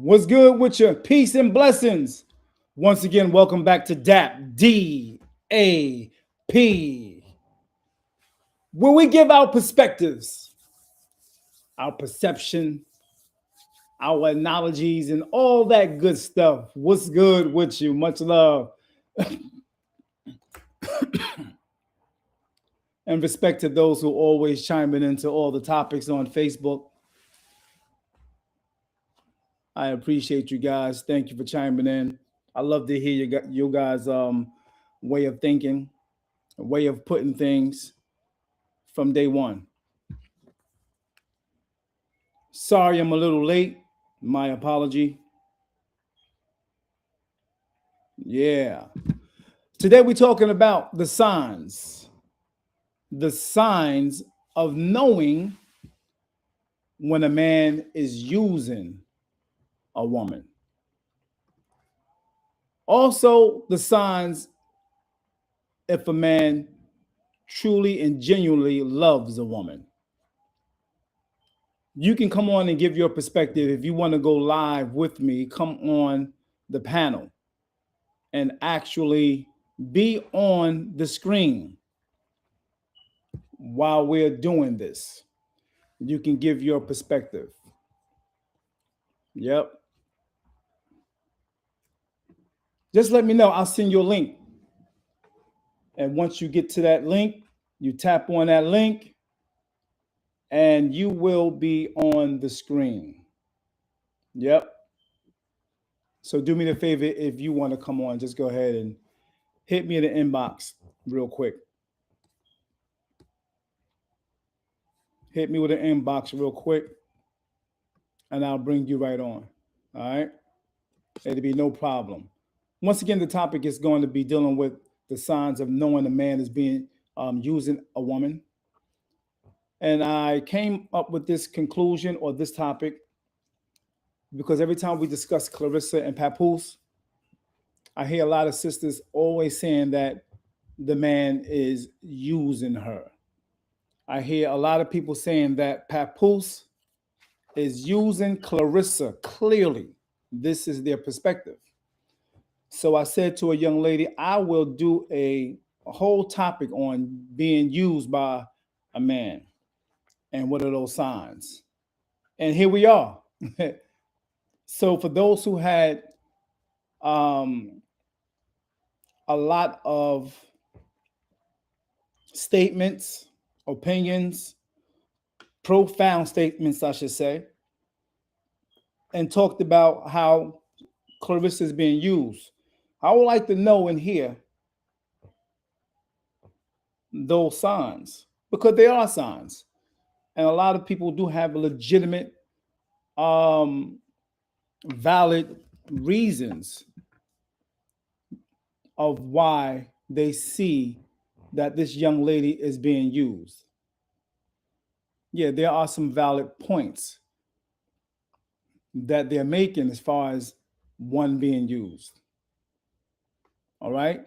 What's good with you? Peace and blessings. Once again, welcome back to D.A.P, where we give our perspectives, our perception, our analogies, and all that good stuff. What's good with you? Much love and respect to those who always chiming into all the topics on Facebook. I appreciate you guys. Thank you for chiming in. I love to hear you guys' way of thinking, way of putting things from day one. Sorry, I'm a little late. My apology. Yeah. Today we're talking about the signs of knowing when a man is using a woman. Also, the signs if a man truly and genuinely loves a woman. You can come on and give your perspective. If you want to go live with me, come on the panel and actually be on the screen while we're doing this. You can give your perspective. Yep. Just let me know. I'll send you a link. And once you get to that link, you tap on that link and you will be on the screen. Yep. So do me the favor, if you want to come on, just go ahead and hit me in the inbox real quick. Hit me with an inbox real quick and I'll bring you right on. All right. It'll be no problem. Once again, the topic is going to be dealing with the signs of knowing a man is being using a woman. And I came up with this conclusion or this topic because every time we discuss Clarissa and Papoose, I hear a lot of sisters always saying that the man is using her. I hear a lot of people saying that Papoose is using Clarissa. Clearly, this is their perspective. So I said to a young lady, I will do a whole topic on being used by a man and what are those signs. And here we are. So for those who had um, a lot of statements, opinions, profound statements, I should say, and talked about how Clarissa is being used, I would like to know and hear those signs because they are signs. And a lot of people do have legitimate, valid reasons of why they see that this young lady is being used. Yeah, there are some valid points that they're making as far as one being used. All right.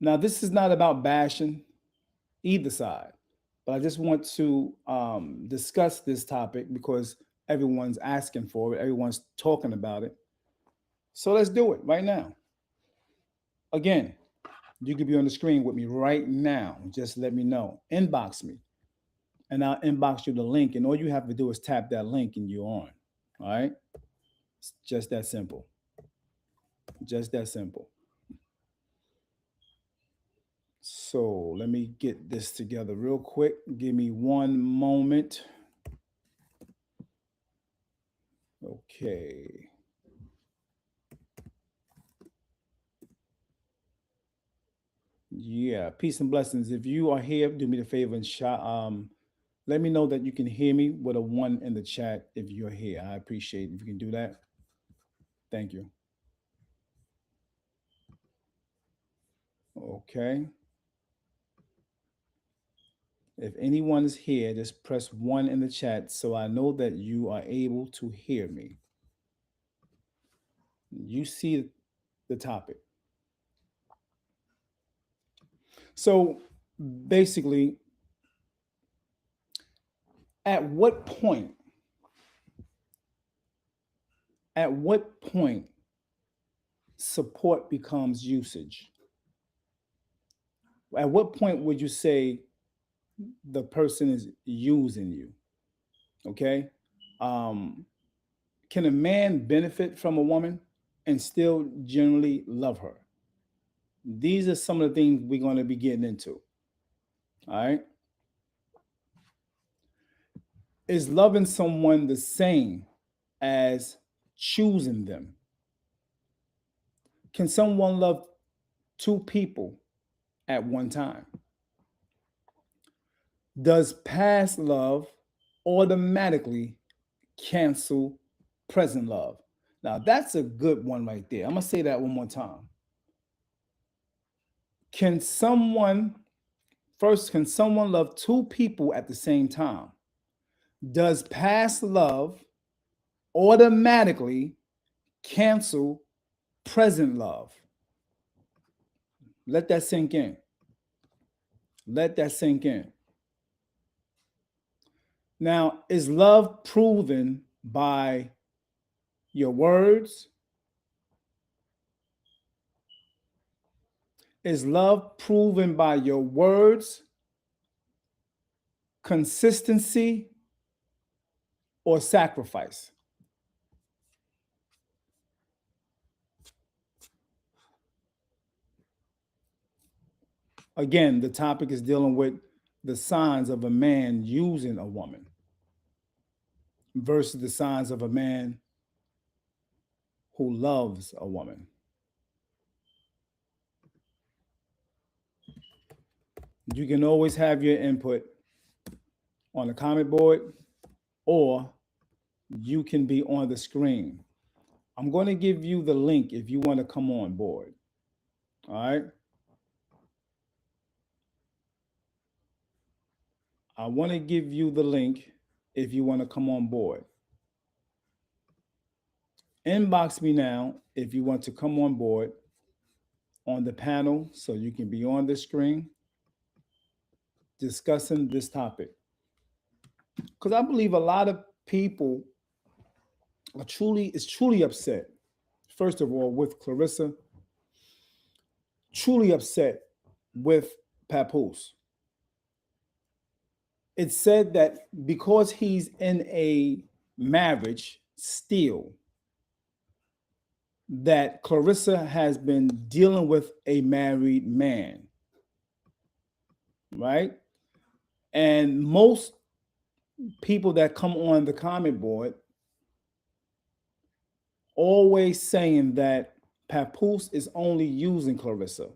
Now, this is not about bashing either side, but I just want to discuss this topic because everyone's asking for it, everyone's talking about it. So let's do it right now. Again, you could be on the screen with me right now. Just let me know. Inbox me, and I'll inbox you the link. And all you have to do is tap that link, and you're on. All right. It's just that simple. Just that simple. So let me get this together real quick. Give me one moment. Okay. Yeah, peace and blessings. If you are here, do me the favor and let me know that you can hear me with a one in the chat if you're here. I appreciate it. If you can do that. Thank you. Okay. If anyone is here, just press one in the chat so I know that you are able to hear me. You see the topic. So basically, at what point, At what point support becomes usage? At what point would you say the person is using you? Okay. Um, can a man benefit from a woman and still generally love her? These are some of the things we're going to be getting into. All right. Is loving someone the same as choosing them? Can someone love two people at one time? Does past love automatically cancel present love? Now, that's a good one right there. I'm going to say that one more time. Can someone, first, can someone love two people at the same time? Does past love automatically cancel present love? Let that sink in. Let that sink in. Now, is love proven by your words? Is love proven by your words, consistency, or sacrifice? Again, the topic is dealing with the signs of a man using a woman versus the signs of a man who loves a woman. You can always have your input on the comment board, or you can be on the screen. I'm going to give you the link if you want to come on board. All right. I want to give you the link if you want to come on board. Inbox me now if you want to come on board on the panel so you can be on the screen discussing this topic. Because I believe a lot of people are truly upset. First of all, with Clarissa, truly upset with Papoose. It's said that because he's in a marriage still, that Clarissa has been dealing with a married man, right? And most people that come on the comment board always saying that Papoose is only using Clarissa.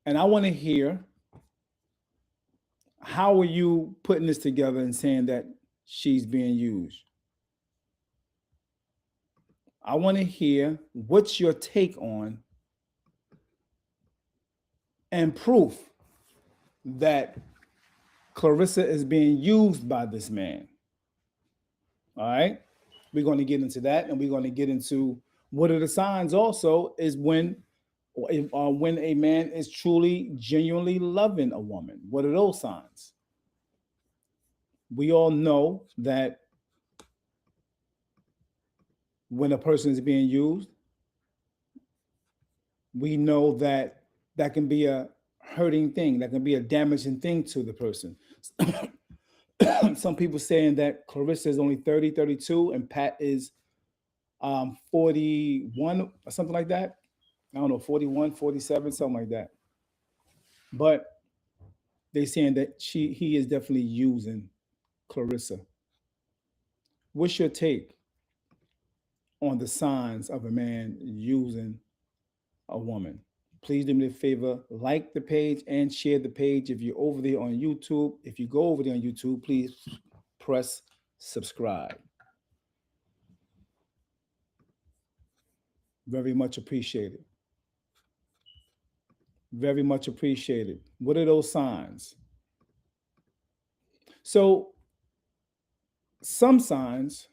And I want to hear, how are you putting this together and saying that she's being used? I want to hear what's your take on and proof that Clarissa is being used by this man. All right. We're going to get into that, and we're going to get into what are the signs also is when a man is truly, genuinely loving a woman. What are those signs? We all know that when a person is being used, we know that that can be a hurting thing, that can be a damaging thing to the person. Some people saying that Clarissa is only 30, 32, and Pat is 41 or something like that. I don't know, 41, 47, something like that. But they saying that he is definitely using Clarissa. What's your take on the signs of a man using a woman? Please do me a favor, like the page and share the page. If you're over there on YouTube, if you go over there on YouTube, please press subscribe. Very much appreciated. Very much appreciated. What are those signs? So, some signs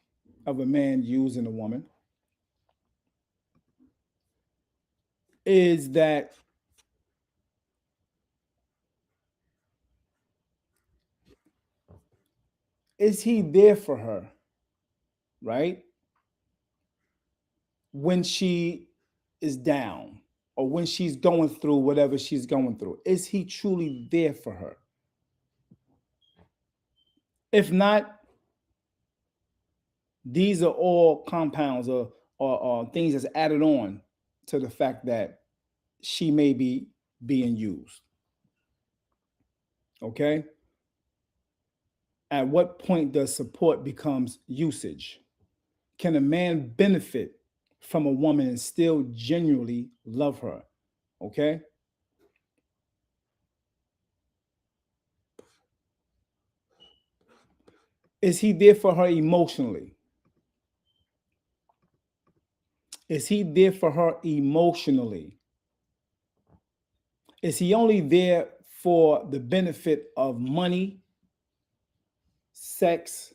of a man using a woman is that is he there for her, right? when she is down or when she's going through whatever she's going through? Is he truly there for her? If not, these are all compounds or things that's added on to the fact that she may be being used. Okay? At what point does support becomes usage? Can a man benefit from a woman and still genuinely love her? Okay? Is he there for her emotionally? Is he there for her emotionally? Is he only there for the benefit of money, sex,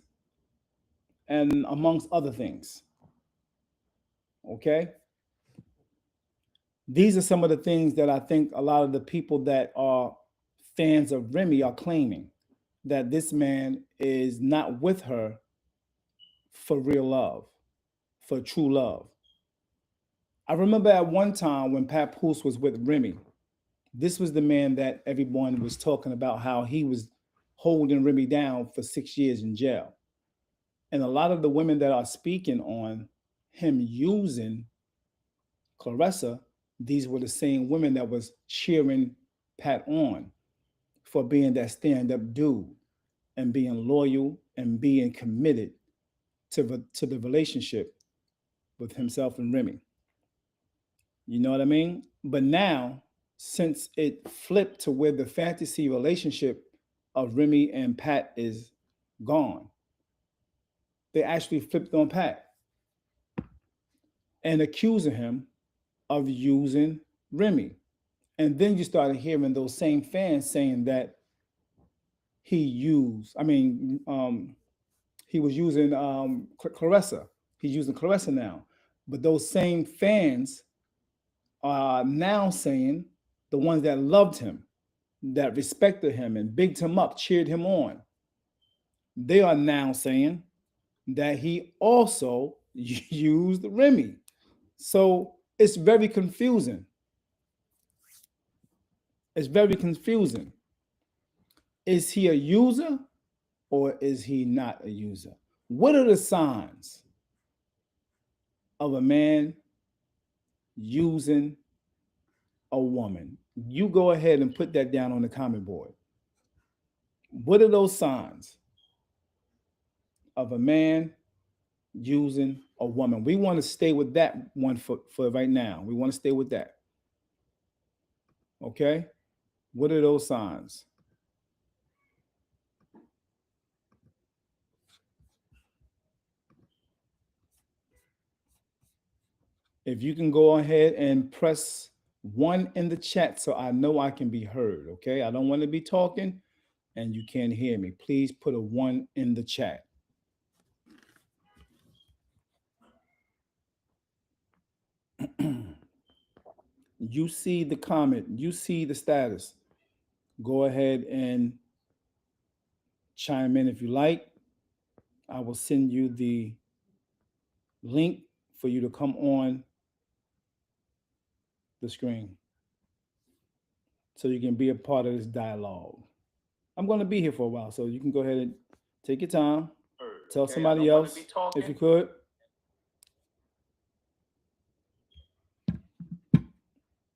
and amongst other things? Okay? These are some of the things that I think a lot of the people that are fans of Remy are claiming, that this man is not with her for real love, for true love. I remember at one time when Pat Poose was with Remy, this was the man that everyone was talking about how he was holding Remy down for 6 years in jail. And a lot of the women that are speaking on him using Clarissa, these were the same women that was cheering Pat on for being that stand-up dude and being loyal and being committed to the relationship with himself and Remy. You know what I mean? But now, since it flipped to where the fantasy relationship of Remy and Pat is gone, they actually flipped on Pat and accusing him of using Remy. And then you started hearing those same fans saying that he was using Clarissa. He's using Clarissa now. But those same fans are now saying, the ones that loved him, that respected him and bigged him up, cheered him on, they are now saying that he also used Remy. So it's very confusing. It's very confusing. Is he a user or is he not a user? What are the signs of a man using a woman? You go ahead and put that down on the comment board. What are those signs of a man using a woman? We want to stay with that one for right now. We want to stay with that. Okay? What are those signs? If you can go ahead and press one in the chat so I know I can be heard. Okay? I don't want to be talking and you can't hear me. Please put a one in the chat. You see the comment, you see the status. Go ahead and chime in if you like. I will send you the link for you to come on the screen so you can be a part of this dialogue. I'm going to be here for a while, so you can go ahead and take your time. Tell somebody else if you could.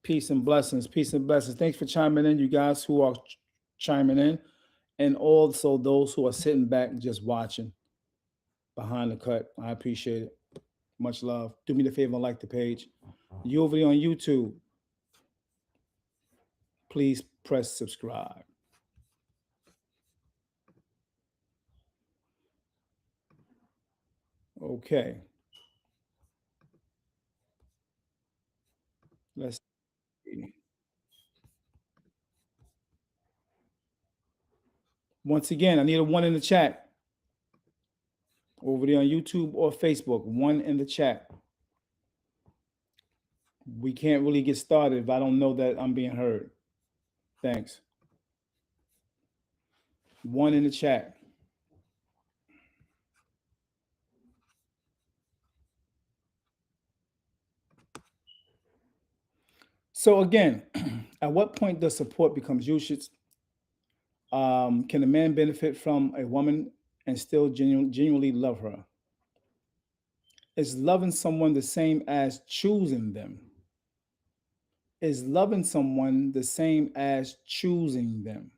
Peace and blessings. Peace and blessings. Thanks for chiming in, you guys who are chiming in, and also those who are sitting back and just watching behind the cut. I appreciate it. Much love. Do me the favor and like the page. You over there on YouTube, please press subscribe. Okay. Let's see. Once again, I need a one in the chat. Over there on YouTube or Facebook, one in the chat. We can't really get started if I don't know that I'm being heard. Thanks. One in the chat. So again, at what point does support becomes usage? Can a man benefit from a woman and still genuinely love her? Is loving someone the same as choosing them? Is loving someone the same as choosing them?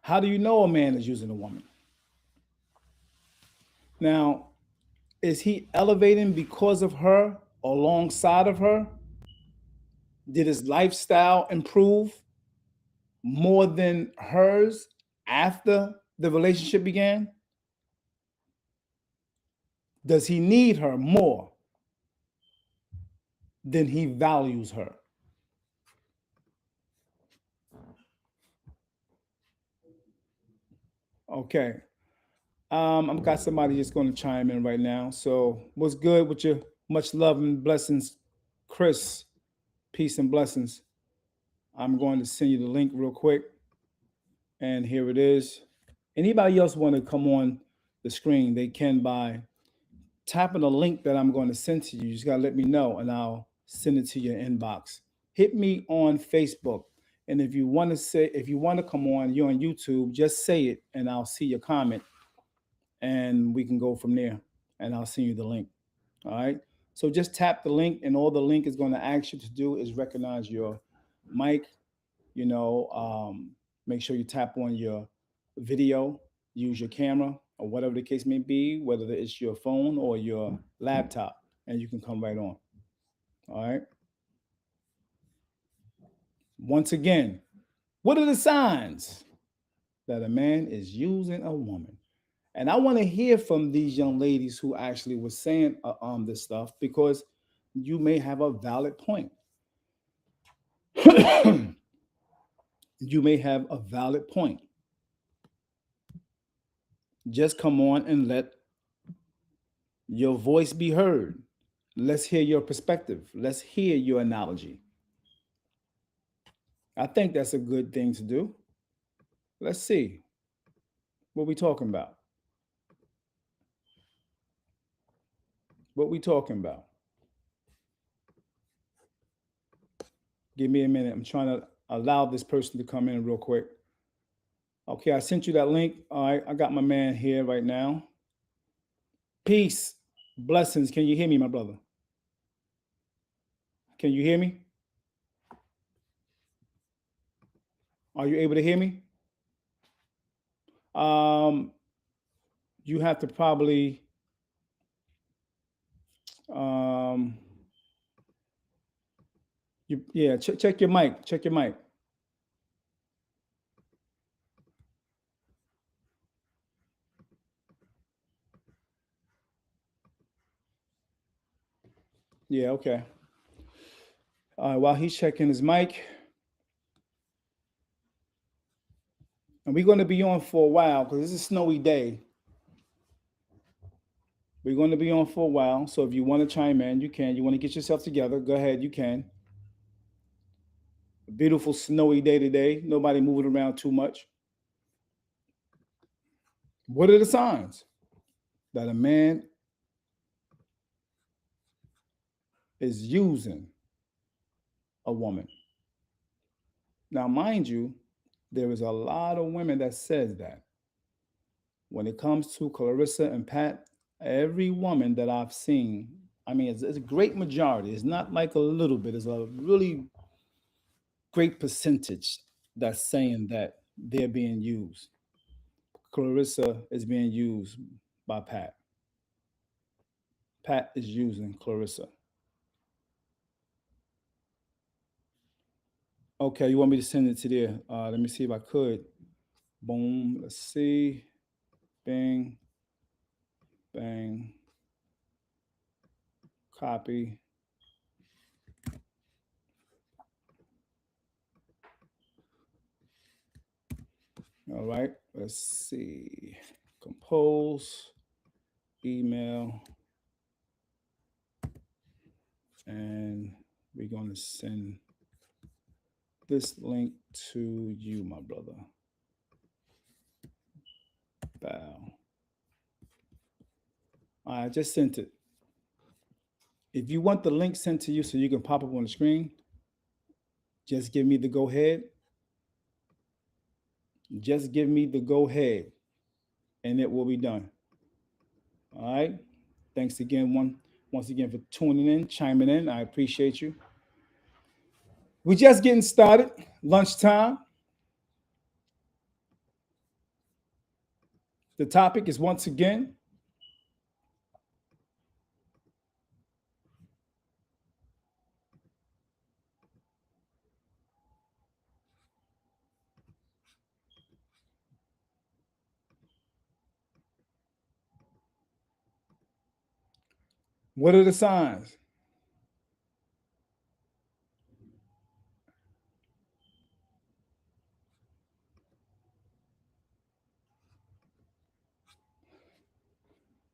How do you know a man is using a woman? Now, is he elevating because of her, alongside of her? Did his lifestyle improve more than hers after the relationship began? Does he need her more than he values her? Okay. I've got somebody just going to chime in right now. So, what's good with you? Much love and blessings, Chris. Peace and blessings. I'm going to send you the link real quick. And here it is. Anybody else want to come on the screen, they can by tapping the link that I'm going to send to you. You just got to let me know and I'll send it to your inbox. Hit me on Facebook. And if you want to say, if you want to come on, you're on YouTube, just say it and I'll see your comment and we can go from there and I'll send you the link. All right. So just tap the link and all the link is going to ask you to do is recognize your mic, you know, make sure you tap on your video, use your camera or whatever the case may be, whether it's your phone or your laptop, and you can come right on. All right. Once again, what are the signs that a man is using a woman? And I want to hear from these young ladies who actually were saying this stuff because you may have a valid point. You may have a valid point. Just come on and let your voice be heard. Let's hear your perspective. Let's hear your analogy. I think that's a good thing to do. Let's see what we talking about. What we talking about? Give me a minute. I'm trying to allow this person to come in real quick. Okay, I sent you that link. All right, I got my man here right now. Peace, blessings. Can you hear me, my brother? Can you hear me? Are you able to hear me? Um, you have to probably um, yeah, check your mic. Check your mic. Yeah, okay. While he's checking his mic, and we're going to be on for a while because it's a snowy day. We're going to be on for a while. So if you want to chime in, you can. You want to get yourself together, go ahead, you can. A beautiful snowy day today. Nobody moving around too much. What are the signs that a man is using a woman? Now, mind you, there is a lot of women that says that. When it comes to Clarissa and Pat, every woman that I've seen, I mean, it's a great majority. It's not like a little bit. It's a really great percentage that's saying that they're being used. Clarissa is being used by Pat. Pat is using Clarissa. Okay, you want me to send it to there? Let me see if I could. Boom. Let's see. Bang. Bang. Copy. All right. Let's see. Compose. Email. And we're going to send this link to you, my brother. Bow. I just sent it. If you want the link sent to you so you can pop up on the screen, just give me the go ahead. Just give me the go ahead, and it will be done. All right. Thanks again, once again for tuning in, chiming in. I appreciate you. We're just getting started. Lunchtime. The topic is once again, what are the signs?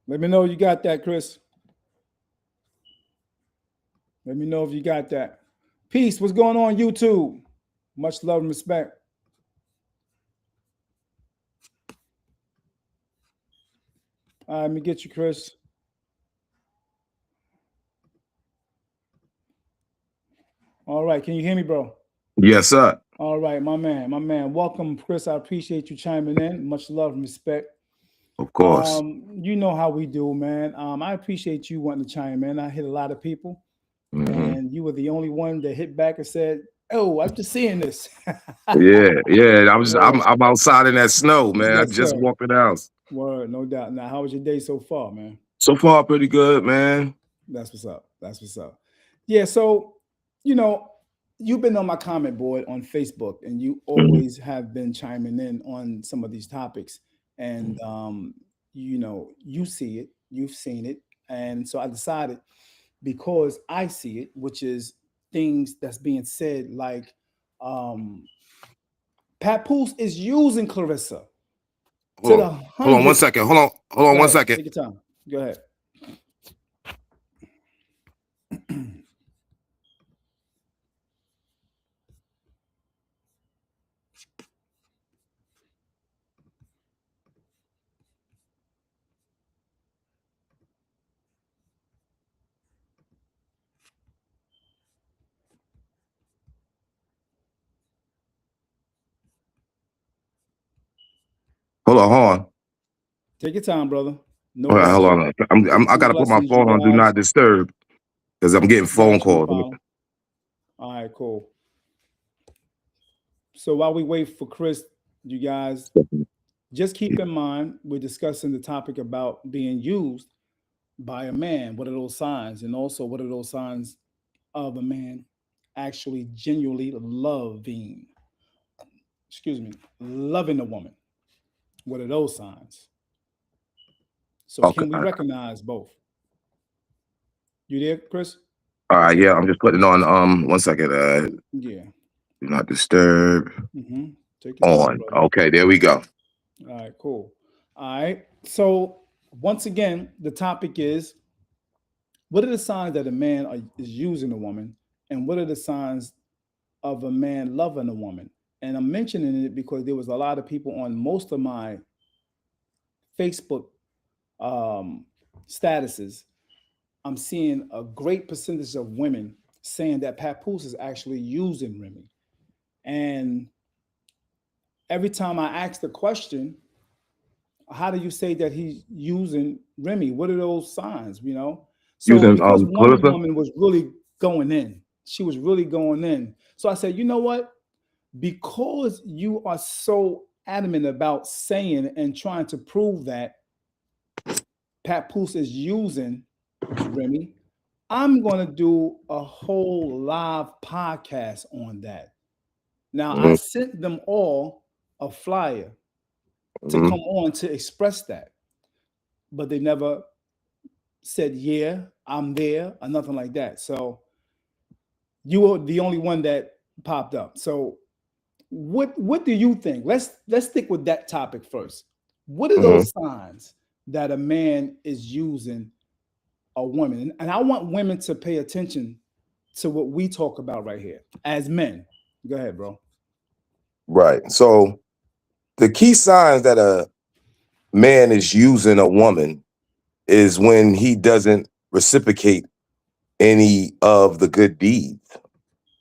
Let me know you got that, Chris. Let me know if you got that. Peace. What's going on, YouTube? Much love and respect. All right, let me get you, Chris. All right, can you hear me, bro? Yes, sir. All right, my man, my man. Welcome, Chris. I appreciate you chiming in. Much love and respect. Of course. You know how we do, man. I appreciate you wanting to chime in. I hit a lot of people, Hmm. and you were the only one that hit back and said, "Oh, I'm just seeing this." Yeah, yeah. Word. I'm outside in that snow, man. I Yes, just sir. walked in the house. Word, no doubt. Now, how was your day so far, man? So far, pretty good, man. That's what's up. That's what's up. Yeah. So, you know, you've been on my comment board on Facebook, and you Mhm. always have been chiming in on some of these topics. And you see it, you've seen it, and so I decided because I see it, which is things that's being said like, um, Papoose is using Clarissa to Hold the on. Hold on one hundredth. second. Hold Go on one ahead, second. take your time. Go ahead. Hold on. Take your time, brother. No All right, hold rush. on. I Peace and gotta put my blessings, you phone on do guys. not disturb because I'm getting phone Got you, no calls. problem. All right, cool. So while we wait for Chris, you guys, just keep in mind we're discussing the topic about being used by a man. What are those signs? And also, what are those signs of a man actually genuinely loving, excuse me, loving a woman? What are those signs? So Okay. can we recognize both? You there, Chris? All right. Okay. Yeah, I'm just putting on. One second. Yeah. Do not disturb. Mm-hmm. Take your time, On. brother. Okay. There we go. All right, cool. All right. So once again, the topic is what are the signs that a man is using a woman, and what are the signs of a man loving a woman? And I'm mentioning it because there was a lot of people on most of my Facebook um, statuses. I'm seeing a great percentage of women saying that Papoose is actually using Remy. And every time I ask the question, how do you say that he's using Remy? What are those signs? So Using because one Clarissa. woman was really going in, she was really going in. So I said, you know what? Because you are so adamant about saying and trying to prove that Papoose is using Remy, I'm going to do a whole live podcast on that. Now, I Hmm. sent them all a flyer to Hmm. come on to express that, but they never said, yeah, I'm there, or nothing like that. So you were the only one that popped up. So what do you think? Let's stick with that topic first. What are Hmm. those signs that a man is using a woman? And I want women to pay attention to what we talk about right here as men. Go ahead, bro. Right. So the key signs that a man is using a woman is when he doesn't reciprocate any of the good deeds.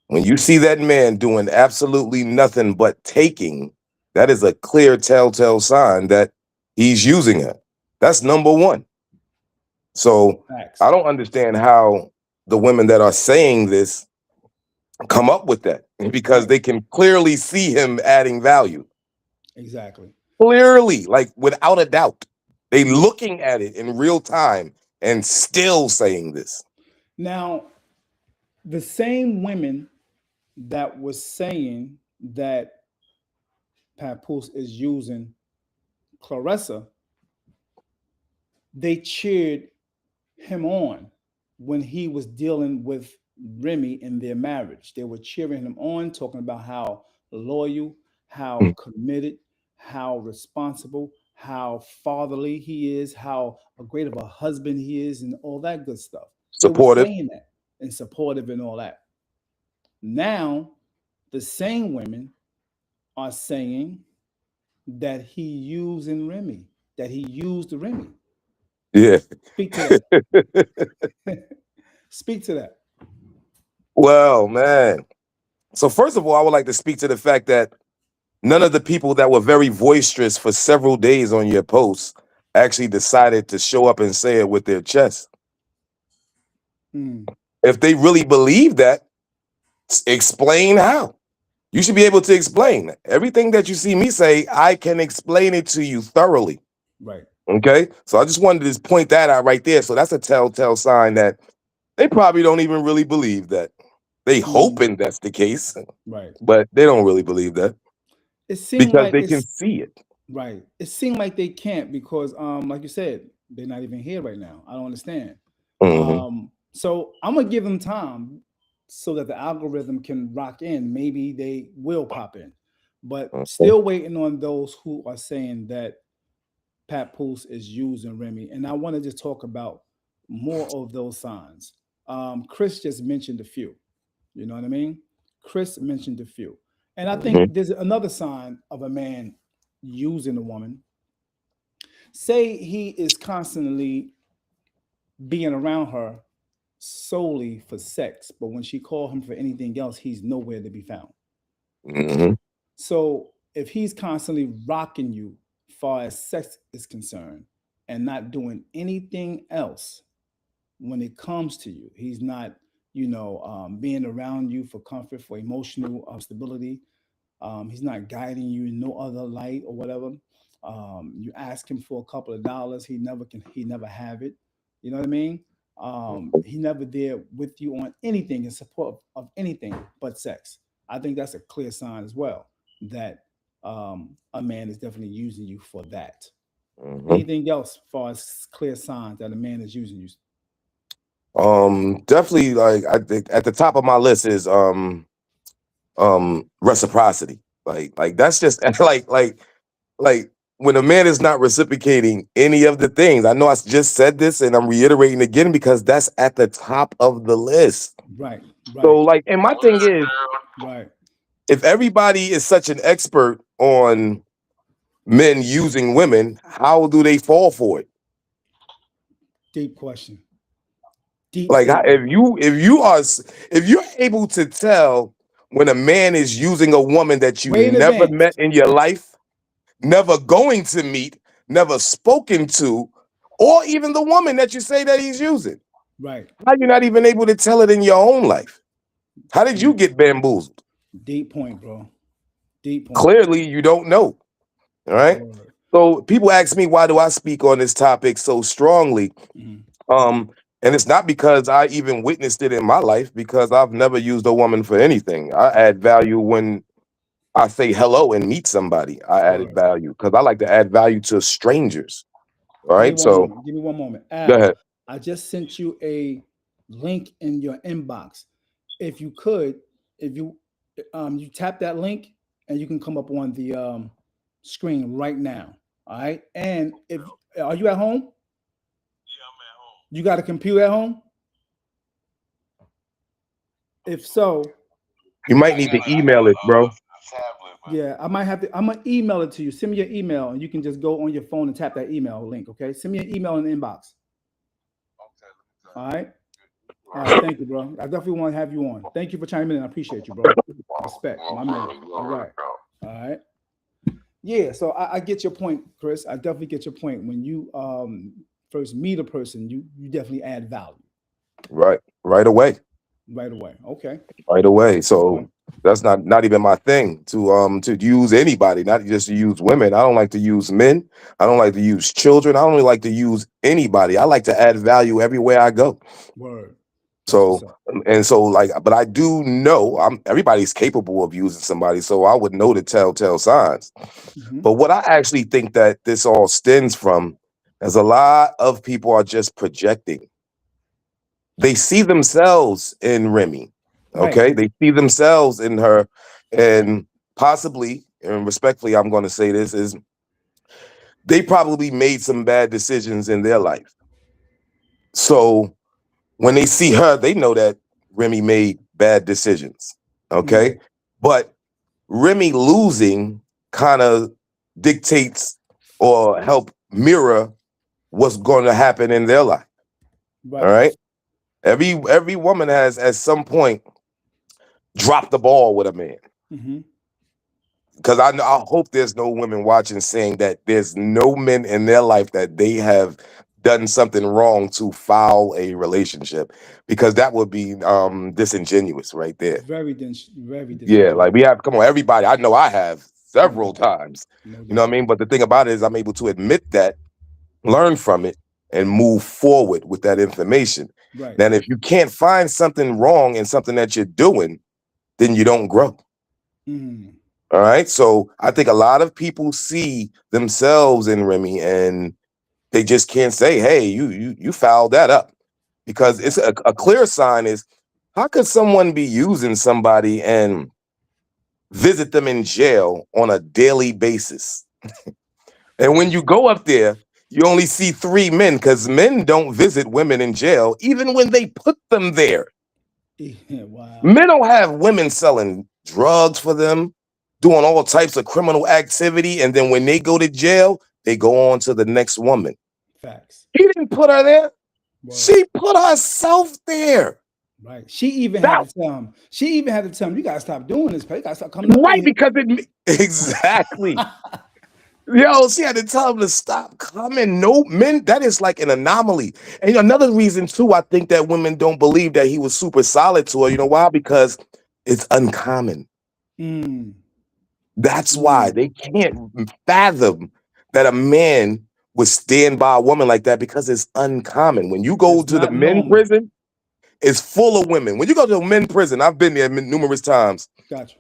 When you see that man doing absolutely nothing but taking, that is a clear telltale sign that he's using her. That's number one. So Facts. I don't understand how the women that are saying this come up with that, because Right. they can clearly see him adding value. Exactly. Clearly, like without a doubt. They Yeah. looking at it in real time and still saying this. Now, the same women that was saying that Papoose is using Clarissa, they cheered him on when he was dealing with Remy in their marriage. They were cheering him on, talking about how loyal, how Mm. committed, how responsible, how fatherly he is, how great of a husband he is, and all that good stuff. They were Supportive. saying that and supportive and all that. Now, the same women are saying that he using Remy, that he used Remy. Yeah. Speak to that. Speak to that. Well, man. So first of all, I would like to speak to the fact that none of the people that were very boisterous for several days on your posts actually decided to show up and say it with their chest. Mm, If they really believe that, explain how. You should be able to explain everything that you see me say. I can explain it to you thoroughly. right. Okay. So I just wanted to just point that out right there. So that's a telltale sign that they probably don't even really believe that. They Mm, hoping that's the case, right. but they don't really believe that It seemed because like they can it's see it. right. It seemed like they can't because, like you said, they're not even here right now. I don't understand. Hmm. So I'm gonna give them time so that the algorithm can rock in. Maybe they will pop in, but Okay. still waiting on those who are saying that Pat Poose is using Remy. And I want to just talk about more of those signs. Chris just mentioned a few. You know what I mean? Chris mentioned a few. And I think Hmm. there's another sign of a man using a woman. Say he is constantly being around her solely for sex, but when she called him for anything else, he's nowhere to be found. Hmm. So if he's constantly rocking you far as sex is concerned and not doing anything else when it comes to you, he's not, being around you for comfort, for emotional stability. He's not guiding you in no other light or whatever. You ask him for a couple of dollars, he never have it. You know what I mean? He never there with you on anything in support of anything but sex. I think that's a clear sign as well that a man is definitely using you for that. Hmm. Anything else, as far as clear signs that a man is using you? Definitely, like I think at the top of my list is reciprocity. Like that's just like when a man is not reciprocating any of the things. I know just said this and I'm reiterating again because that's at the top of the list. Right, So right, like, and my thing is, right. if everybody is such an expert on men using women, how do they fall for it? Deep question. Deep Like statement. if you're able to tell when a man is using a woman that you Way in never advance. met in your life, never going to meet, never spoken to, or even the woman that you say that he's using, Right. how you not even able to tell it in your own life? How did you Deep. get bamboozled? Deep point, bro. Deep point. Clearly, you don't know. All right. Word. So people ask me, why do I speak on this topic so strongly? Mhm. Um, and it's not because I even witnessed it in my life, because I've never used a woman for anything. I add value when I say hello and meet somebody. I added Word. value because I like to add value to strangers. All Give me right. one So moment. Give me one moment. go Al, ahead. I just sent you a link in your inbox. If you could, if you tap that link and you can come up on the screen right now. All right. And if are you at home? You got a computer at home? If so, You might need to email it, bro. yeah, I might have to. I'm gonna email it to you. Send me your email, and you can just go on your phone and tap that email link. Okay, send me an email in the inbox. All right. All right, thank you, bro. I definitely want to have you on. Thank you for chiming in. I appreciate you, bro. Respect, my man. All right, all right. Yeah, so I get your point, Chris. I definitely get your point. When you first meet a person, you definitely add value Right away. right away. Okay, Right away. okay, So that's not even my thing to use anybody, not just to use women. I don't like to use men. I don't like to use children. I don't really like to use anybody. I like to add value everywhere I go. word. That's what's So up. and so like, but I do know everybody's capable of using somebody, so I would know the telltale signs. Hmm. But what I actually think that this all stems from is a lot of people are just projecting. They see themselves in Remy. Right. Okay. They see themselves in her. And possibly, and respectfully, I'm going to say this is they probably made some bad decisions in their life. So when they see her, they know that Remy made bad decisions. Okay. Mm, But Remy losing kind of dictates or help mirror what's going to happen in their life. All right. right. Every woman has at some point dropped the ball with a man. Hmm. Because I hope there's no women watching saying that there's no men in their life that they have done something wrong to foul a relationship, because that would be disingenuous right there. Very Yeah, like we disingenuous. have, come on, everybody. I know I have No several doubt. times. No You know what doubt. I mean? But the thing about it is I'm able to admit that, learn from it, and move forward with that information. Right. Then if you can't find something wrong in something that you're doing, then you don't grow. Mm, All right. So I think a lot of people see themselves in Remy and they just can't say, hey, you fouled that up. Because it's exactly. a clear sign is, how could someone be using somebody and visit them in jail on a daily basis? And when Right. you go up there, you only see three men, because men don't visit women in jail, even when they put them there. Yeah, wow. Men don't have women selling drugs for them, doing all types of criminal activity, and then when they go to jail, they go on to the next woman. Facts. He didn't put her there. Word. She put herself there. Right. She even had That to tell him. She even had to tell him, "You gotta stop doing this. You gotta stop coming up in right, here." because it exactly. Yo, she had to tell him to stop coming. No men, that is like an anomaly. And another reason too, I think that women don't believe that he was super solid to her. You know why? Because it's uncommon. Mm, That's why mm. they can't fathom that a man would stand by a woman like that, because it's uncommon. When you go It's to the not men normal. prison, it's full of women. When you go to a men prison, I've been there numerous times. Gotcha.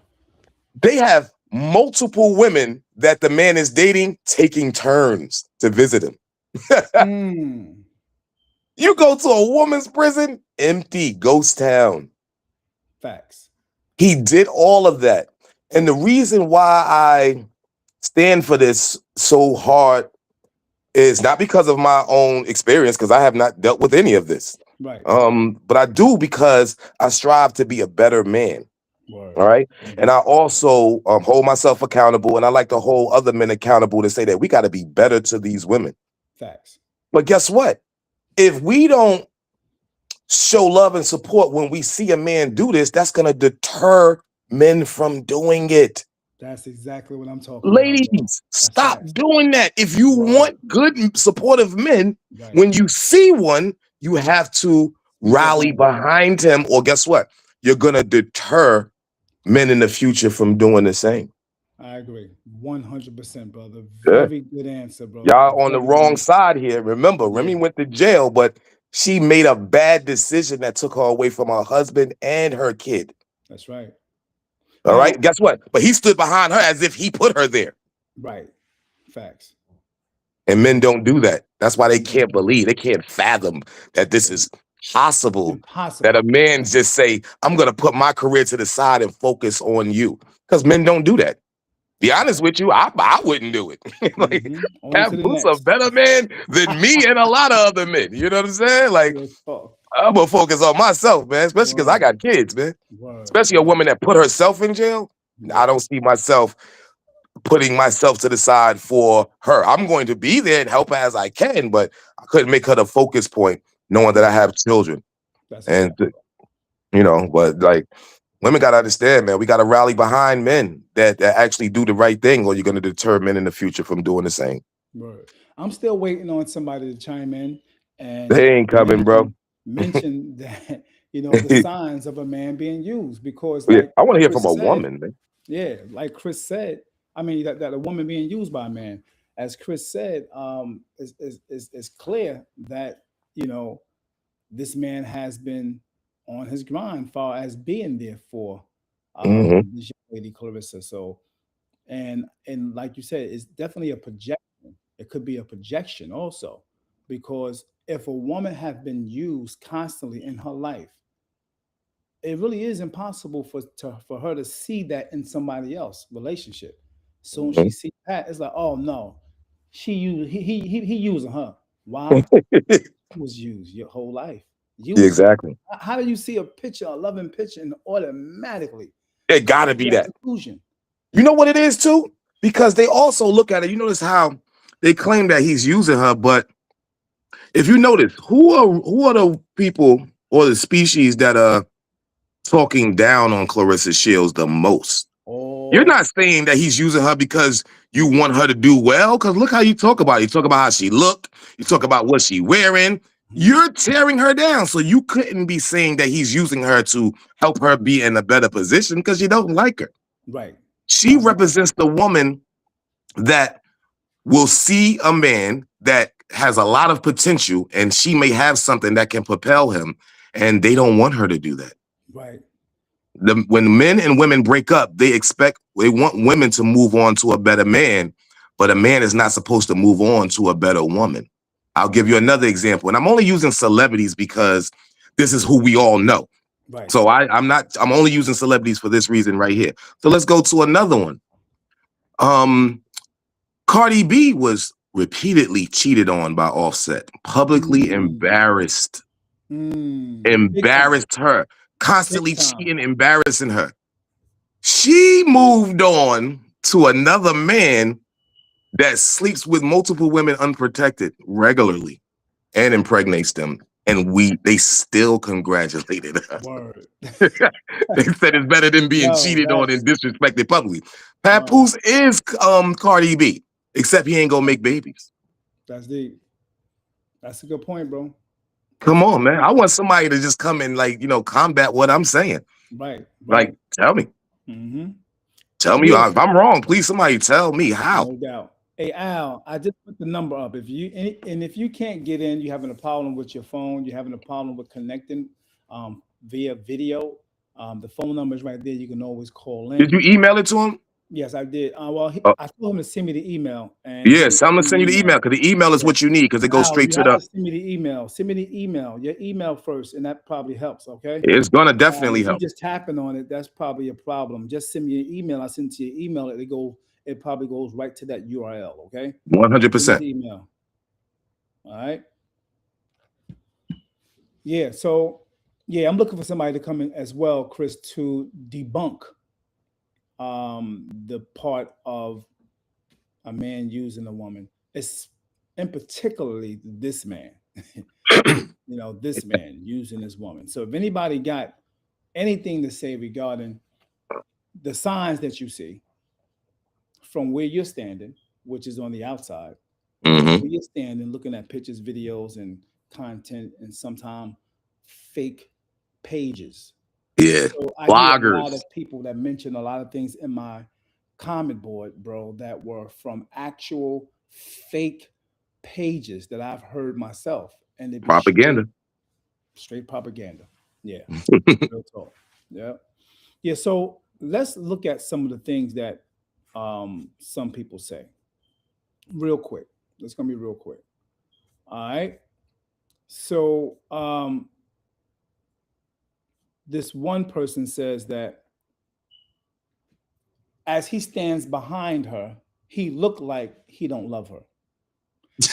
They have multiple women that the man is dating taking turns to visit him. Mm, You go to a woman's prison, empty, ghost town. facts. He did all of that. And the reason why I stand for this so hard is not because of my own experience, because I have not dealt with any of this. Right. But I do because I strive to be a better man. All Word. right. And Hmm. I also hold myself accountable, and I like to hold other men accountable to say that we got to be better to these women. Facts. But guess what? If we don't show love and support when we see a man do this, that's going to deter men from doing it. That's exactly what I'm talking about, bro. Ladies, That's stop facts. doing that. If you Word. want good, supportive men, Right. when you see one, you have to Speak up rally on it. behind him, or guess what? You're going to deter men in the future from doing the same. I agree. 100%, brother. Yeah. Very good answer, bro. Y'all on the Very good wrong answer. side here. Remember, Remy Yeah, went to jail, but she made a bad decision that took her away from her husband and her kid. that's right. All Now, right. Guess what? But he stood behind her as if he put her there. right. Facts. And men don't do that. That's why they Men don't can't do that. believe, they can't fathom that this is possible. That a Impossible. man just say, I'm going to put my career to the side and focus on you. Because men don't do that. Be That's a honest fact. with you, I wouldn't do it. Like, On to have the Boots a next. better man than me and a lot of other men. You know what I'm saying? Like, Real talk. I'm gonna focus on myself, man, especially because I Word. got kids, man. Word. Especially a Word. woman that put herself in jail. I Yeah. don't see myself putting myself to the side for her. I'm going to be there and help her as I can, but I couldn't make her the focus point, knowing that I Right. have children. That's a And fact. but like women gotta understand, man, we gotta rally behind men that actually do the right thing, or you're gonna deter men in the future from doing the same. Right. I'm still waiting on somebody to chime in and They ain't coming, bro. mention that the signs of a man being used, because Yeah, like I want to hear from Chris a said, woman, man. yeah, like Chris said, I mean that a woman being used by a man, as Chris said, is clear that you know this man has been on his grind far as being there for Hmm. this young lady Clarissa. So and like you said, it's definitely a projection. It could be a projection also, because if a woman have been used constantly in her life, it really is impossible for her to see that in somebody else relationship. Soon she Hmm. see that, it's like, oh no, he using her. Why? She was used your whole life. Yeah, Used. exactly. How do you see a picture, a loving picture, and automatically It come gotta to be that that. conclusion? You know what it is too? Because they also look at it. You notice how they claim that he's using her, but if you notice, who are the people or the species that are talking down on Clarissa Shields the most? You're Oh, not saying that he's using her because you want her to do well. Because look how you talk about it. You talk about how she looked. You talk right. about what she wearing. Mhm. You're tearing her down. So you couldn't be saying that he's using her to help her be in a better position because you don't like her. Right. She I'm not. represents the woman that will see a man that has a lot of potential and she may have something that can propel him. And they don't want her to do that. Right. When men and women break up, they want women to move on to a better man, but a man is not supposed to move on to a better woman. I'll give you another example, and I'm only using celebrities because this is who we all know. Right. So I'm only using celebrities for this reason right here. So let's go to another one. Um, Cardi B was repeatedly cheated on by Offset, publicly Mm, big time. embarrassed her, Big constantly time. cheating, embarrassing her. She moved on to another man that sleeps with multiple women unprotected regularly and impregnates them. And they still congratulated her. Word. They said it's better than being Yo, cheated on and that's disrespected publicly. wow. Papoose is Cardi B, except he ain't gonna make babies. That's deep. That's a good point, bro. That's Come a good on, man. point. I want somebody to just come and combat what I'm saying. Right. Like, Right. tell me. Mm-hmm. Tell me Yes, if I'm wrong. Please, somebody tell me how. no doubt. Hey Al, I just put the number up. If you and if you can't get in, you're having a problem with your phone, you're having a problem with connecting via video. The phone number is right there. You can always call Did in. you email it to him? Yes, I did. Well, Uh, I told him to send me the email, and he yes, didn't I'm gonna send me send the you the email. email because the email is Yeah. what you need because it goes Al, straight you to have the. to send me the email. Send me the email. Your email first, and that probably helps. Okay. It's gonna definitely If you help. just tapping on it, that's probably a problem. Just send me an email. I send to your email. It probably goes right to that URL. Okay. Send me 100%. the email. All right. Yeah. So yeah, I'm looking for somebody to come in as well, Chris, to debunk the part of a man using a woman. It's and particularly this man. This man using this woman. So if anybody got anything to say regarding the signs that you see from where you're standing, which is on the outside, from Hmm. where you're standing, looking at pictures, videos, and content, and sometimes fake pages. Yeah. So I hear a lot Bloggers. of people that mention a lot of things in my comment board, bro, that were from actual fake pages that I've heard myself, and it'd be Propaganda. straight propaganda. Yeah, real talk. Yeah, yeah. So let's look at some of the things that some people say real quick. It's gonna be real quick. All right. So this one person says that as he stands behind her, he looked like he don't love her.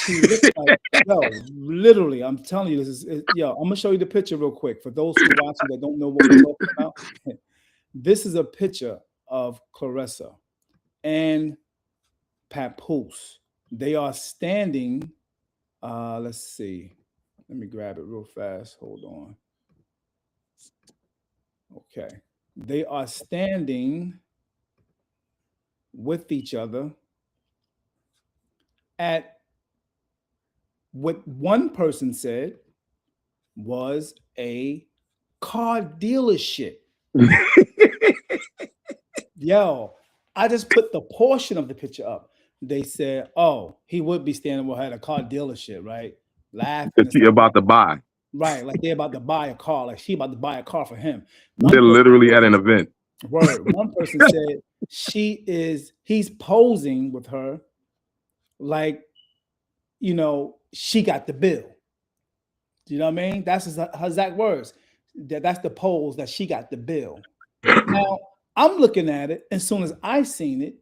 He looked like, yo, literally, I'm telling you, yo, I'm gonna show you the picture real quick for those who watching that don't know what we're talking about. This is a picture of Clarissa and Papoose. They are standing. Let's see. Let me grab it real fast. Hold on. Okay. They are standing with each other at what one person said was a car dealership. Yo, I just put the portion of the picture up. They said, oh, he would be standing with her at a car dealership, right? Laughing That and she stuff like about to buy. right, like they're about to buy a car, like she about to buy a car for him. One They're person literally at said, an event. word. One person said he's posing with her like, she got the bill. Do you know what I mean? That's her exact words. That's the pose that she got the bill. Now, I'm looking at it. As soon as I seen it,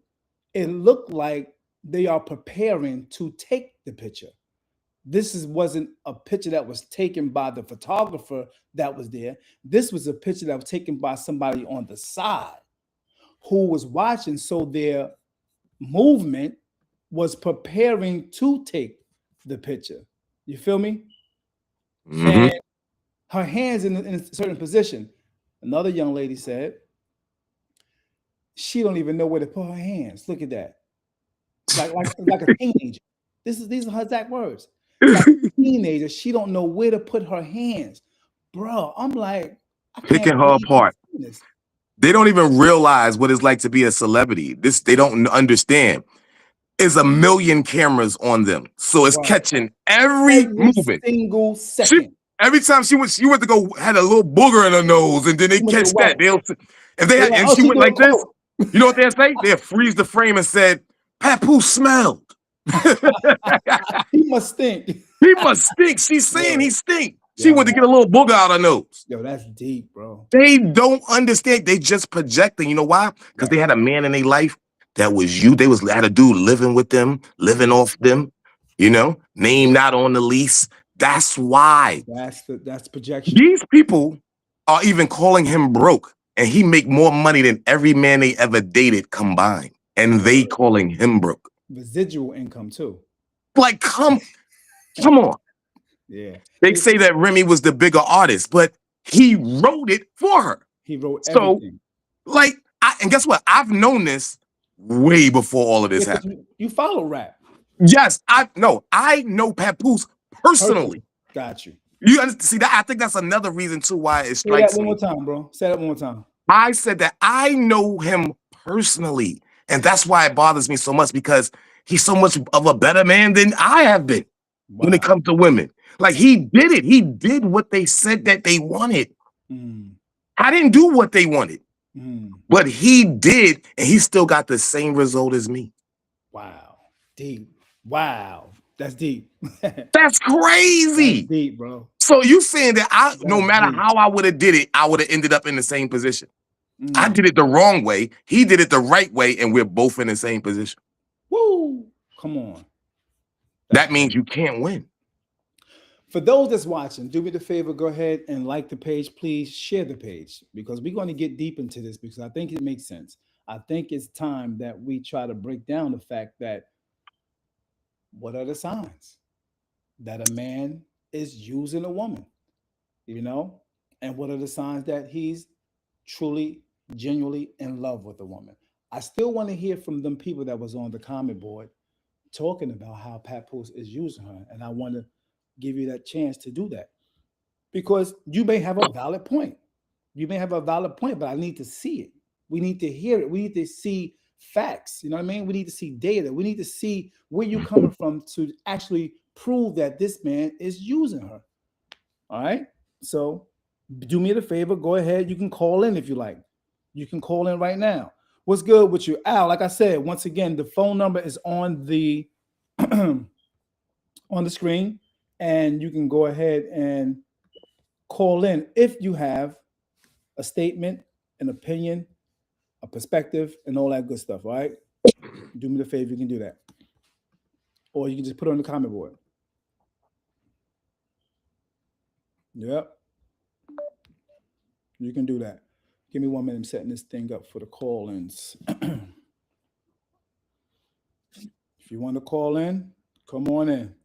it looked like they are preparing to take the picture. Wasn't a picture that was taken by the photographer that was there. This was a picture that was taken by somebody on the side who was watching. So their movement was preparing to take the picture. You feel me? Mm-hmm. And her hands in a certain position. Another young lady said she don't even know where to put her hands. Look at that. Like a teenager. These are her exact words. Like a teenager, she don't know where to put her hands. Bro, I'm like, I can't Picking her believe I'm apart. seeing this. They don't even realize what it's like to be a celebrity. They don't understand. There's a million cameras on them, so it's Right. catching every Every movement. single She second. every time she went to go had a little booger in her nose, and then they She must have catch that. right. They'll if they They're had, like, and oh, she she went doing like this. coke. You know what they'll say? They'll freeze the frame and said, "Papoose smelled." He must stink. He must stink. She's saying he Word. stink. She Yo, went to get a little booger out her nose. that's deep, bro. They don't understand. They just projecting. You know why? Because they Right. had a man in their life that was you. They had a dude living with them, living off them. Name not on the lease. That's why That's projection. these people are even calling him broke, and he make more money than every man they ever dated combined, and they Word. calling him broke. Residual income too. Like, come on. Yeah. They say that Remy was the bigger artist, but he wrote it for her. He wrote So, everything. like, and guess what? I've known this way before all of Yeah, this because happened. you follow rap. Yes, I know Papoose personally. Personally. Got you. You understand? See that? I think that's another reason too why it Say that strikes one more me. time, bro. Say that one more time. I said that I know him personally, and that's why it bothers me so much because he's so much of a better man than I have been when it Wow. comes to women. Like he did it. He did what they said that they wanted. Mm, I didn't do what they wanted, mm. but he did, and he still got the same result as me. Wow. Deep. Wow. That's deep. That's That's crazy. deep, bro. So you saying that no That's matter deep. how I would have did it, I would have ended up in the same position. I Mm. did it the wrong way. He did it the right way, and we're both in the same position. Woo. Come on. That's That means crazy. you can't win. For those that's watching, do me the favor, go ahead and like the page. Please share the page because we're going to get deep into this because I think it makes sense. I think it's time that we try to break down the fact that what are the signs that a man is using a woman, you know? And what are the signs that he's truly, genuinely in love with a woman? I still want to hear from them people that was on the comment board talking about how Papoose is using her. And I want to give you that chance to do that because you may have a valid point. You may have a valid point, but I need to see it. We need to hear it. We need to see facts. You know what I mean? We need to see data. We need to see where you're coming from to actually prove that this man is using her. All right. So do me the favor. Go ahead. You can call in if you like. You can call in right now. What's good with you, Al? Like I said, once again, the phone number is on the on the screen, and you can go ahead and call in if you have a statement, an opinion, a perspective, and all that good stuff. All right. Do me the favor. You can do that, or you can just put it on the comment board. Yep. You can do that. Give me 1 minute. I'm setting this thing up for the call ins. If you want to call in, come on in.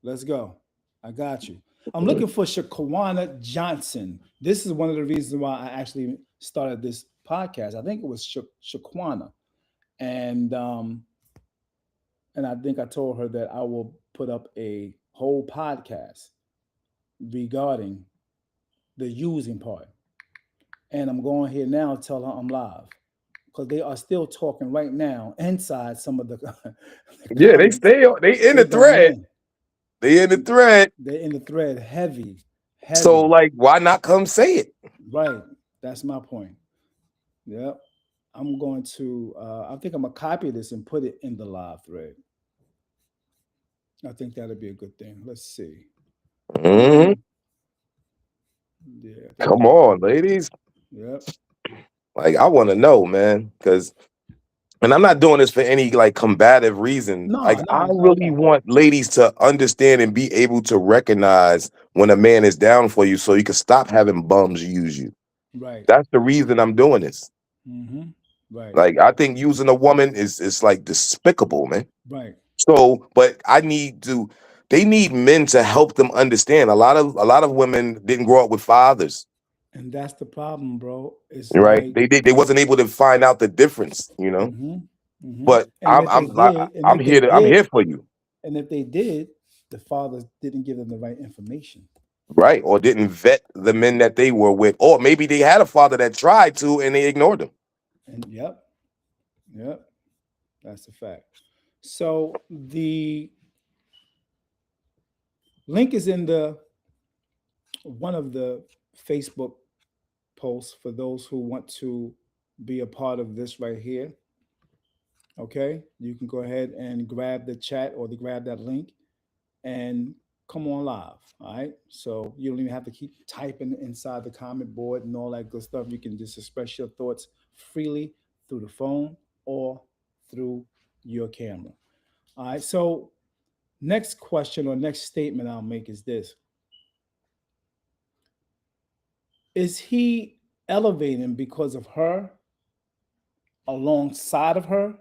Let's go. I got you. I'm looking for Shaquana Johnson. This is one of the reasons why I actually started this podcast. I think it was Shaquana, and I think I told her that I will put up a whole podcast regarding the using part. And I'm going here now to tell her I'm live because they are still talking right now inside some of the, the Yeah, they comments. stay. They in They the going thread. in. They in the thread. They're in the thread heavy, So heavy. like, why not come say it? Right. That's my point. Yep. I'm going to, I think I'm going to copy this and put it in the live thread. I think that'll be a good thing. Let's see. Mhm. Yeah, I think Come that'll be a on, good thing. ladies. Yep. Like, I want to know, man, because and I'm not doing this for any like combative reason. No, Like, no, I not at really all. want ladies to understand and be able to recognize when a man is down for you, so you can stop having bums use you. Right. That's the reason I'm doing this. Mm-hmm. Right. Like, I think using a woman is like despicable, man. Right. So, but I need to. They need men to help them understand. A lot of women didn't grow up with fathers, And that's the problem, bro. It's right? like, They wasn't able to find out the difference, you know. mm-hmm. Mm-hmm. But And if they did, and I'm if they here to I'm did, here for you, and if they did, the fathers didn't give them the right information. right? Or didn't vet the men that they were with, or maybe they had a father that tried to and they ignored them. And yep, yep, that's a fact. So the link is in the one of the Facebook posts for those who want to be a part of this right here. Okay, you can go ahead and grab the chat or to grab that link and come on live. All right. So you don't even have to keep typing inside the comment board and all that good stuff. You can just express your thoughts freely through the phone or through your camera. All right. So next question or next statement I'll make is this: is he elevating because of her, alongside of her?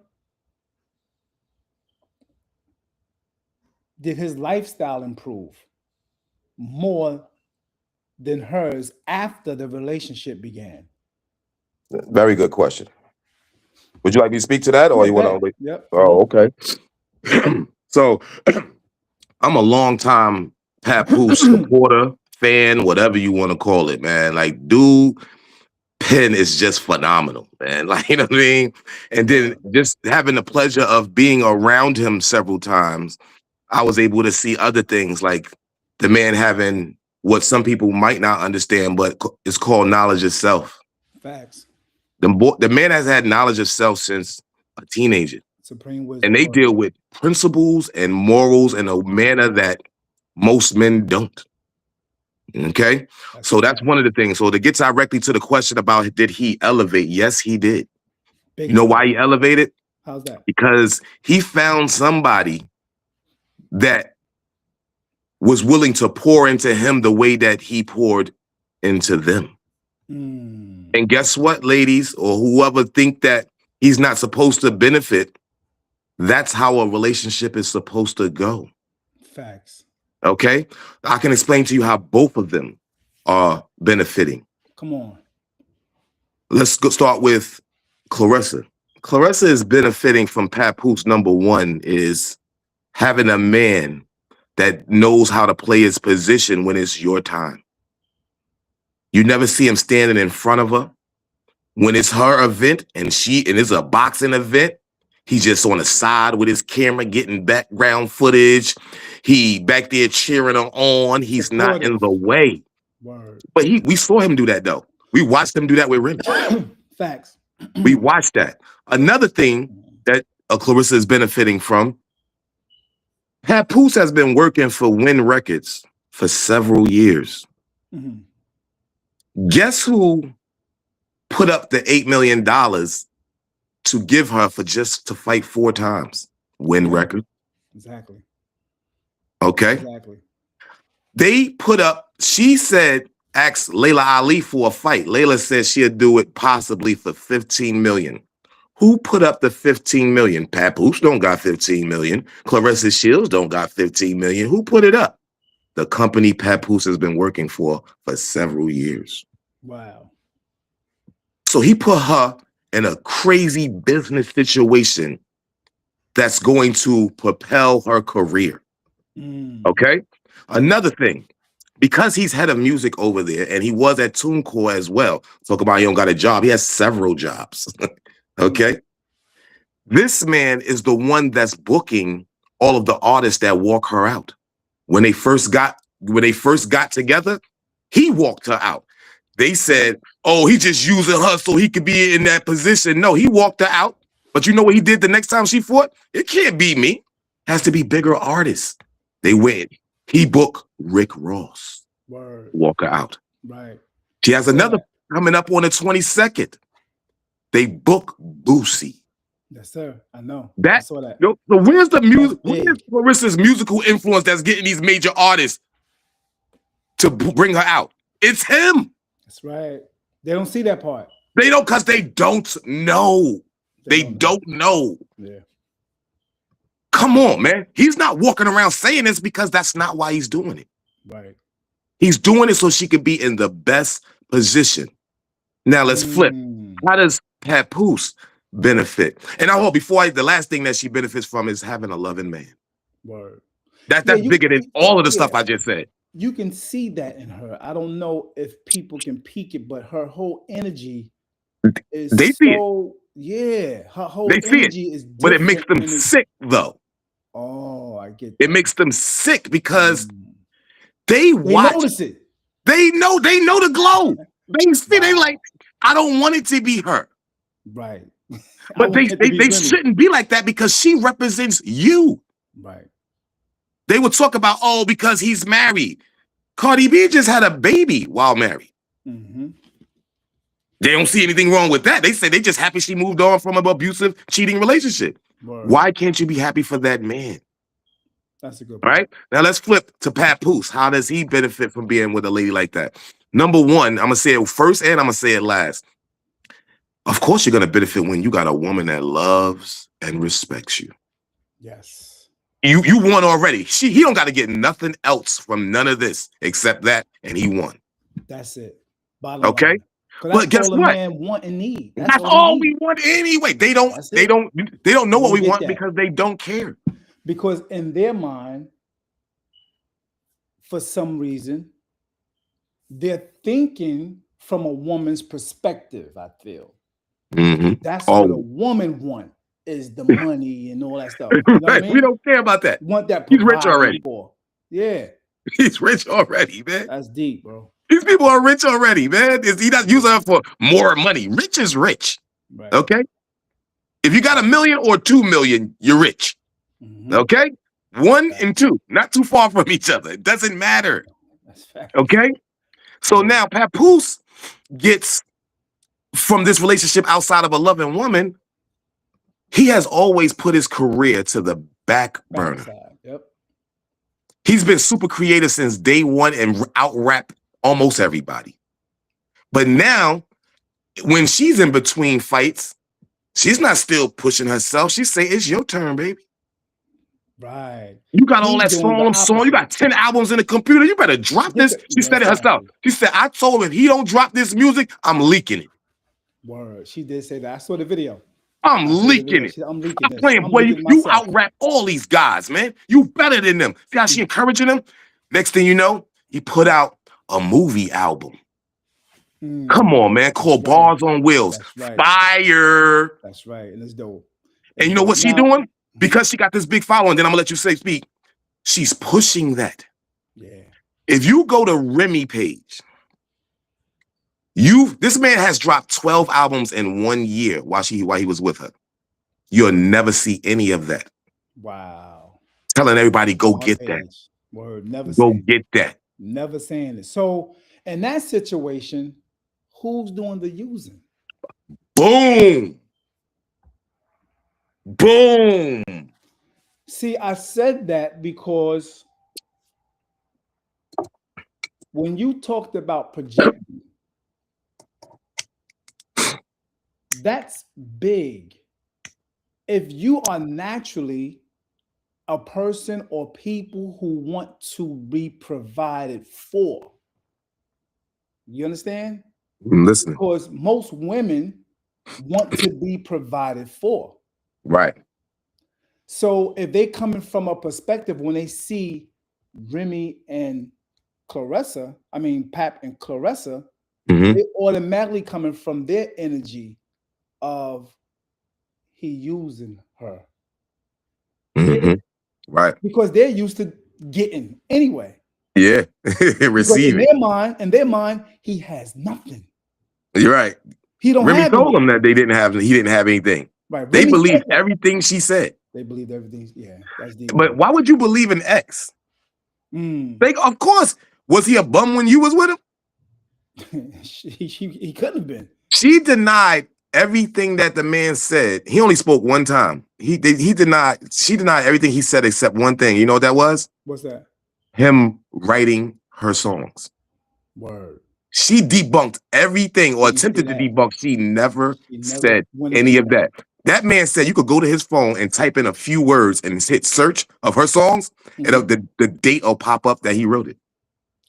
Did his lifestyle improve more than hers after the relationship began? Very good question. Would you like me to speak to that, or Yeah, you go want to ahead. wait? Yep. Oh, Flow. okay. So I'm a long time Papoose supporter, fan, whatever you want to call it, man. Like, dude, Penn is just phenomenal, man. Like, you know what I mean? And then Word. just having the pleasure of being around him several times, I was able to see other things like the man having what some people might not understand, but it's called knowledge of self. Facts. The man has had knowledge of self since a teenager, Supreme and wisdom they word. deal with principles and morals in a manner that most men don't. Okay. That's a So that's fact. one of the things. So to get directly to the question about did he elevate? Yes, he did. You Big know why time. he elevated? How's that? Because he found somebody that was willing to pour into him the way that he poured into them. Mm, And guess what, ladies, or whoever think that he's not supposed to benefit, that's how a relationship is supposed to go. facts. Okay? I can explain to you how both of them are benefiting. Come on. Let's go start with Clarissa. Clarissa is benefiting from Papoose. Number one is having a man that knows how to play his position when it's your time. You never see him standing in front of her. When it's her event and it's a boxing event, he's just on the side with his camera getting background footage. He back there cheering her on. He's not in Supportive. the way. Word. But we saw him do that though. We watched him do that with Remy. Facts. We watched that. Another thing that Clarissa is benefiting from, Papoose has been working for Win Records for several years. Mhm. Guess who put up the $8 million to give her for just to fight 4 times? Win Yeah, Records. exactly. Okay. Exactly. They put up, she said, ask Layla Ali for a fight. Layla said she'll do it possibly for 15 million. Who put up the 15 million? Papoose don't got 15 million. Clarissa Shields don't got 15 million. Who put it up? the company Papoose has been working for several years. Wow. So he put her in a crazy business situation that's going to propel her career. Okay. Another thing, because he's head of music over there and he was at TuneCore as well. Talk about he don't got a job. He has several jobs. Okay. This man is the one that's booking all of the artists that walk her out. When they first got together, he walked her out. They said, "Oh, he just using her so he could be in that position." No, he walked her out. But you know what he did the next time she fought? It can't be me. Has to be bigger artists. They win. He booked Rick Ross. Word. Walk her out. Right. She has another coming up on the 22nd. They book Boosie. Yes, sir. I know. I That saw that. so where's the music? That's big. Where's Clarissa's musical influence that's getting these major artists to bring her out? It's him. That's right. They don't see that part. They don't, because they don't know. They don't know. Yeah. Come on, man. He's not walking around saying this because that's not why he's doing it. Right. He's doing it so she could be in the best position. Now let's flip. How does Papoose benefit? And I hope the last thing that she benefits from is having a loving man. Word. That's bigger than all of the stuff I just said. You can see that in her. I don't know if people can peek it, but her whole energy is they see it. Yeah, her whole they see energy it. is different. But it makes them sick, though. Oh, I get that. It makes them sick because they notice it. They know the glow. They see, they like, I don't want it to be her. Right. But they shouldn't be like that because she represents you. Right. They would talk about, oh, because he's married. Cardi B just had a baby while married. They don't see anything wrong with that. They say they just happy she moved on from an abusive, cheating relationship. Word. Why can't you be happy for that man? That's a good point. All right. Now let's flip to Papoose. How does he benefit from being with a lady like that? Number one, I'm gonna say it first and I'm gonna say it last. Of course, you're gonna benefit when you got a woman that loves and respects you. Yes. You won already. He don't got to get nothing else from none of this except that, and he won. That's it. Bottom okay. Line. But guess what? Man want and need. That's all we want anyway. They don't know what we want because they don't care. Because in their mind, for some reason, they're thinking from a woman's perspective, I feel. That's what a woman wants, is the money and all that stuff. You know what I mean? We don't care about that. Want that he's rich already. For. Yeah. He's rich already, man. That's deep, bro. These people are rich already, man. He not using her for more money. Rich is rich. Right. Okay? If you got $1 million or 2 million, you're rich. Okay? 1 and 2, not too far from each other. It doesn't matter. That's fact. Okay? So now Papoose gets from this relationship outside of a loving woman, he has always put his career to the back burner. Yep. He's been super creative since day one and out-rap almost everybody. But now, when she's in between fights, she's not still pushing herself. She's saying, it's your turn, baby. Right. You got all that song. You got 10 albums in the computer. You better drop this. She said it herself. She said, I told him if he don't drop this music, I'm leaking it. Word. She did say that. I saw the video. I'm leaking it. I'm leaking it. Playing, boy, you out-rap all these guys, man. You better than them. See how she encouraging them? Next thing you know, he put out a movie album. Come on, man. Called Bars on Wheels. Right. Fire. That's right. And it's dope. And you know what she's doing? Because she got this big following, then I'm gonna let you speak. She's pushing that. Yeah. If you go to Remy page, this man has dropped 12 albums in 1 year while he was with her. You'll never see any of that. Wow. Telling everybody, go get that. Word. Never go get that. Never saying it. So in that situation, who's doing the using? Boom. Boom. See, I said that because when you talked about projecting, that's big. If you are naturally a person or people who want to be provided for. You understand? I'm listening. Because most women want to be provided for. Right. So if they coming from a perspective when they see Remy and Clarissa, I mean Pap and Clarissa, Mm-hmm. they automatically coming from their energy of he using her. You get Mm-hmm. it? Right. Because they're used to getting anyway. Yeah. Because Receiving. in their mind, he has nothing. You're right. He don't Remy have told anything. them that he didn't have anything. Right. They Remy said believed that. everything she said. They believed everything. Yeah, that's deep. But why would you believe an ex? Mm. Of course, was he a bum when you was with him? He couldn't have been. She denied everything that the man said. He only spoke one time. She denied everything he said except one thing. You know what that was? What's that? Him writing her songs. Word. She debunked everything or She didn't say attempted to that. debunk. She never She never said went any against of that. That man said you could go to his phone and type in a few words and hit search of her songs, and the date will pop up that he wrote it.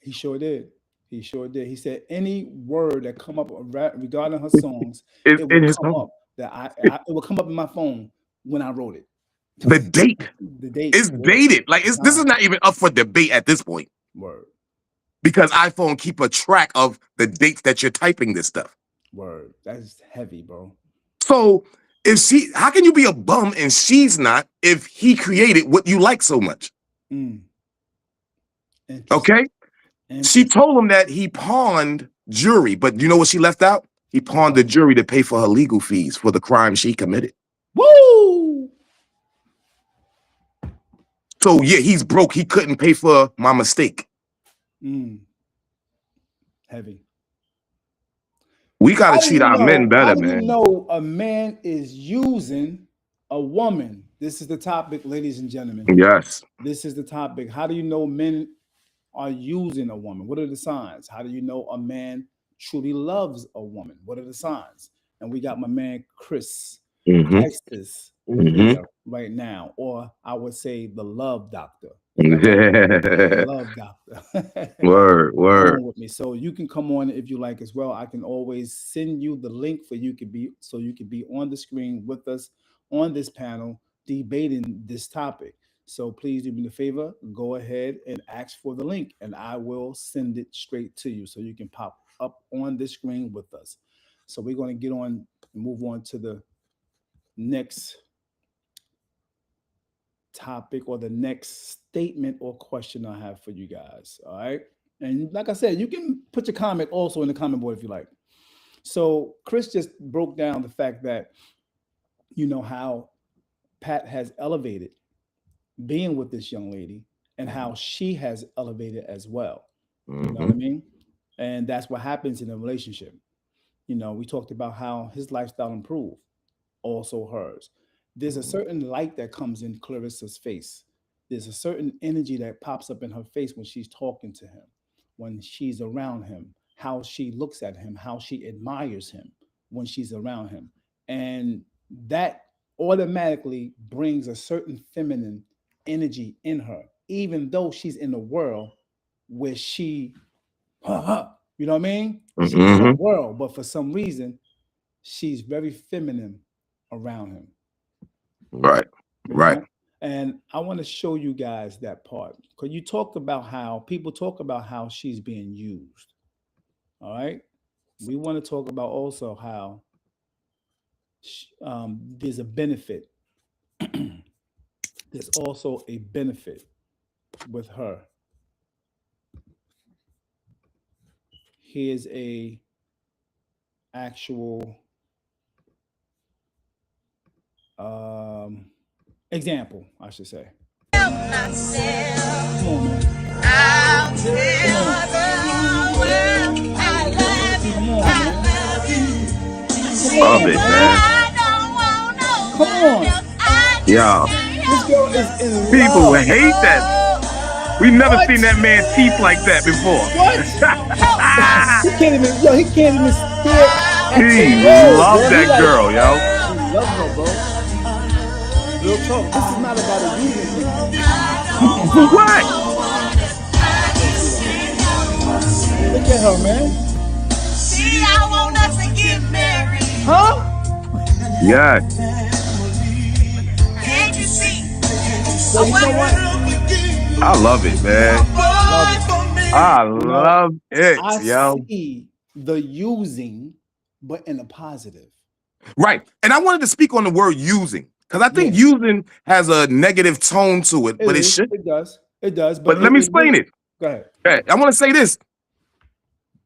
He sure did. He sure did. He said any word that come up regarding her songs, It's it in will his come phone. up it will come up in my phone when I wrote it. The date The date is dated. Like this is not even up for debate at this point. Word. Because iPhone keep a track of the dates that you're typing this stuff. Word. That's heavy, bro. So how can you be a bum and she's not if he created what you like so much? Okay? She told him that he pawned jewelry, but you know what she left out? He pawned the jewelry to pay for her legal fees for the crime she committed. Woo! So yeah, he's broke. He couldn't pay for my mistake. Heavy. We gotta treat our men better, how do man. you know a man is using a woman? This is the topic, ladies and gentlemen. Yes. This is the topic. How do you know men are using a woman? What are the signs? How do you know a man truly loves a woman? What are the signs? And we got my man Chris Texas there right now, or I would say the love doctor. The love doctor. Word. On with me. So you can come on if you like as well. I can always send you the link for you can be on the screen with us on this panel debating this topic. So please do me a favor, go ahead and ask for the link and I will send it straight to you so you can pop up on the screen with us. So we're going to move on to the next topic or the next statement or question I have for you guys. All right. And like I said, you can put your comment also in the comment board if you like. So Chris just broke down the fact that, you know, how Pat has elevated being with this young lady and how she has elevated as well. You know what I mean? And that's what happens in a relationship. You know, we talked about how his lifestyle improved, also hers. There's a certain light that comes in Clarissa's face. There's a certain energy that pops up in her face when she's talking to him, when she's around him, how she looks at him, how she admires him when she's around him. And that automatically brings a certain feminine energy in her, even though she's in a world where she, you know what I mean? She's in a world, but for some reason, she's very feminine around him. Right. Right. And I want to show you guys that part because you talked about how people talk about how she's being used. All right. We want to talk about also how there's a benefit. There's also a benefit with her. Here's a actual example, I should say. Come on, man. Love it, man. Come on. Yeah. This girl is in love. People hate that. We've never seen that man teeth like that before. What? he can't even stare. He loves that girl, yo. He loves her, bro. Real real talk. This is not about a using thing. For what? Go see that. Look at her, man. See, I want us to get married. Huh? Yeah. Can't you see? So you know what? I love it, man. Love it. I You know, love it, I yo. see the using, but in a positive. Right. And I wanted to speak on the word using, because I think Yeah. using has a negative tone to it, It but it is. should. It does. It does. But let me explain it. Go ahead. Okay, I want to say this.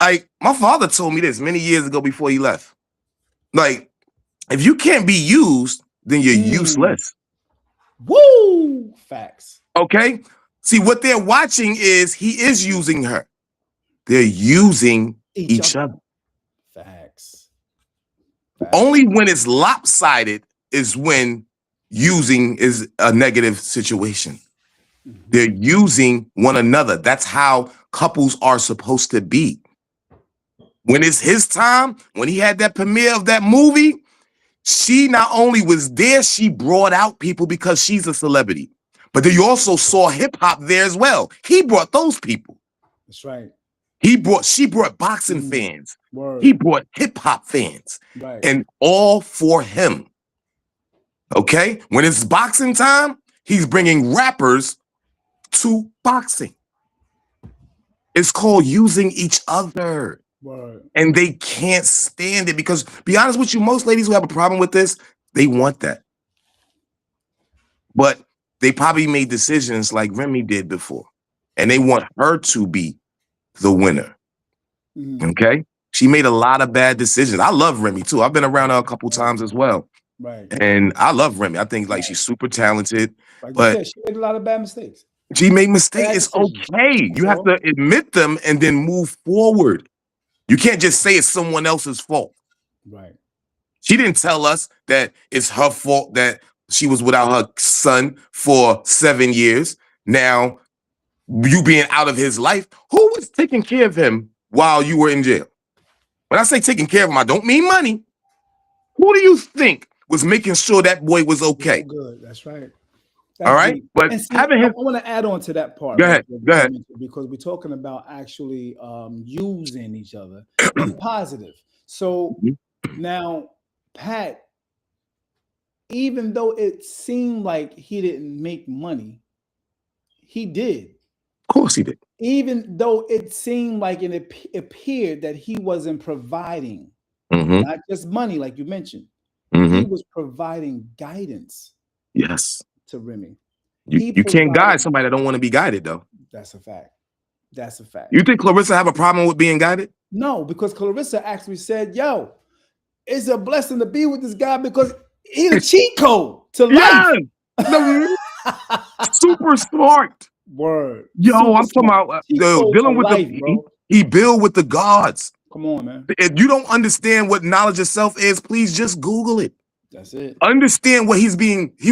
Like, my father told me this many years ago before he left. Like, if you can't be used, then you're useless. Woo! Facts. Okay? See, what they're watching is he is using her. They're using each other. Facts. Only when it's lopsided is when using is a negative situation. They're using one another. That's how couples are supposed to be. When it's his time, when he had that premiere of that movie, she not only was there, she brought out people because she's a celebrity. But then you also saw hip hop there as well. He brought those people. That's right. She brought boxing fans. Word. He brought hip hop fans. Right. And all for him. Okay? When it's boxing time, he's bringing rappers to boxing. It's called using each other. Word. And they can't stand it because, be honest with you, most ladies who have a problem with this, they want that. But they probably made decisions like Remy did before. And they want her to be the winner. Okay? She made a lot of bad decisions. I love Remy too. I've been around her a couple times as well. Right. And I love Remy. I think like she's super talented. Like but you said, she made a lot of bad mistakes. She made mistakes. Bad It's decisions. okay. You have to admit them and then move forward. You can't just say it's someone else's fault. Right. She didn't tell us that it's her fault that she was without her son for 7 years. Now, you being out of his life, who was taking care of him while you were in jail? When I say taking care of him, I don't mean money. Who do you think was making sure that boy was okay? Good. That's right. All right. Deep. But and see, having him, I want to add on to that part. Go ahead. Go ahead. Because we're talking about actually using each other in positive. So now, Pat, even though it seemed like he didn't make money, he did. Of course he did. Even though it seemed like it appeared that he wasn't providing, not just money, like you mentioned. He was providing guidance. Yes. To Remy. You can't guide somebody that don't want to be guided, though. That's a fact. That's a fact. You think Clarissa have a problem with being guided? No, because Clarissa actually said, yo, it's a blessing to be with this guy because he's a cheat code to life. Super smart. Word. Yo, Super I'm talking about dealing with life, he build with the gods. Come on, man. If you don't understand what knowledge of self is, please just Google it. That's it. Understand what he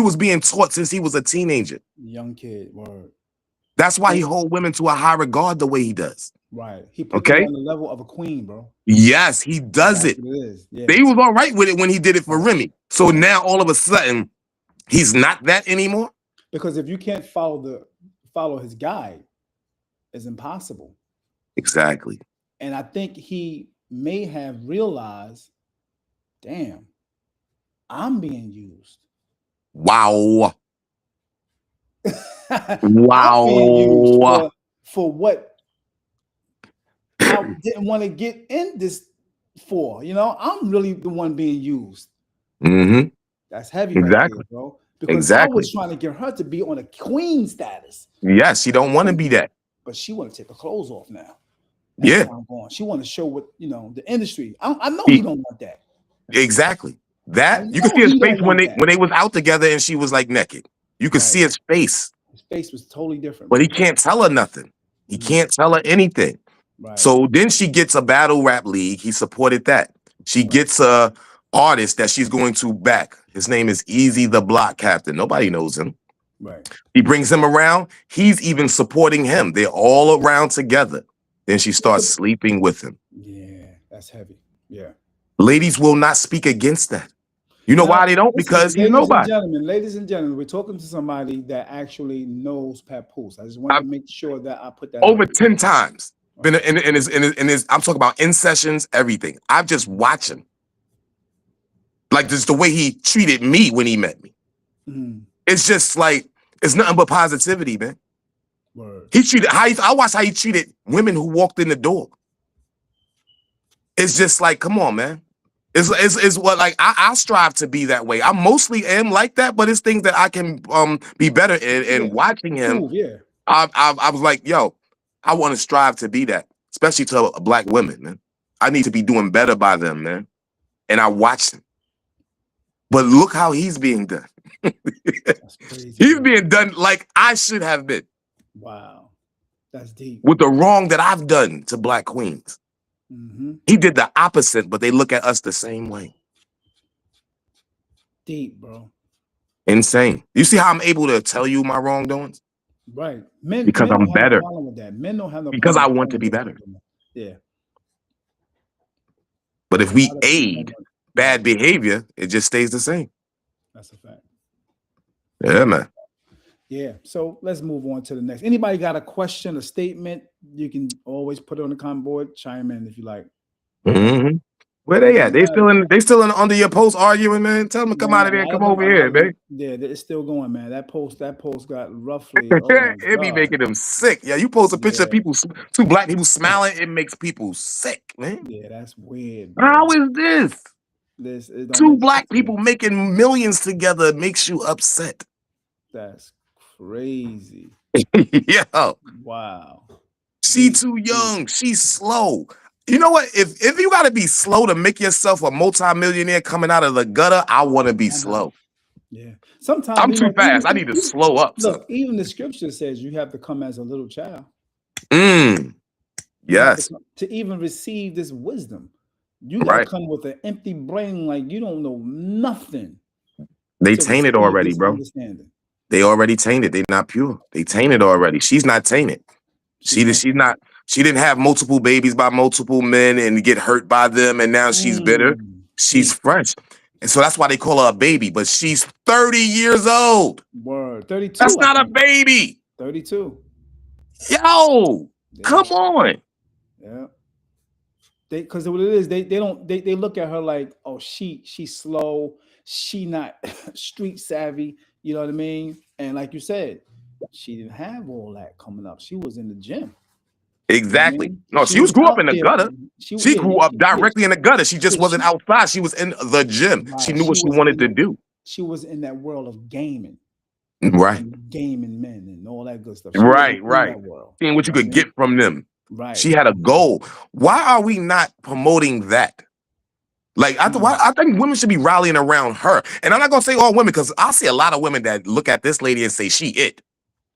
was being taught since he was a teenager. Young kid, word. That's why he hold women to a high regard the way he does. Right. He put them on the level of a queen, bro. Yes, he does it. Yeah. He was all right with it when he did it for Remy. So now all of a sudden, he's not that anymore. Because if you can't follow his guide, it's impossible. Exactly. And I think he may have realized, damn, I'm being used. Wow. Wow. I'm being used for what I didn't want to get in this for. You know, I'm really the one being used. That's heavy, right there, bro. Because I was trying to get her to be on a queen status. Yes, she don't want to be that. But she want to take her clothes off now. That's how I'm going. She want to show what, the industry. I know he don't want that. Exactly. That you can see his face when they was out together and she was like naked. You could see his face. His face was totally different. But he can't tell her nothing. He can't tell her anything. Right. So then she gets a battle rap league. He supported that. She gets a artist that she's going to back. His name is Easy the Block Captain. Nobody knows him. Right. He brings him around. He's even supporting him. They're all around together. Then she starts sleeping with him. Yeah, that's heavy. Yeah. Ladies will not speak against that. You know Now, why they don't? listen, Because he's nobody. ladies and gentlemen, we're talking to somebody that actually knows Papoose. I just wanted to make sure that I put that out Over there. 10 times. Been Okay. in his, I'm talking about in sessions, everything. I've just watched him. Like just the way he treated me when he met me. Mm, It's just like, it's nothing but positivity, man. word. I watched how he treated women who walked in the door. It's just like, come on, man. It's what like I strive to be that way. I mostly am like that, but it's things that I can be better in. Yeah. And watching him, Prove, yeah. I was like, yo, I want to strive to be that, especially to black women, man. I need to be doing better by them, man. And I watched him. But look how he's being done. That's crazy. He's Bro. being done like I should have been Wow. That's deep. with the wrong that I've done to black queens. Mm-hmm. He did the opposite, but they look at us the same way. Deep, bro. Insane. You see how I'm able to tell you my wrongdoings? Right. Men Because don't I'm have better. no problem with that. Men don't have no Because problem I with want to be telling better. us. Yeah. But if A we lot of people aid don't want- bad behavior, it just stays the same. That's a fact. Yeah, man. Yeah. So let's move on to the next. Anybody got a question, a statement? You can always put it on the comment board. Chime in if you like. Mm-hmm. Where they at? They still in under your post arguing, man. Tell them to come Man, out of a there and lot of come them, over here, man. yeah, it's still going, man. That post got roughly. Oh my It be god. making them sick. Yeah, you post a picture of Yeah. people, two black people smiling, it makes people sick, man. Yeah, that's weird, bro. How is this? It don't Two make black sense to me. people making millions together makes you upset. That's crazy. Yeah. Wow. She too young. She's slow. You know what? If you gotta be slow to make yourself a multimillionaire coming out of the gutter, I want to be slow. Yeah. Sometimes I'm too fast. I need to slow up. Look, even the scripture says you have to come as a little child. Yes. To even receive this wisdom, you got to Right. come with an empty brain, like you don't know nothing. They to tainted receive already, this bro. understanding. They already tainted. They're not pure. They tainted already. She's not tainted. She's not. She didn't have multiple babies by multiple men and get hurt by them, and now she's bitter. She's fresh, and so that's why they call her a baby. But she's 30 years old. Word. 32. That's not a baby. 32. Yo, come on. Yeah. Because what it is, they look at her like, oh, she's slow, she not street savvy, you know what I mean? And like you said, she didn't have all that coming up. She was in the gym. Exactly. You know No, she grew up in the gutter. She grew up directly in the gutter. She just wasn't outside. She was in the gym. She knew what she wanted to do. She was in that world of gaming. Right. Gaming men and all that good stuff. Right. That world. Seeing what you could get from them. Right. She had a goal. Why are we not promoting that? Like, I think women should be rallying around her. And I'm not going to say all women, because I see a lot of women that look at this lady and say she it.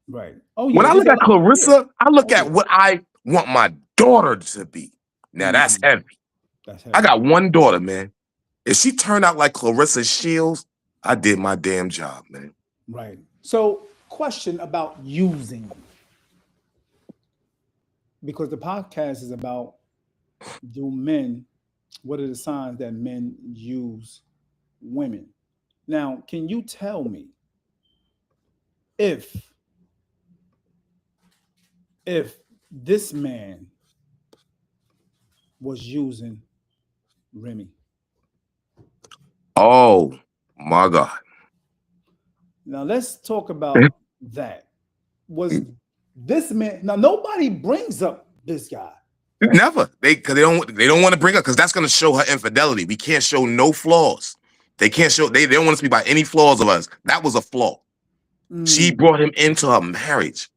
Right. Oh, yeah. When I look at Clarissa, I look at what I want my daughter to be. Now, that's heavy. I got one daughter, man. If she turned out like Clarissa Shields, I did my damn job, man. Right. So, question about using. Because the podcast is about what are the signs that men use women? Now, can you tell me if this man was using Remy? Oh my God. Now let's talk about that. Was this man, now nobody brings up this guy. Never. They don't want to bring up, because that's going to show her infidelity. We can't show no flaws. They can't show, they don't want to speak about any flaws of us. That was a flaw. She brought him into her marriage,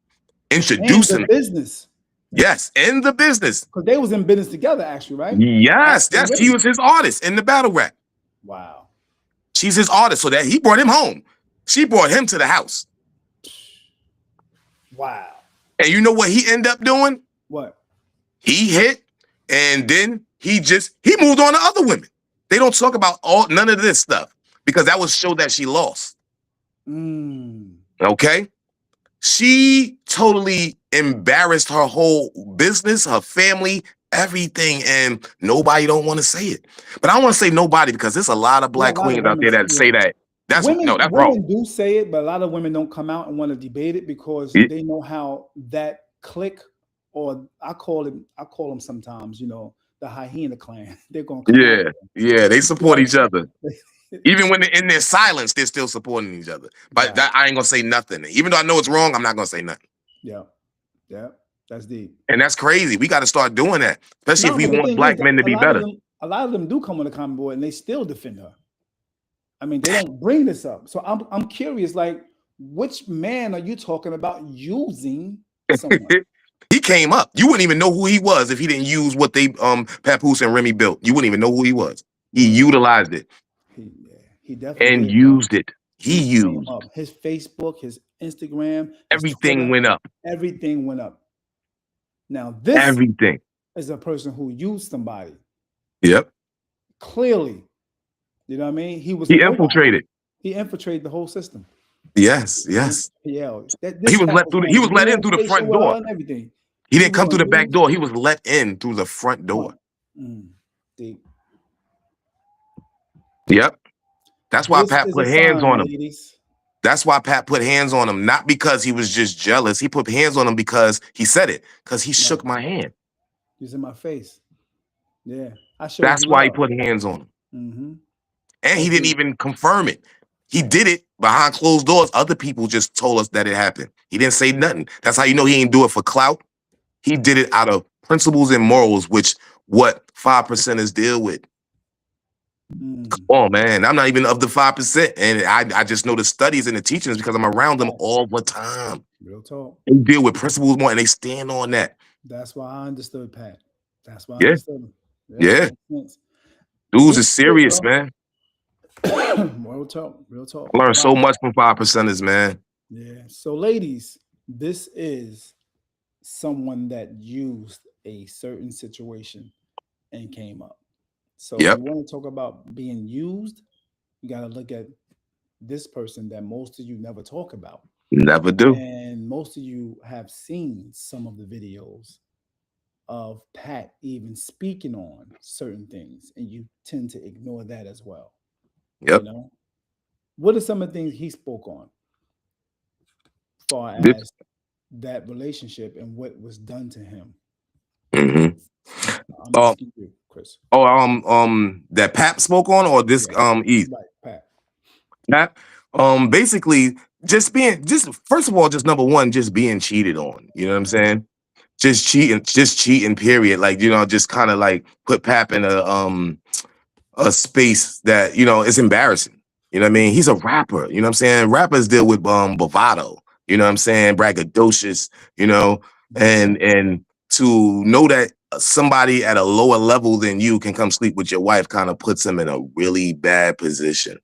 introducing the business. Yes, in the business. Because they was in business together, actually, right? Yes. He was his artist in the battle rap. Wow. She's his artist, so that he brought him home. She brought him to the house. Wow. And you know what he ended up doing? What? He hit, and then he moved on to other women. They don't talk about none of this stuff, because that would show that she lost. Okay? She totally embarrassed her whole business, her family, everything, and nobody don't want to say it. But I don't want to say nobody because there's a lot of Yeah, a black lot of queens out women. there that Yeah, say that. That's no, that's wrong. women do say it, but a lot of women don't come out and want to debate it because Y- they know how that clique, or I call them sometimes, the hyena clan. They're gonna come out. Yeah, yeah, they You know support what I'm each other. saying? Even when they're in their silence, they're still supporting each other. But Right. that I ain't gonna say nothing. Even though I know it's wrong, I'm not gonna say nothing. Yeah. Yeah. That's deep. And that's crazy. We got to start doing that, especially if No, we but the want thing is black that men to be better. a lot of them do come on the comment board and they still defend her. I mean, they don't bring this up. So I'm curious, like, which man are you talking about using someone? He came up. You wouldn't even know who he was if he didn't use what they Papoose and Remy built. You wouldn't even know who he was. He Word. utilized it He definitely and did, bro. used it. He He came used up. His Facebook, his Instagram, his everything Twitter, went up. everything went up. Now, this Everything. is a person who used somebody Yep. clearly. You know what I mean? He was a He nobody. infiltrated. He infiltrated the whole system. Yes. Yes. Yeah, He this was cat let was through. He on was let in real through the facial front with her door. and everything. He He didn't was come through on the back news. door. He was let in through the front door. Deep. Yep. That's why This Pat is a put hands sign, on him. ladies. That's why Pat put hands on him, not because he was just jealous. He put hands on him because he said it, because he Right. shook my hand. He's in my face. Yeah. I showed That's you why he love. put hands on him. Mm-hmm. And he That's didn't deep. even confirm it. He did it behind closed doors. Other people just told us that it happened. He didn't say nothing. That's how you know he didn't do it for clout. He did it out of principles and morals, which what 5%ers deal with. Oh man, I'm not even of the 5%. And I just know the studies and the teachings because I'm around them Facts. all the time. Real talk. They deal with principles more and they stand on that. That's why I understood Pat. That's why I Yeah, understood him. Yeah, yeah. makes sense. Dudes This is is it, serious, bro. man. Real talk. Real talk. I learned so Wow. much from 5%ers, man. Yeah. So, ladies, this is someone that used a certain situation and came up. So, if you Yep. want to talk about being used, you got to look at this person that most of you never talk about. Never do. And most of you have seen some of the videos of Pat even speaking on certain things, and you tend to ignore that as well. You Yep. know, what are some of the things he spoke on, far This. as that relationship and what was done to him? Mm-hmm. I'm asking you, Chris. That Pap spoke on, or this Yeah, East right, Pat. Pap, basically just first of all, just number one, just being cheated on. You know what I'm saying? Just cheating. Period. Like just kind of like put Pap in a space that is embarrassing. You know what I mean? He's a rapper. You know what I'm saying? Rappers deal with bravado. You know what I'm saying? Braggadocious. You know, Mm-hmm. and to know that somebody at a lower level than you can come sleep with your wife kind of puts him in a really bad position.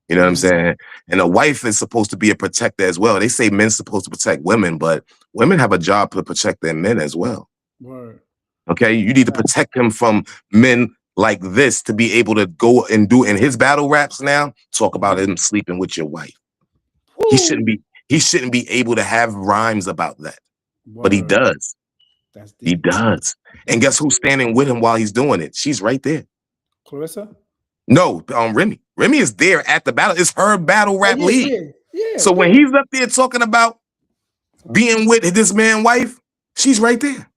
You know what I'm saying? And a wife is supposed to be a protector as well. They say men's supposed to protect women, but women have a job to protect their men as well. Word. Okay, you need to Right. protect him from men like this to be able to go and do in his battle raps now. Talk about him sleeping with your wife. He shouldn't Woo. be. He shouldn't be able to have rhymes about that, but he Word. does. That's He deep. does. And guess who's standing with him while he's doing it? She's right there. Clarissa? No, Remy. Remy is there at the battle. It's her battle Oh, rap yeah, league. yeah, yeah, So when yeah. he's up there talking about being with this man's wife, she's right there.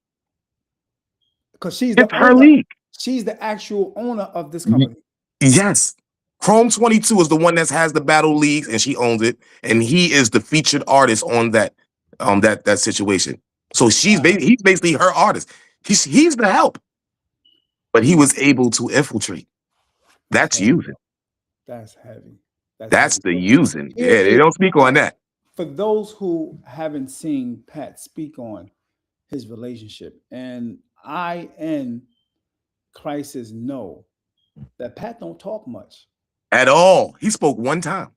Because she's the It's her owner. league. She's the actual owner of this Y- company. Yes. Chrome 22 is the one that has the battle leagues and she owns it. And he is the featured artist on that situation. So he's basically her artist. He's the help. But he was able to infiltrate. That's That's heavy, using. bro. That's heavy. That's That's heavy. the So using. here Yeah, they is don't speak on that. for those who haven't seen Pat speak on his relationship, and I and Crisis know that Pat don't talk much. At all. He spoke one time.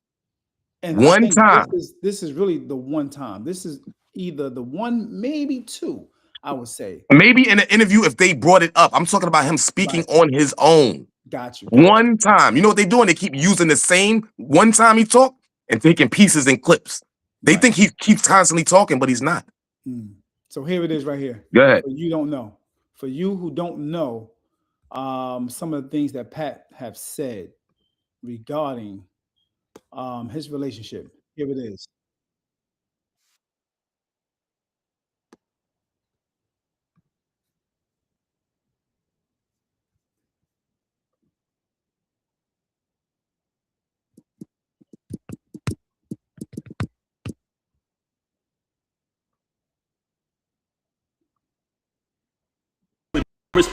And I One think time. this is really the one time. This is either the one, maybe two, I would say. Maybe in an interview if they brought it up. I'm talking about him speaking Right. on his own. Got you, got you. One time. You know what they're doing? They keep using the same one time he talked and taking pieces and clips. They Right. think he keeps constantly talking, but he's not. So here it is right here. Go ahead. So you don't know. For you who don't know, some of the things that Pat have said regarding his relationship. Here it is.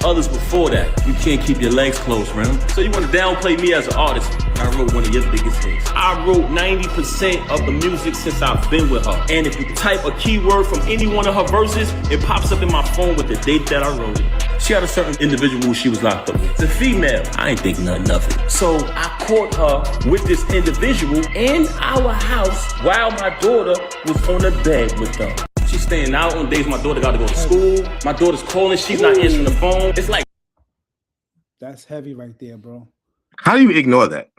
Others before that. You can't keep your legs closed, man. So you want to downplay me as an artist? I wrote one of your biggest hits. I wrote 90% of the music since I've been with her. And if you type a keyword from any one of her verses, it pops up in my phone with the date that I wrote it. She had a certain individual who she was locked up with. It's a female. I ain't think nothing of it. So I caught her with this individual in our house while my daughter was on the bed with them. She's staying out on days my daughter got to go to school. My daughter's calling, she's not answering the phone. It's like, That's heavy right there, bro. How do you ignore that?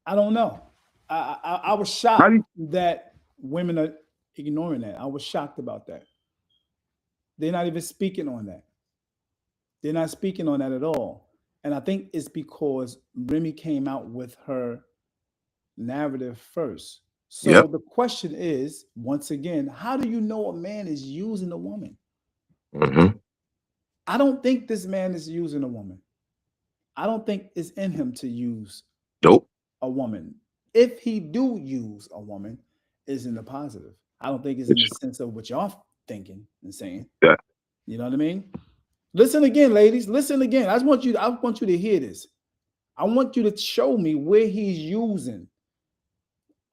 I don't know. I was How shocked do that women are ignoring that. I was shocked about that. They're not even speaking on that. They're not speaking on that at all. And I think it's because Remy came out with her narrative first. So Yep. the question is, once again, how do you know a man is using a woman? Mm-hmm. I don't think this man is using a woman. I don't think it's in him to use Nope. a woman. If he do use a woman, is in the positive. I don't think it's in the sense of what y'all thinking and saying. Yeah. You know what I mean? Listen again, ladies. Listen again. I want you to hear this. I want you to show me where he's using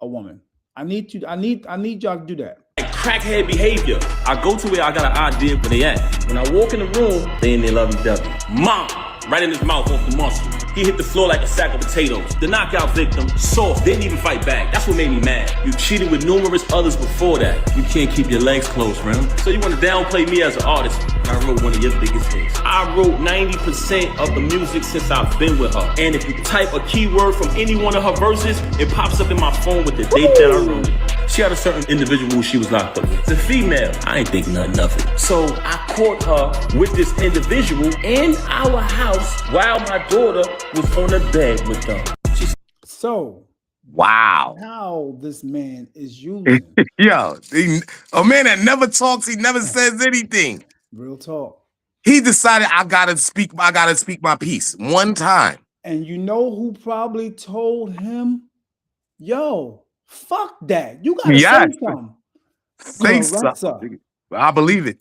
a woman. I need y'all to do that. crackhead behavior. I go to where I got an idea where they at. When I walk in the room, they in their lovey-dovey. Mom! Right in his mouth off the muscle. He hit the floor like a sack of potatoes. The knockout victim, soft, didn't even fight back. That's what made me mad. You cheated with numerous others before that. You can't keep your legs closed, man. So you want to downplay me as an artist? I wrote one of your biggest hits. I wrote 90% of the music since I've been with her. And if you type a keyword from any one of her verses, it pops up in my phone with the date that I wrote it. She had a certain individual who she was locked up with. It's a female. I ain't think nothing of it. So I caught her with this individual in our house while my daughter was on the bed with them. So Wow. how this man is using Yo, a man that never talks, he never says anything. real talk. He decided I gotta speak my piece one time. And you know who probably told him, yo, fuck that. You gotta Yes. say something. Say Caressa. something. I believe it.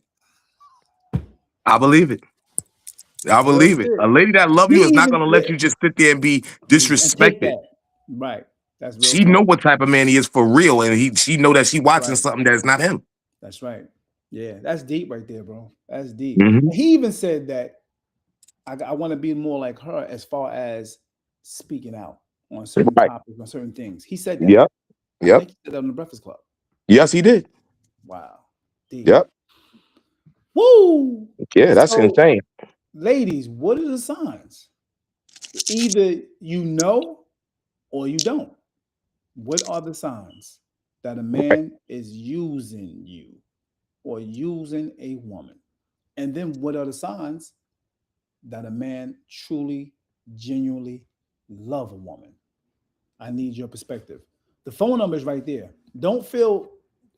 I believe it. I believe it. A lady that loves you is not gonna let you just sit there and be And take disrespected. that. Right. That's real. She talk. know what type of man he is for real, and she know that she watching Right. something that's not him. That's right. Yeah, that's deep right there, bro. That's deep. Mhm. And he even said that I want to be more like her as far as speaking out on certain Right. topics, on certain things. He said that. Yep. I Yep. think he said that on the Breakfast Club. Yes, he did. Wow. Deep. Yep. Woo! Yeah, that's So, insane. ladies, what are the signs? Either you know or you don't. What are the signs that a man is using you or using a woman? And then what are the signs that a man truly, genuinely love a woman? I need your perspective. The phone number is right there. Don't feel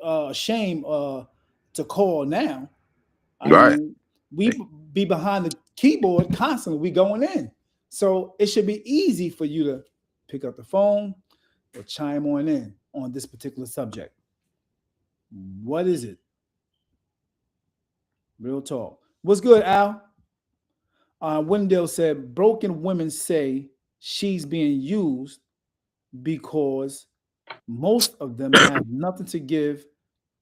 ashamed to call now. I Right. mean, we be behind the keyboard constantly. We going in. So it should be easy for you to pick up the phone or chime on in on this particular subject. What is it? Real talk. What's good, Al? Wendell said, broken women say she's being used because most of them have nothing to give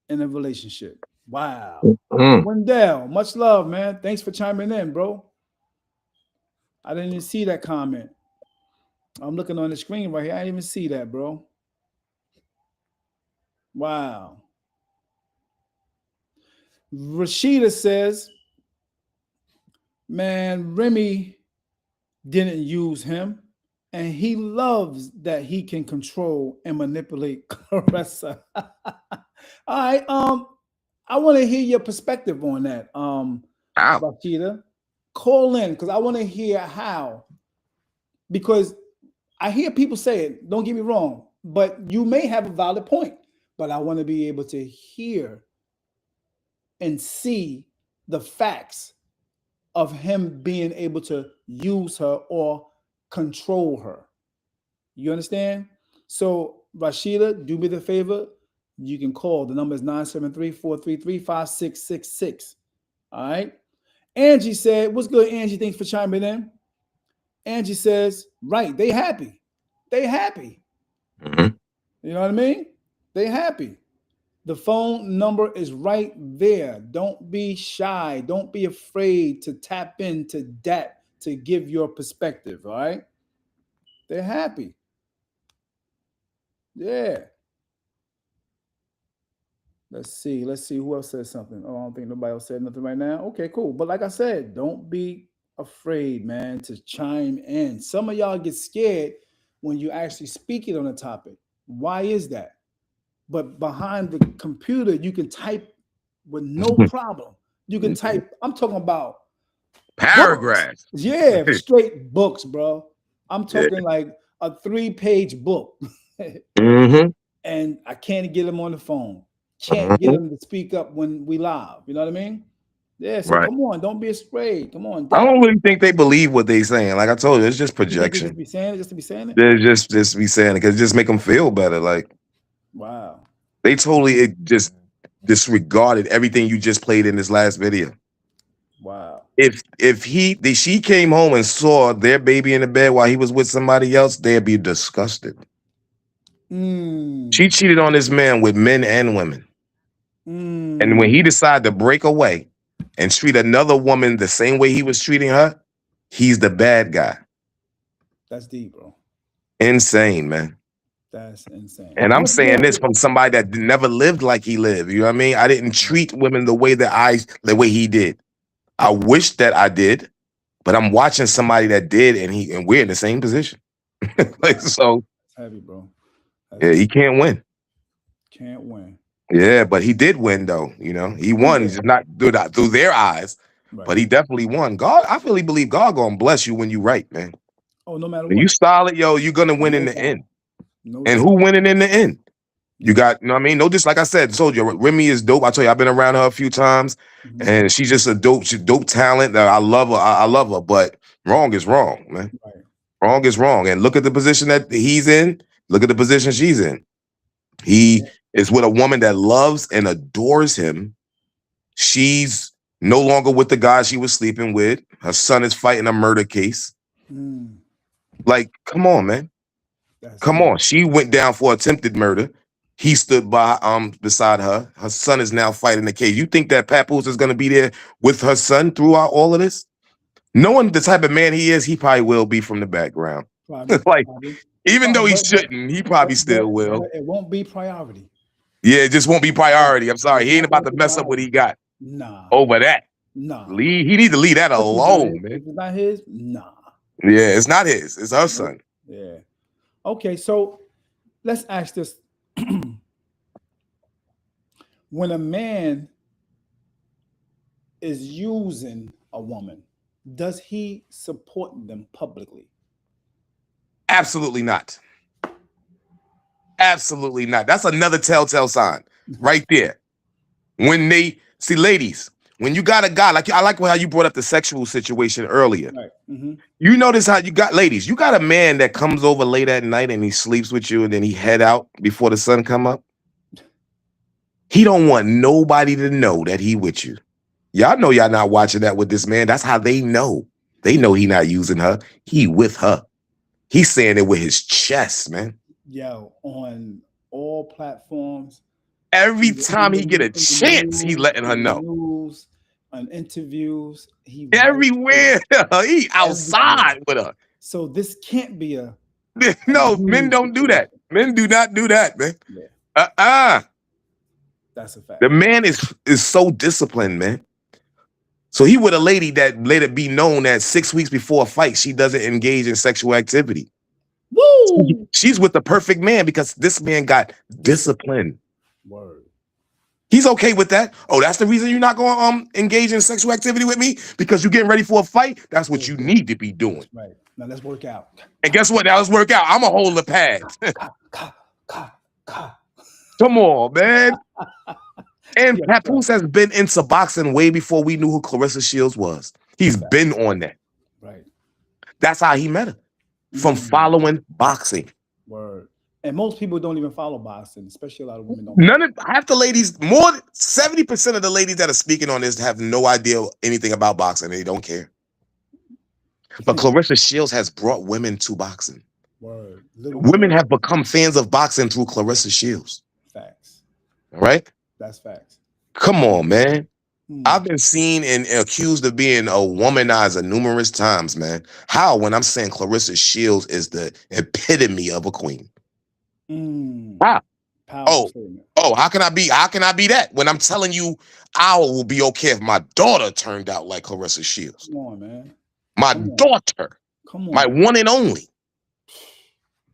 in a relationship. Wow. Mm. Wendell, much love, man. Thanks for chiming in, bro. I didn't even see that comment. I'm looking on the screen right here. I didn't even see that, bro. Wow. Rashida says, man, Remy didn't use him, and he loves that he can control and manipulate Clarissa. All right. I want to hear your perspective on that. How? Rashida, call in because I want to hear how. Because I hear people say it, don't get me wrong, but you may have a valid point. But I want to be able to hear and see the facts of him being able to use her or control her. You understand? So, Rashida, do me the favor. You can call. The number is 973-433-5666. All right. Angie said, what's good, Angie? Thanks for chiming in. Angie says, right, they happy. They happy. Mm-hmm. You know what I mean? They happy. The phone number is right there. Don't be shy. Don't be afraid to tap into that to give your perspective. All right. They're happy. Yeah. Let's see. Let's see who else said something. Oh, I don't think nobody else said nothing right now. Okay, cool. But like I said, don't be afraid, man, to chime in. Some of y'all get scared when you actually speak it on a topic. Why is that? But behind the computer, you can type with no problem. You can type, I'm talking about books. Paragraphs. Yeah, straight books, bro. I'm Yeah. talking like a 3-page book. Mm-hmm. And I can't get them on the phone. Can't get them to speak up when we live. You know what I mean? Yeah, so Right. come on, don't be afraid. Come on, I Dad. don't really think they believe what they saying. Like I told you, it's just You think they just projection. be saying it just to be saying it? They just be saying it because it just make them feel better. Like Wow. they totally just disregarded everything you just played in this last video. Wow. If she came home and saw their baby in the bed while he was with somebody else, they'd be disgusted. She cheated on this man with men and women. And when he decided to break away and treat another woman the same way he was treating her, he's the bad guy. That's deep, bro. Insane, man. That's insane. And I'm Once saying again, this from somebody that never lived like he lived. You know what I mean? I didn't treat women the way the way he did. I wish that I did, but I'm watching somebody that did, and we're in the same position. Like, so it's heavy, bro. That's yeah, he heavy. can't win. Can't win. Yeah, but he did win though. You know, he won. did. He's just not through their eyes, Right. but he definitely won. God, I really believe God gonna bless you when you right, man. Oh, no matter When you what. solid, yo, you're gonna win in No the doubt. end. No And doubt. who winning in the end? You Yeah. got, you know what I mean? No, just like I said, told you, Remy is dope. I told you, I've been around her a few times, and she's just a dope talent. I love her. I love her, but wrong is wrong, man. Right. Wrong is wrong. And look at the position that he's in. Look at the position she's in. He is with a woman that loves and adores him. She's no longer with the guy she was sleeping with. Her son is fighting a murder case. Like, come on, man. Come on. She went down for attempted murder. He stood by beside her. Her son is now fighting the case. You think that Papoose is gonna be there with her son throughout all of this? Knowing the type of man he is, he probably will be from the background. Like, even though he shouldn't, he probably still will. But it won't be priority. Yeah, it just won't be priority. I'm sorry. He ain't about to mess up what he got. Nah. Over that. Nah. He need to leave that alone, man. If it's not his, nah. Yeah, it's not his. It's her son. Yeah. Okay, so let's ask this. When a man is using a woman, does he support them publicly? Absolutely not. Absolutely not. That's another telltale sign right there. When they see, ladies, when you got a guy, like I like how you brought up the sexual situation earlier. Right. You notice how you got ladies, you got a man that comes over late at night and he sleeps with you and then he head out before the sun come up. He don't want nobody to know that he with you. Y'all know y'all not watching that with this man. That's how they know. They know he not using her. He with her. He's saying it with his chest, man. Yo, on all platforms. Every time he get a chance, he letting her know. News, on interviews, he everywhere. He outside with her. So this can't be a no, men don't do that. Men do not do that, man. Yeah. That's a fact. The man is so disciplined, man. So he with a lady that let it be known that 6 weeks before a fight, she doesn't engage in sexual activity. Woo! She's with the perfect man because this man got discipline. Word. He's okay with that. Oh, that's the reason you're not going to engage in sexual activity with me because you're getting ready for a fight. That's what you need to be doing. That's right. Now let's work out. And guess what? Now let's work out. I'm gonna hold the pads. Come on, man. And Yes, Papoose has been into boxing way before we knew who Clarissa Shields was. He's been on that. right. That's how he met her. From following boxing. Word. And most people don't even follow boxing, especially a lot of women don't. None of half the ladies, more than 70% of the ladies that are speaking on this have no idea anything about boxing. They don't care. But Clarissa Shields has brought women to boxing. Word. Women have become fans of boxing through Clarissa Shields. Facts. All right? That's facts. Come on, man. I've been seen and accused of being a womanizer numerous times, man. How? When I'm saying Clarissa Shields is the epitome of a queen. How? How can I be that when I'm telling you I will be okay if my daughter turned out like Clarissa Shields? Come on, man. My daughter. Come on. My one and only.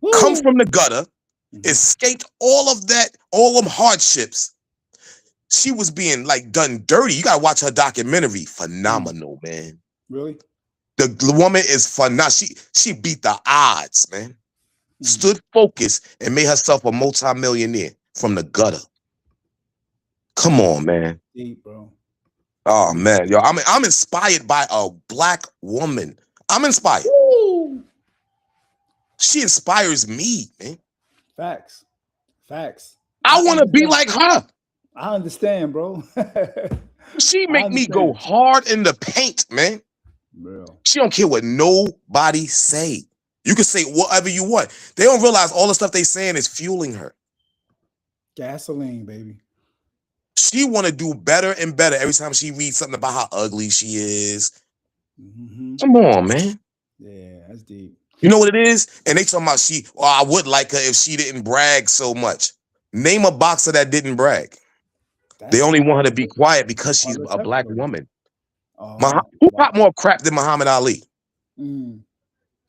Woo. Come from the gutter, escaped all of that, all them hardships. She was being like done dirty. You gotta watch her documentary. Phenomenal, man. Really? The woman is phenomenal. She beat the odds, man. Stood focused and made herself a multi-millionaire from the gutter. Come on, man. Deep, bro. Oh man, yo, I'm inspired by a black woman. I'm inspired. Woo. She inspires me, man. Facts. I want to be like her. I understand, bro. She make me go hard in the paint, man. Real. She don't care what nobody say. You can say whatever you want. They don't realize all the stuff they saying is fueling her. Gasoline, baby. She want to do better and better every time she reads something about how ugly she is. Come on, man. Yeah, that's deep. You know what it is? And they talking about I would like her if she didn't brag so much. Name a boxer that didn't brag. They only want her to be quiet because she's a black woman. Who popped more crap than Muhammad Ali?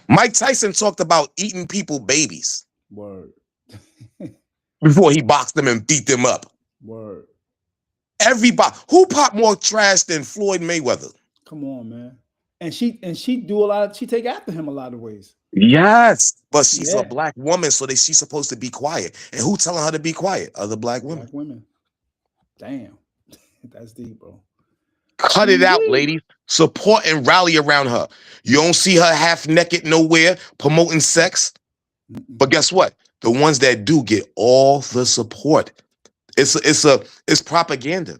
Mike Tyson talked about eating people babies. Word. Before he boxed them and beat them up. Word. Everybody. Who popped more trash than Floyd Mayweather? Come on, man. And she do a lot. She take after him a lot of ways. Yes, but she's a black woman, so she's supposed to be quiet. And who telling her to be quiet? Other black women. Black women. Damn, that's deep, bro. Cut it out, ladies. Support and rally around her. You don't see her half naked nowhere promoting sex. But guess what? The ones that do get all the support. It's propaganda.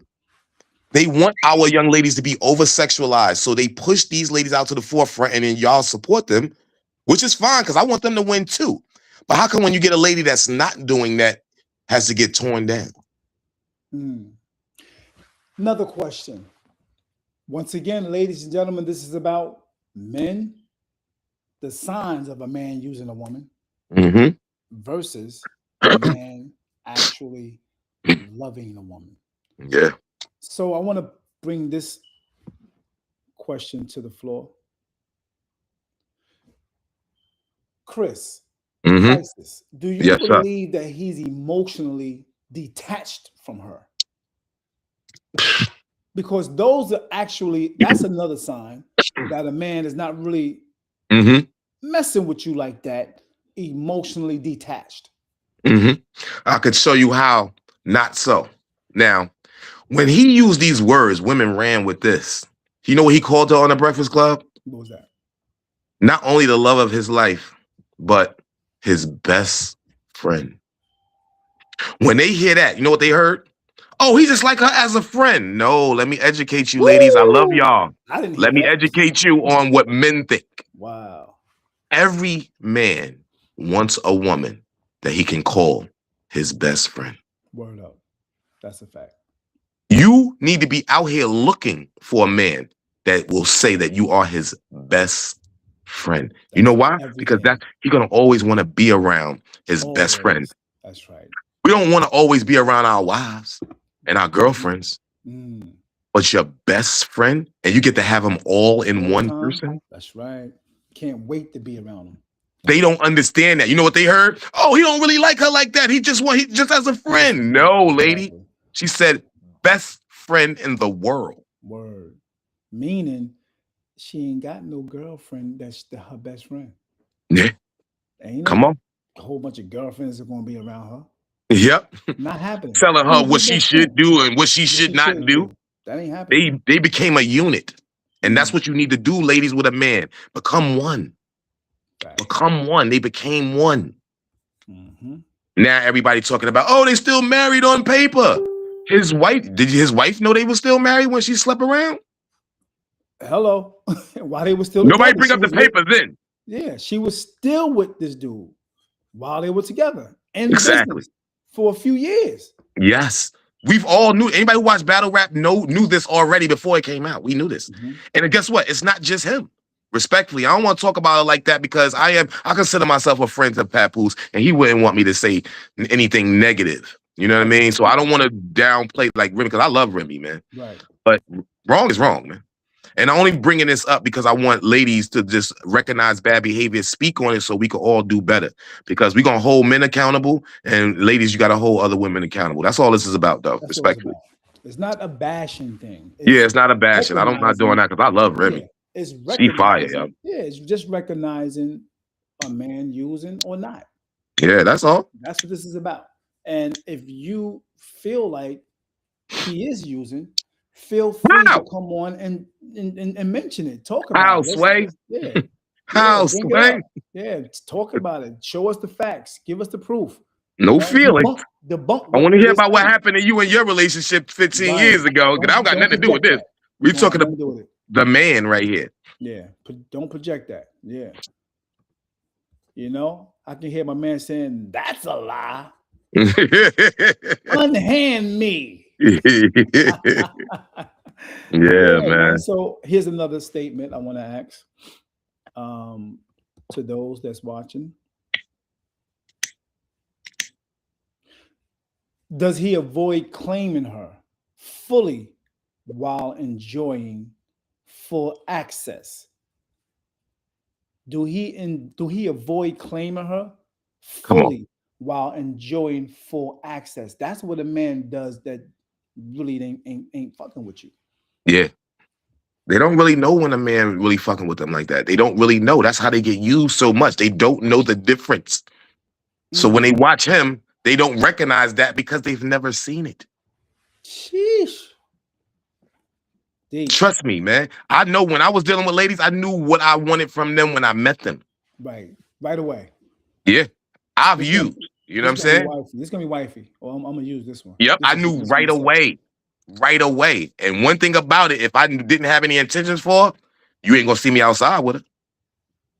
They want our young ladies to be over-sexualized. So they push these ladies out to the forefront and then y'all support them, which is fine because I want them to win too. But how come when you get a lady that's not doing that has to get torn down? Another question. Once again, ladies and gentlemen, this is about men, the signs of a man using a woman versus a man actually loving a woman. Yeah. So I want to bring this question to the floor. Chris, Crisis, do you believe that he's emotionally detached from her? Because that's another sign that a man is not really messing with you like that, emotionally detached. I could show you how not so. Now, when he used these words, women ran with this. You know what he called her on the Breakfast Club? What was that? Not only the love of his life, but his best friend. When they hear that, you know what they heard? Oh, he's just like her as a friend. No, let me educate you, ladies. I love y'all. Let me educate you on what men think. Wow. Every man wants a woman that he can call his best friend. Word up. That's a fact. You need to be out here looking for a man that will say that you are his best friend. You know why? Because he's gonna always want to be around his best friend. That's right. We don't want to always be around our wives and our girlfriends, but your best friend, and you get to have them all in one person. That's right. Can't wait to be around them. They don't understand that. You know what they heard? Oh, he don't really like her like that. He just as a friend. No, lady. She said best friend in the world. Word. Meaning she ain't got no girlfriend that's her best friend. Yeah. Ain't Come no on. a whole bunch of girlfriends that are gonna be around her. Yep. Not happening. Telling her Who's what your she best should friend? do and what she What should she not shouldn't do. do. That ain't happening. They became a unit. And that's Mm, what you need to do, ladies, with a man. Become one. facts. Become one. They became one. Mm-hmm. Now everybody talking about, oh, they still married on paper. His wife, did his wife know they were still married when she slept around? Hello. While they were still Nobody together, bring she up the was with. paper then. Yeah, she was still with this dude while they were together in Exactly. business for a few years. Yes. We've all knew, anybody who watched battle rap knew this already before it came out. We knew this. Mm-hmm. And guess what? It's not just him. Respectfully, I don't want to talk about it like that because I consider myself a friend of Papoose, and he wouldn't want me to say anything negative. You know what I mean? So I don't want to downplay like Remy because I love Remy, man. Right. But wrong is wrong, man. And I'm only bringing this up because I want ladies to just recognize bad behavior, speak on it so we can all do better. Because we're going to hold men accountable, and ladies, you got to hold other women accountable. That's all this is about, though, That's what it's respectfully. about. It's not a bashing thing. Yeah, It's it's not a bashing. I'm not doing recognizing. that because I love Yeah, Remy. it's She fire, yo. recognizing. Yeah, it's just recognizing a man using or not. Yeah, that's all. That's what this is about. And if you feel like he is using, feel free to How? come on and mention it. Talk about How, it. Sway? Yeah. Yeah, How, bring it Sway? up. Yeah, talk about it. Show us the facts. Give us the proof. No Right? feelings. Debunk I what want to hear they're about what saying. happened to you and your relationship 15 Right. years ago. Because I don't got Don't nothing to do with project this. that. We're Don't have talking nothing about to do with it. the man right here. Yeah. Don't project that. Yeah. You know, I can hear my man saying, "That's a lie. Unhand me." Yeah, Yeah, man. man. So here's another statement I want to ask to those that's watching. Does he avoid claiming her fully while enjoying full access? Do he avoid claiming her Come on. fully while enjoying full access? That's what a man does that really ain't fucking with you. Yeah. They don't really know when a man really fucking with them like that. They don't really know. That's how they get used so much. They don't know the difference. So when they watch him, they don't recognize that because they've never seen it. Sheesh. Deep. Trust me, man. I know when I was dealing with ladies, I knew what I wanted from them when I met them. Right away. Yeah. I've This gonna, used. You know what this I'm gonna be saying? wifey. This gonna be wifey. Oh, I'm gonna use this one. Yep. This I is what knew she's right gonna say. away. Right away. And one thing about it, if I didn't have any intentions for her, you ain't gonna see me outside with her.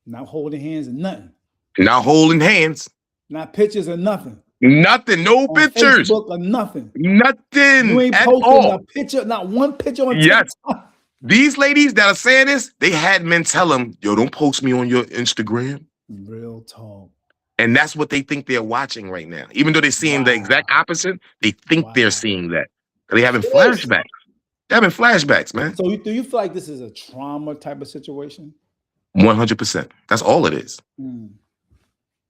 Not holding hands and nothing. Not holding hands. Not pictures or nothing. Nothing. No On pictures. Facebook or nothing. Nothing You ain't at posting all. a picture, not one picture on Yes. TikTok. These ladies that are saying this, they had men tell them, yo, don't post me on your Instagram. Real talk. And that's what they think they're watching right now. Even though they're seeing the exact opposite, they think they're seeing that. They having flashbacks. They're having flashbacks, man. So do you feel like this is a trauma type of situation? 100%. That's all it is.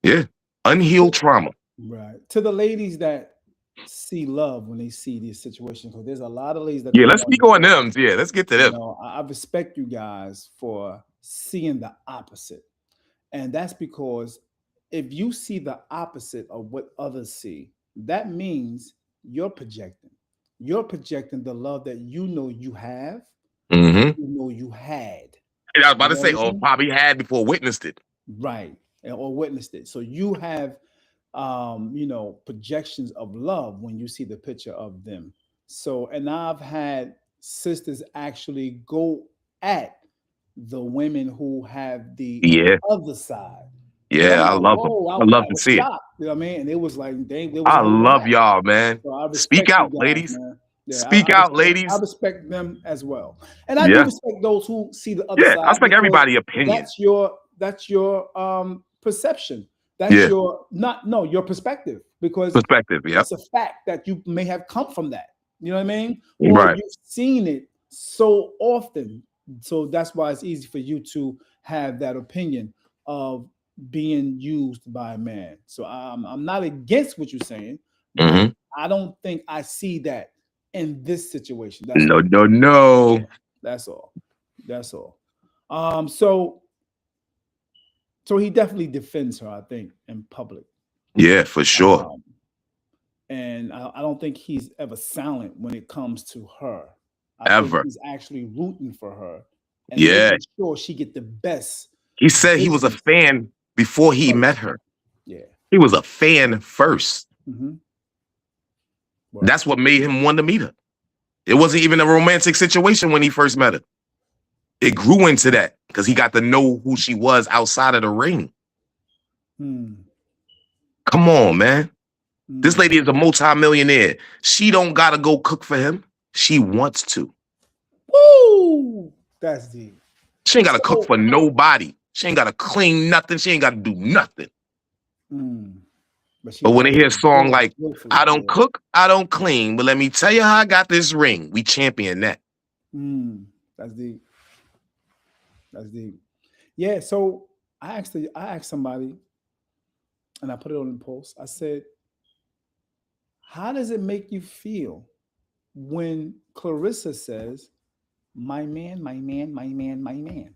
Yeah. Unhealed trauma. Right. To the ladies that see love when they see these situations, because there's a lot of ladies that Yeah, let's speak on them. Yeah, let's get to them. You know, I respect you guys for seeing the opposite. And that's because if you see the opposite of what others see, that means you're projecting. You're projecting the love that you know you have, you know you had. And I was about to say, probably had before witnessed it. Right. Or witnessed it. So you have projections of love when you see the picture of them. So, and I've had sisters actually go at the women who have the other side. Yeah, I love them. I love to see it. You know what I mean? And it was like they was I love y'all, man. So speak out, ladies. Man. Yeah, speak out, ladies. I respect them as well, and I do respect those who see the other side. I respect everybody's opinion. That's your perception. That's your perspective, because it's a fact that you may have come from that. You know what I mean? Or you've seen it so often, so that's why it's easy for you to have that opinion of being used by a man. So I'm not against what you're saying, but I don't think I see that in this situation. That's No, all. no, no. That's all. That's all. So he definitely defends her, I think, in public. Yeah, for sure. Um, and I don't think he's ever silent when it comes to her. I think Ever. he's actually rooting for her and Yeah. making sure she get the best He said he was a business fan before he met first. her. Yeah. He was a fan first. Mm-hmm. That's what made him want to meet her. It wasn't even a romantic situation when he first met her. It grew into that because he got to know who she was outside of the ring. Come on, man. This lady is a multi-millionaire. She don't gotta go cook for him. She wants to. Woo! That's deep. She ain't gotta cook for nobody. She ain't gotta clean nothing. She ain't gotta do nothing. But when they hear a song like, I don't cook, I don't clean, but let me tell you how I got this ring, we champion that. That's deep. That's deep. Yeah, so I asked somebody, and I put it on the post. I said, how does it make you feel when Clarissa says, my man, my man, my man, my man?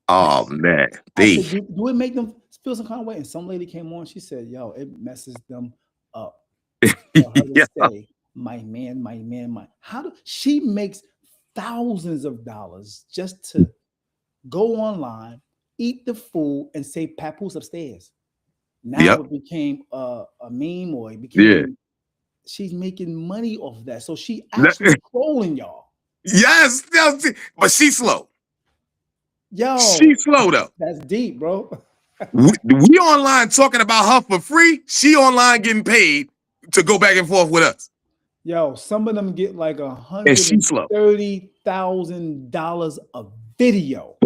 Oh, man. I said, do it make them feel some kind of way? And some lady came on, she said, yo, it messes them up for her to say, my man, my man, my. How do she makes thousands of dollars just to go online, eat the food, and say Papoose upstairs? Now it became a meme, or it became she's making money off that. So she actually trolling y'all. Yes, but she's slow. Yo, she's slow though. That's deep, bro. we online talking about her for free. She online getting paid to go back and forth with us. Yo, some of them get like $130,000 a video.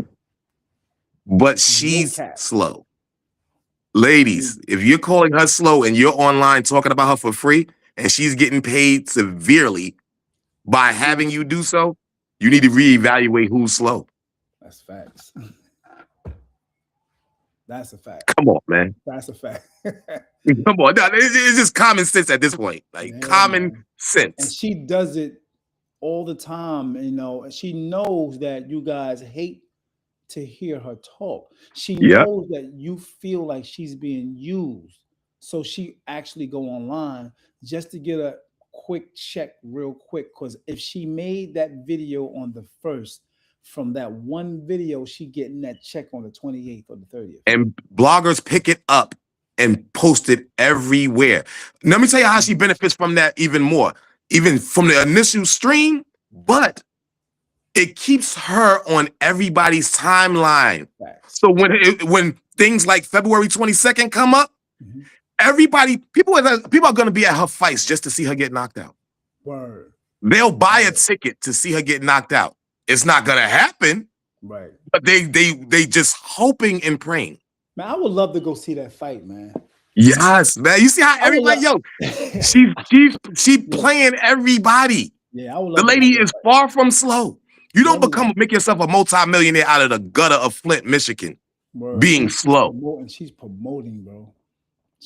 But she's slow. Ladies, if you're calling her slow and you're online talking about her for free and she's getting paid severely by having you do so, you need to reevaluate who's slow. That's facts. That's a fact. Come on, man. That's a fact. Come on. No, it's just common sense at this point. Like common sense. And she does it all the time, you know, and she knows that you guys hate to hear her talk. She knows that you feel like she's being used. So she actually go online just to get a quick check real quick. Because if she made that video on the 1st, from that one video, she getting that check on the 28th or the 30th. And bloggers pick it up and post it everywhere. Let me tell you how she benefits from that even more. Even from the initial stream, but it keeps her on everybody's timeline. So when things like February 22nd come up, people are going to be at her fights just to see her get knocked out. Word. They'll buy a ticket to see her get knocked out. It's not going to happen. Right. But they just hoping and praying. Man, I would love to go see that fight, man. Yes, man. You see how everybody, she's playing everybody. Yeah, I would love the lady is far from slow. You don't make yourself a multi-millionaire out of the gutter of Flint, Michigan, being slow. She's promoting, bro.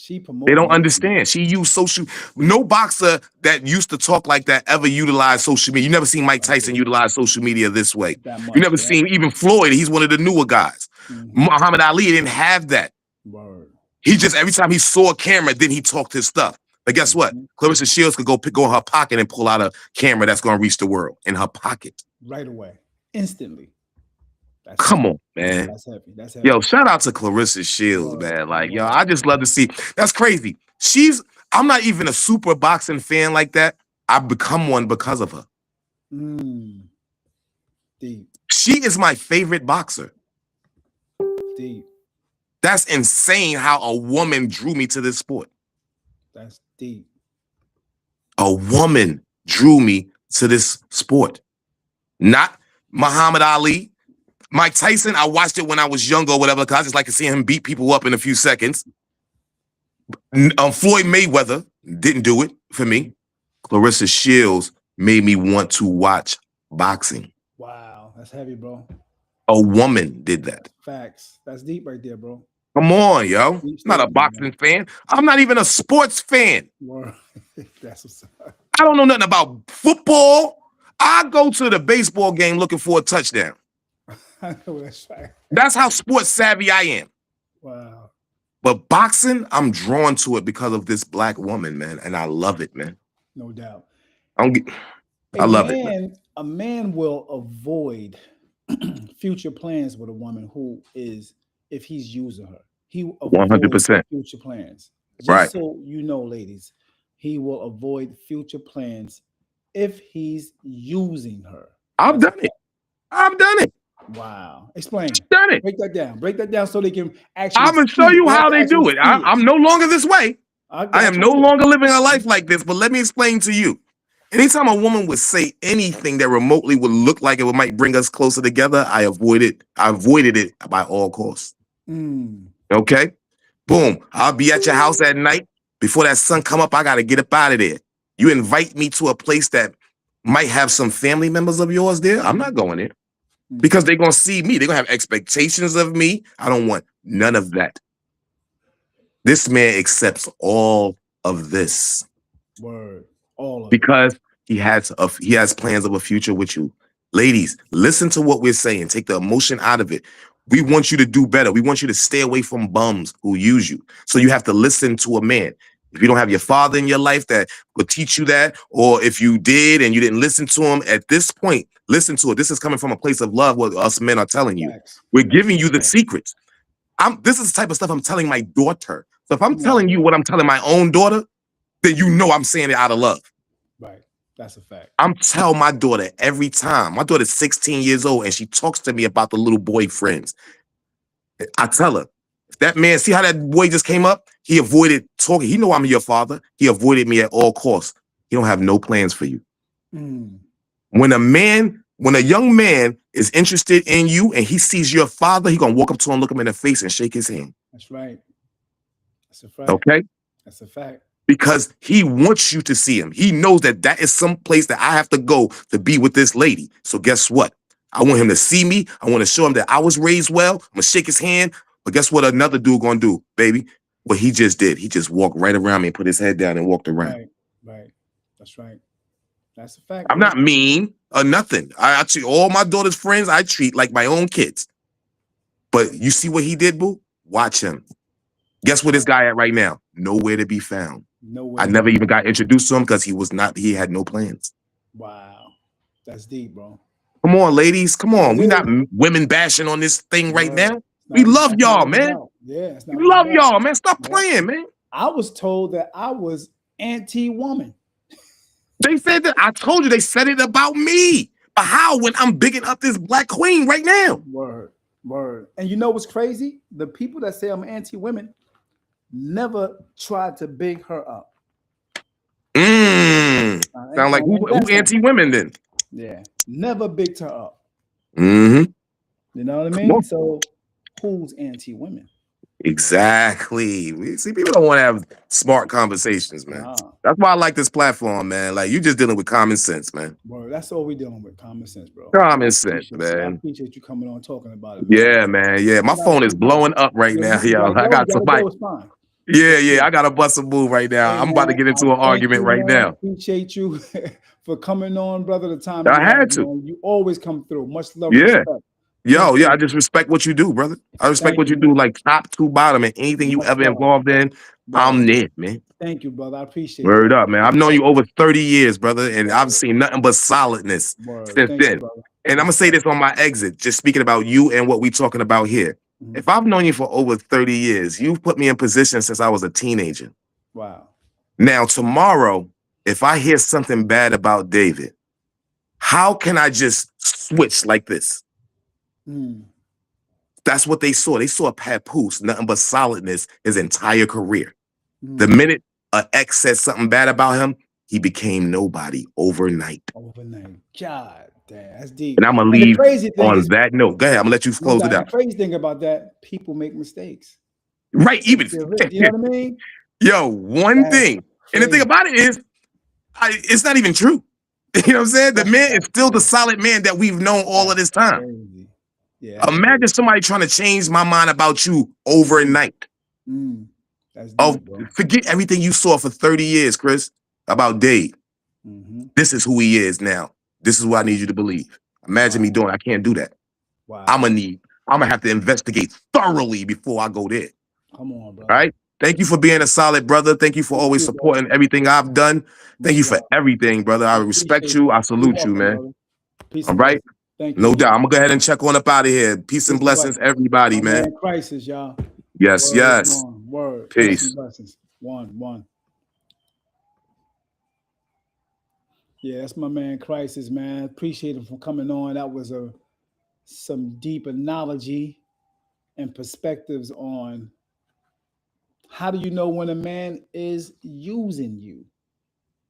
They don't understand. She used social. No boxer that used to talk like that ever utilized social media. You never seen Mike Tyson utilize social media this way. You never seen even Floyd. He's one of the newer guys. Muhammad Ali didn't have that. Word. He just, every time he saw a camera, then he talked his stuff. But guess what? Clarissa Shields could go in her pocket and pull out a camera that's going to reach the world in her pocket. Right away. Instantly. Come on, man. That's heavy. That's heavy. Yo, shout out to Clarissa Shields, man. Like, yo, I just love to see. That's crazy. I'm not even a super boxing fan like that. I've become one because of her. Deep. She is my favorite boxer. Deep. That's insane how a woman drew me to this sport. That's deep. A woman drew me to this sport. Not Muhammad Ali. Mike Tyson, I watched it when I was younger or whatever, because I just like to see him beat people up in a few seconds. Floyd Mayweather didn't do it for me. Clarissa Shields made me want to watch boxing. Wow, that's heavy, bro. A woman did that. Facts. That's deep right there, bro. Come on, yo. I'm not a boxing fan. I'm not even a sports fan. That's what's up. I don't know nothing about football. I go to the baseball game looking for a touchdown. I know that's right. That's how sports savvy I am. Wow. But boxing, I'm drawn to it because of this black woman, man, and I love it, man. No doubt. I love it, man. A man will avoid future plans with a woman who is, if he's using her, he will avoid 100%. future plans. Just Right. so you know, ladies, he will avoid future plans if he's using her. I've That's a done it. I've done it. Wow. Explain. Done it. Break that down. Break that down so they can actually I'm gonna show you how they do it. I'm no longer this way. I am no longer living a life like this, but let me explain to you. Anytime a woman would say anything that remotely would look like it might bring us closer together, I avoided it by all costs. Okay? Boom. I'll be at your house at night. Before that sun come up, I got to get up out of there. You invite me to a place that might have some family members of yours there. I'm not going there because they're going to see me. They're going to have expectations of me. I don't want none of that. This man accepts all of this. Word. All of because he has plans of a future with you. Ladies, listen to what we're saying. Take the emotion out of it. We want you to do better. We want you to stay away from bums who use you. So you have to listen to a man. If you don't have your father in your life that will teach you that, or if you did and you didn't listen to him at this point, listen to it. This is coming from a place of love, what us men are telling you. We're giving you the secrets. This is the type of stuff I'm telling my daughter. So if I'm telling you what I'm telling my own daughter, then you know I'm saying it out of love. Right. That's a fact. I'm telling my daughter every time. My daughter's 16 years old and she talks to me about the little boy friends. I tell her, if that man, see how that boy just came up? He avoided talking. He know I'm your father. He avoided me at all costs. He don't have no plans for you. When a young man is interested in you and he sees your father, he gonna walk up to him, look him in the face and shake his hand. That's right. That's a fact. Okay? That's a fact. Because he wants you to see him. He knows that is some place that I have to go to be with this lady. So guess what? I want him to see me. I want to show him that I was raised well. I'm going to shake his hand. But guess what another dude going to do, baby? What he just did. He just walked right around me and put his head down and walked around. Right. That's right. That's a fact. I'm not mean or nothing. I treat all my daughter's friends, I treat like my own kids. But you see what he did, boo? Watch him. Guess where this guy at right now? Nowhere to be found. I never even got introduced to him because he had no plans. Wow. That's deep, bro. Come on, ladies. Come on. We're not women bashing on this thing right now. We love y'all, man. Yeah. We love y'all, man. Stop playing, man. I was told that I was anti-woman. They said that. I told you they said it about me. But how when I'm bigging up this black queen right now? Word. And you know what's crazy? The people that say I'm anti-women never tried to big her up. Sound like who anti-women then? Yeah. Never bigged her up. You know what I mean? So who's anti-women? Exactly. See, people don't want to have smart conversations, man. That's why I like this platform, man. Like, you just dealing with common sense, man. Well, that's all we dealing with, common sense, bro. Common sense, man. I appreciate you coming on talking about it. Yeah, man. Yeah, my phone is blowing up right now, yo. I got somebody. Yeah, I got to bust a move right now. I'm about to get into an argument right now. Appreciate you for coming on, brother. The time I had to. Man. You always come through. Much love. Yeah. Respect. Yo, I just respect what you do, brother. I respect what you do, like top to bottom, and anything you ever involved in, I'm there, man. Thank you, brother. I appreciate it. Word up, man. I've known you over 30 years, brother, and I've seen nothing but solidness since then. And I'm gonna say this on my exit, just speaking about you and what we talking about here. If I've known you for over 30 years, you've put me in position since I was a teenager. Wow. Now, tomorrow, if I hear something bad about David, how can I just switch like this? That's what they saw. They saw a papoose, nothing but solidness his entire career. The minute an ex said something bad about him, he became nobody overnight. God damn, that's deep. And I'm going to leave on that note. Go ahead. I'm going to let you close it out. The crazy thing about that, people make mistakes. Right. Even. You know what I mean? Yo, one thing. And the thing about it is, it's not even true. You know what I'm saying? The man is still the solid man that we've known all of this time. Yeah, imagine somebody trying to change my mind about you overnight. That's deep, bro. Forget everything you saw for 30 years, Chris, about Dave. This is who he is now. This is what I need you to believe. Imagine me doing. I can't do that. Wow. I'm gonna have to investigate thoroughly before I go there. Come on, bro. All right. Thank you for being a solid brother. Thank you for always supporting everything I've done. Thank you for everything, brother. I respect you. I salute you, man. Brother. Peace All and right. blessings. Thank you. No doubt. I'm gonna go ahead and check on up out of here. Peace and blessings, everybody, man. Crisis, y'all. Yes, Word yes. on. Word. Peace. And blessings. One. Yeah, that's my man Crisis, man. Appreciate him for coming on. That was some deep analogy and perspectives on how do you know when a man is using you?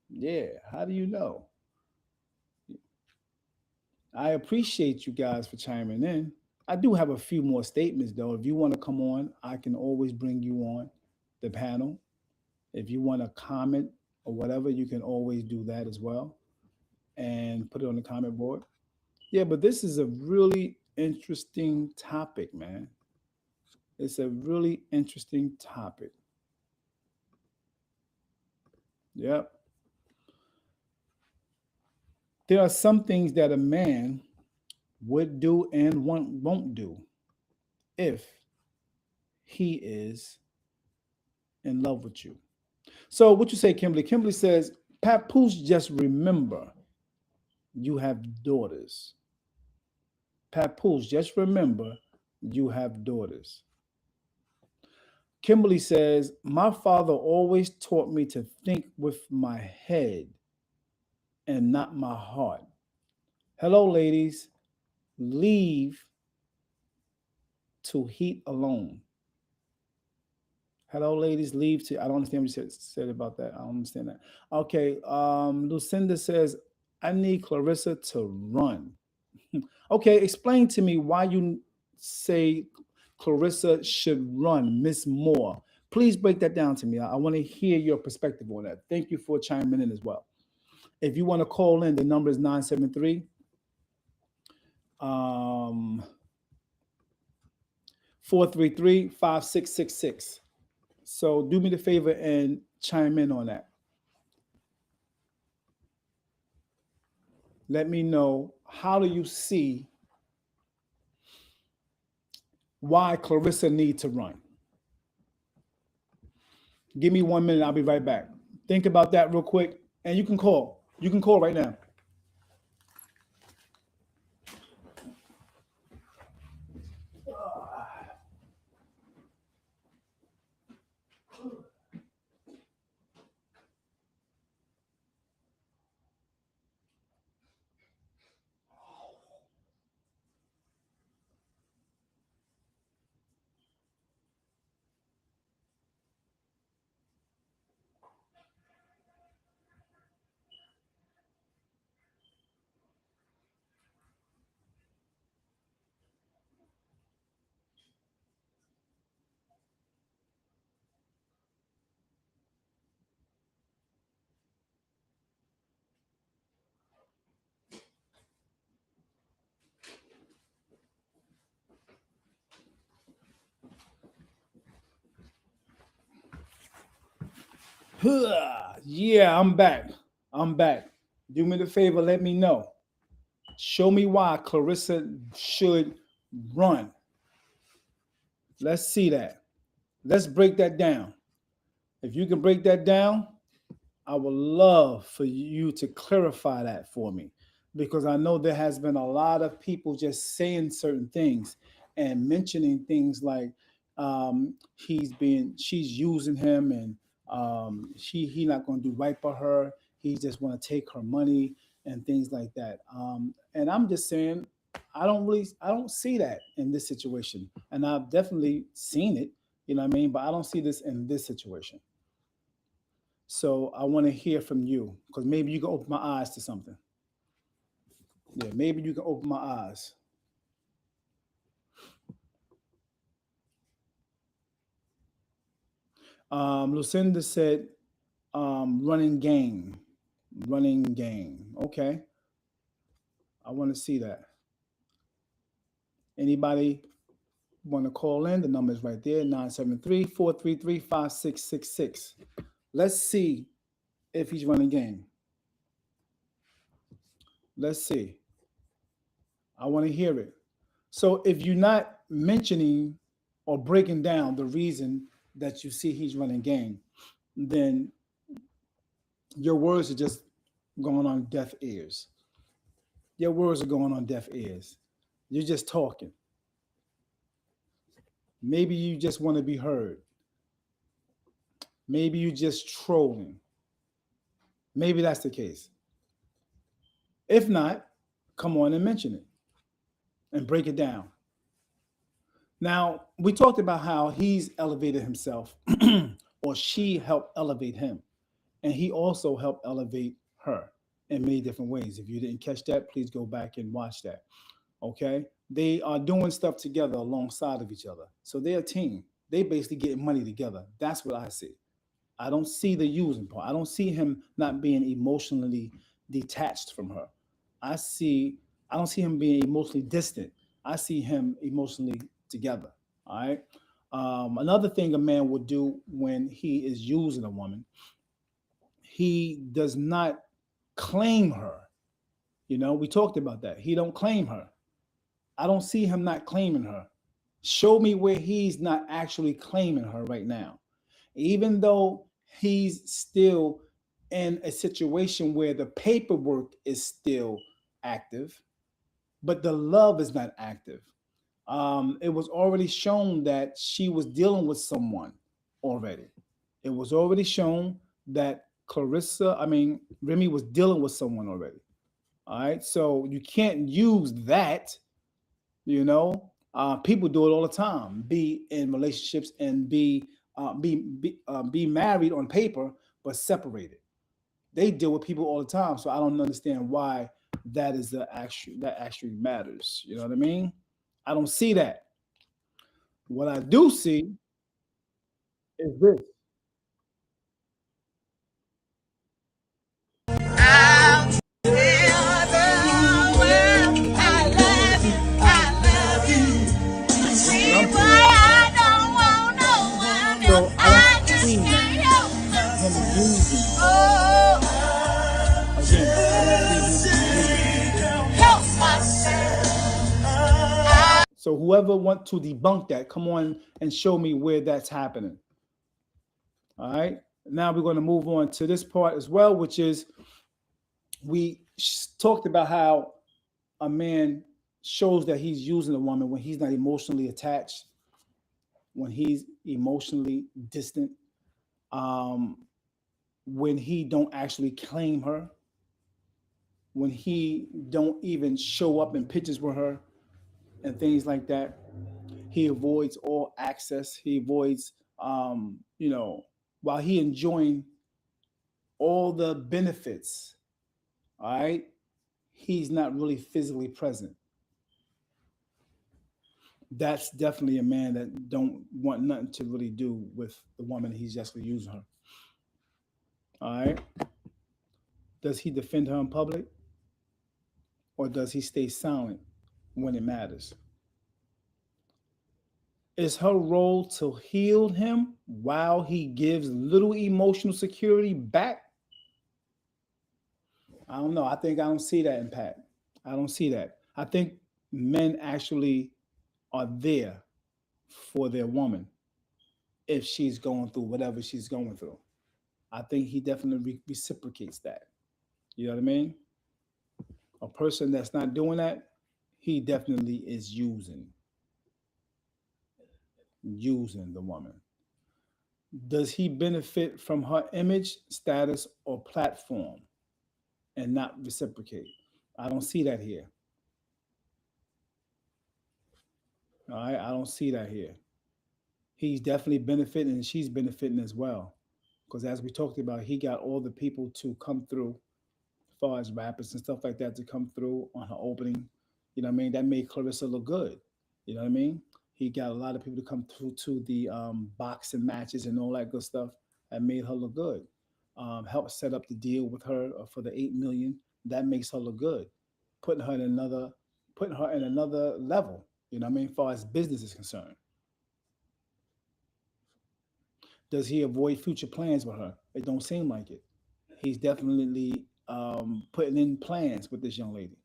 Yeah, how do you know? I appreciate you guys for chiming in. I do have a few more statements though. If you want to come on, I can always bring you on the panel. If you want to comment or whatever, you can always do that as well and put it on the comment board. Yeah, but this is a really interesting topic, man. It's a really interesting topic. Yep. There are some things that a man would do and won't do if he is in love with you. So what you say, Kimberly? Kimberly says, Papoose, just remember you have daughters. Papoose, just remember you have daughters. Kimberly says, my father always taught me to think with my head and not my heart. Hello, ladies. Leave to heat alone. Hello, ladies. Leave to. I don't understand what you said about that. I don't understand that. Okay. Lucinda says, I need Clarissa to run. Okay. Explain to me why you say Clarissa should run, Miss Moore. Please break that down to me. I want to hear your perspective on that. Thank you for chiming in as well. If you want to call in, the number is 973 433-5666. So do me the favor and chime in on that. Let me know, how do you see why Clarissa need to run? Give me 1 minute. I'll be right back. Think about that real quick, and you can call. You can call right now. Yeah, I'm back. Do me the favor, let me know. Show me why Clarissa should run. Let's see that. Let's break that down. If you can break that down, I would love for you to clarify that for me, because I know there has been a lot of people just saying certain things and mentioning things like she's using him, and he not going to do right by her. He just want to take her money and things like that. And I'm just saying, I don't see that in this situation, and I've definitely seen it. You know what I mean? But I don't see this in this situation. So I want to hear from you, because maybe you can open my eyes to something. Yeah, maybe you can open my eyes. Lucinda said, running game. Okay. I want to see that. Anybody want to call in? The number is right there, 973-433-5666. Let's see if he's running game. Let's see. I want to hear it. So if you're not mentioning or breaking down the reason that you see he's running game, then your words are just going on deaf ears. Your words are going on deaf ears. You're just talking. Maybe you just want to be heard. Maybe you just trolling. Maybe that's the case. If not, come on and mention it and break it down. Now, we talked about how he's elevated himself or she helped elevate him. And he also helped elevate her in many different ways. If you didn't catch that, please go back and watch that. Okay? They are doing stuff together alongside of each other. So they're a team. They basically getting money together. That's what I see. I don't see the using part. I don't see him not being emotionally detached from her. I see I don't see him being emotionally distant. I see him emotionally together. All right. Another thing a man would do when he is using a woman, he does not claim her. You know, we talked about that. He don't claim her. I don't see him not claiming her. Show me where he's not actually claiming her right now. Even though he's still in a situation where the paperwork is still active, but the love is not active. It was already shown that she was dealing with someone already. It was already shown that Remy was dealing with someone already. All right. So you can't use that, you know. People do it all the time. Be in relationships and be married on paper, but separated. They deal with people all the time. So I don't understand why that actually matters. You know what I mean? I don't see that. What I do see is this. I'll tell the world I love you, I love you. What See I'm why seeing. I don't want no one else. So I don't I just see can't help him using. oh, Again, I don't see him using. help myself. So whoever want to debunk that, come on and show me where that's happening. All right. Now we're going to move on to this part as well, which is talked about how a man shows that he's using a woman when he's not emotionally attached, when he's emotionally distant, um, when he don't actually claim her, when he don't even show up in pictures with her and things like that. He avoids all access. He avoids, while he enjoying all the benefits. All right, he's not really physically present. That's definitely a man that don't want nothing to really do with the woman he's just using her. All right. Does he defend her in public or does he stay silent when it matters? Is her role to heal him while he gives little emotional security back? I don't know. I don't see that impact. I don't see that. I think men actually are there for their woman if she's going through whatever she's going through. I think he definitely reciprocates that. You know what I mean? A person that's not doing that, he definitely is using the woman. Does he benefit from her image, status, or platform and not reciprocate? I don't see that here. All right, I don't see that here. He's definitely benefiting and she's benefiting as well. Because as we talked about, he got all the people to come through, as far as rappers and stuff like that, to come through on her opening. You know what I mean? That made Clarissa look good. You know what I mean? He got a lot of people to come through to the boxing matches and all that good stuff. That made her look good. Helped set up the deal with her for the 8 million. That makes her look good. Putting her in another, putting her in another level. You know what I mean? As far as business is concerned, does he avoid future plans with her? It don't seem like it. He's definitely putting in plans with this young lady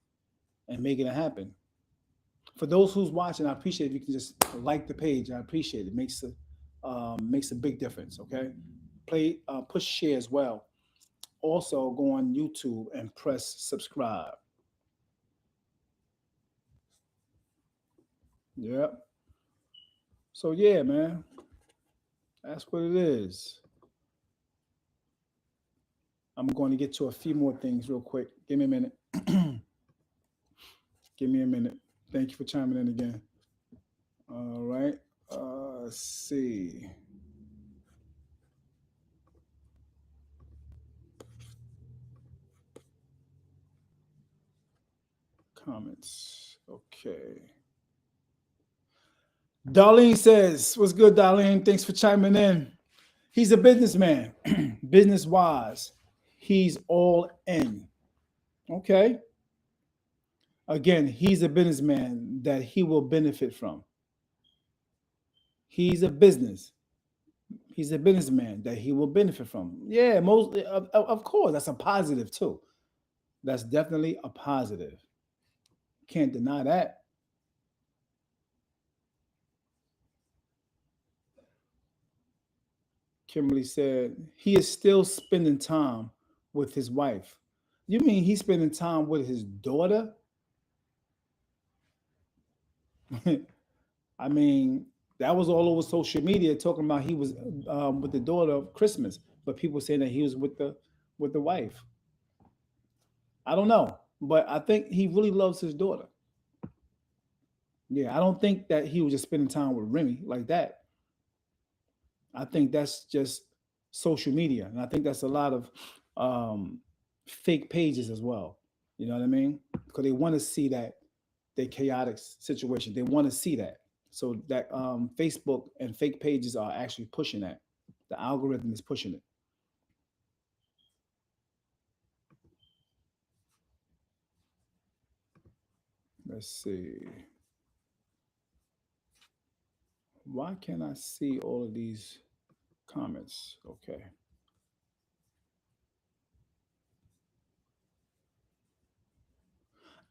and making it happen. For those who's watching, I appreciate if you can just like the page. I appreciate it. Makes a big difference. Okay, push share as well. Also, go on YouTube and press subscribe. Yep. So yeah, man, that's what it is. I'm going to get to a few more things real quick. Give me a minute. Give me a minute. Thank you for chiming in again. All right. Let's see. Comments. Okay. Darlene says, "What's good, Darlene? Thanks for chiming in." He's a businessman, business wise. He's all in. Okay. Again, he's a businessman that he will benefit from. He's a business. He's a businessman that he will benefit from. Yeah, most of course, that's a positive too. That's definitely a positive. Can't deny that. Kimberly said he is still spending time with his wife. You mean he's spending time with his daughter? I mean, that was all over social media talking about he was with the daughter of Christmas, but people saying that he was with the wife. I don't know, but I think he really loves his daughter. Yeah, I don't think that he was just spending time with Remy like that. I think that's just social media, and I think that's a lot of fake pages as well. You know what I mean? Because they want to see that the chaotic situation. They want to see that. So that Facebook and fake pages are actually pushing that. The algorithm is pushing it. Let's see. Why can't I see all of these comments? Okay.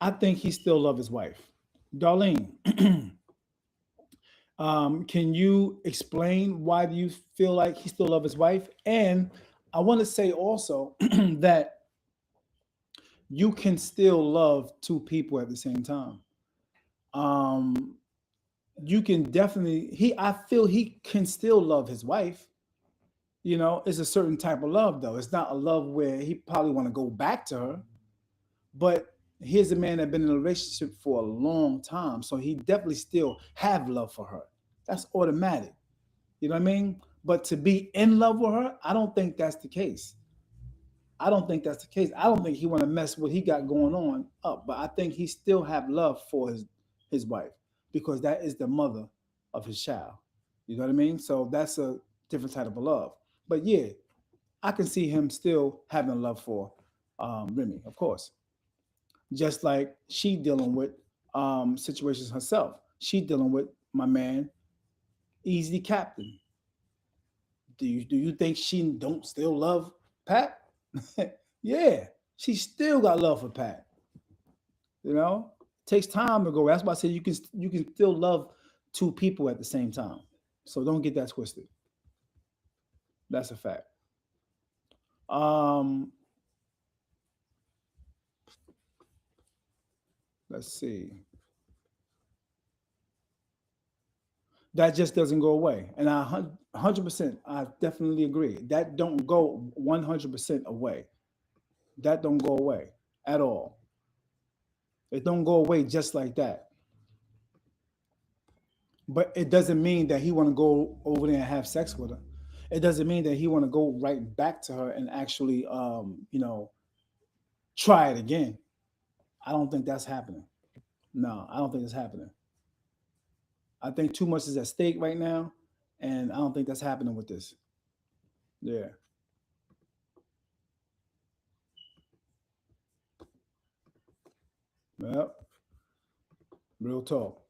I think he still loves his wife. Darlene, can you explain why do you feel like he still loves his wife? And I want to say also that you can still love two people at the same time. Um, you can definitely I feel he can still love his wife. You know, it's a certain type of love though. It's not a love where he probably want to go back to her, but here's a man that been in a relationship for a long time, so he definitely still have love for her. That's automatic. You know what I mean? But to be in love with her, I don't think that's the case. I don't think that's the case. I don't think he want to mess what he got going on up, but I think he still have love for his wife because that is the mother of his child. You know what I mean? So that's a different type of love. But yeah, I can see him still having love for Remy, of course. Just like she dealing with situations herself. She dealing with my man, Easy Captain. Do you think she don't still love Pat? Yeah, she still got love for Pat. You know, it takes time to go. That's why I say you can still love two people at the same time. So don't get that twisted. That's a fact. Um, let's see. That just doesn't go away, and 100%, I definitely agree. That don't go 100% away. That don't go away at all. It don't go away just like that. But it doesn't mean that he want to go over there and have sex with her. It doesn't mean that he want to go right back to her and actually, try it again. I don't think that's happening. No, I don't think it's happening. I think too much is at stake right now, and I don't think that's happening with this. Yeah, well, real talk.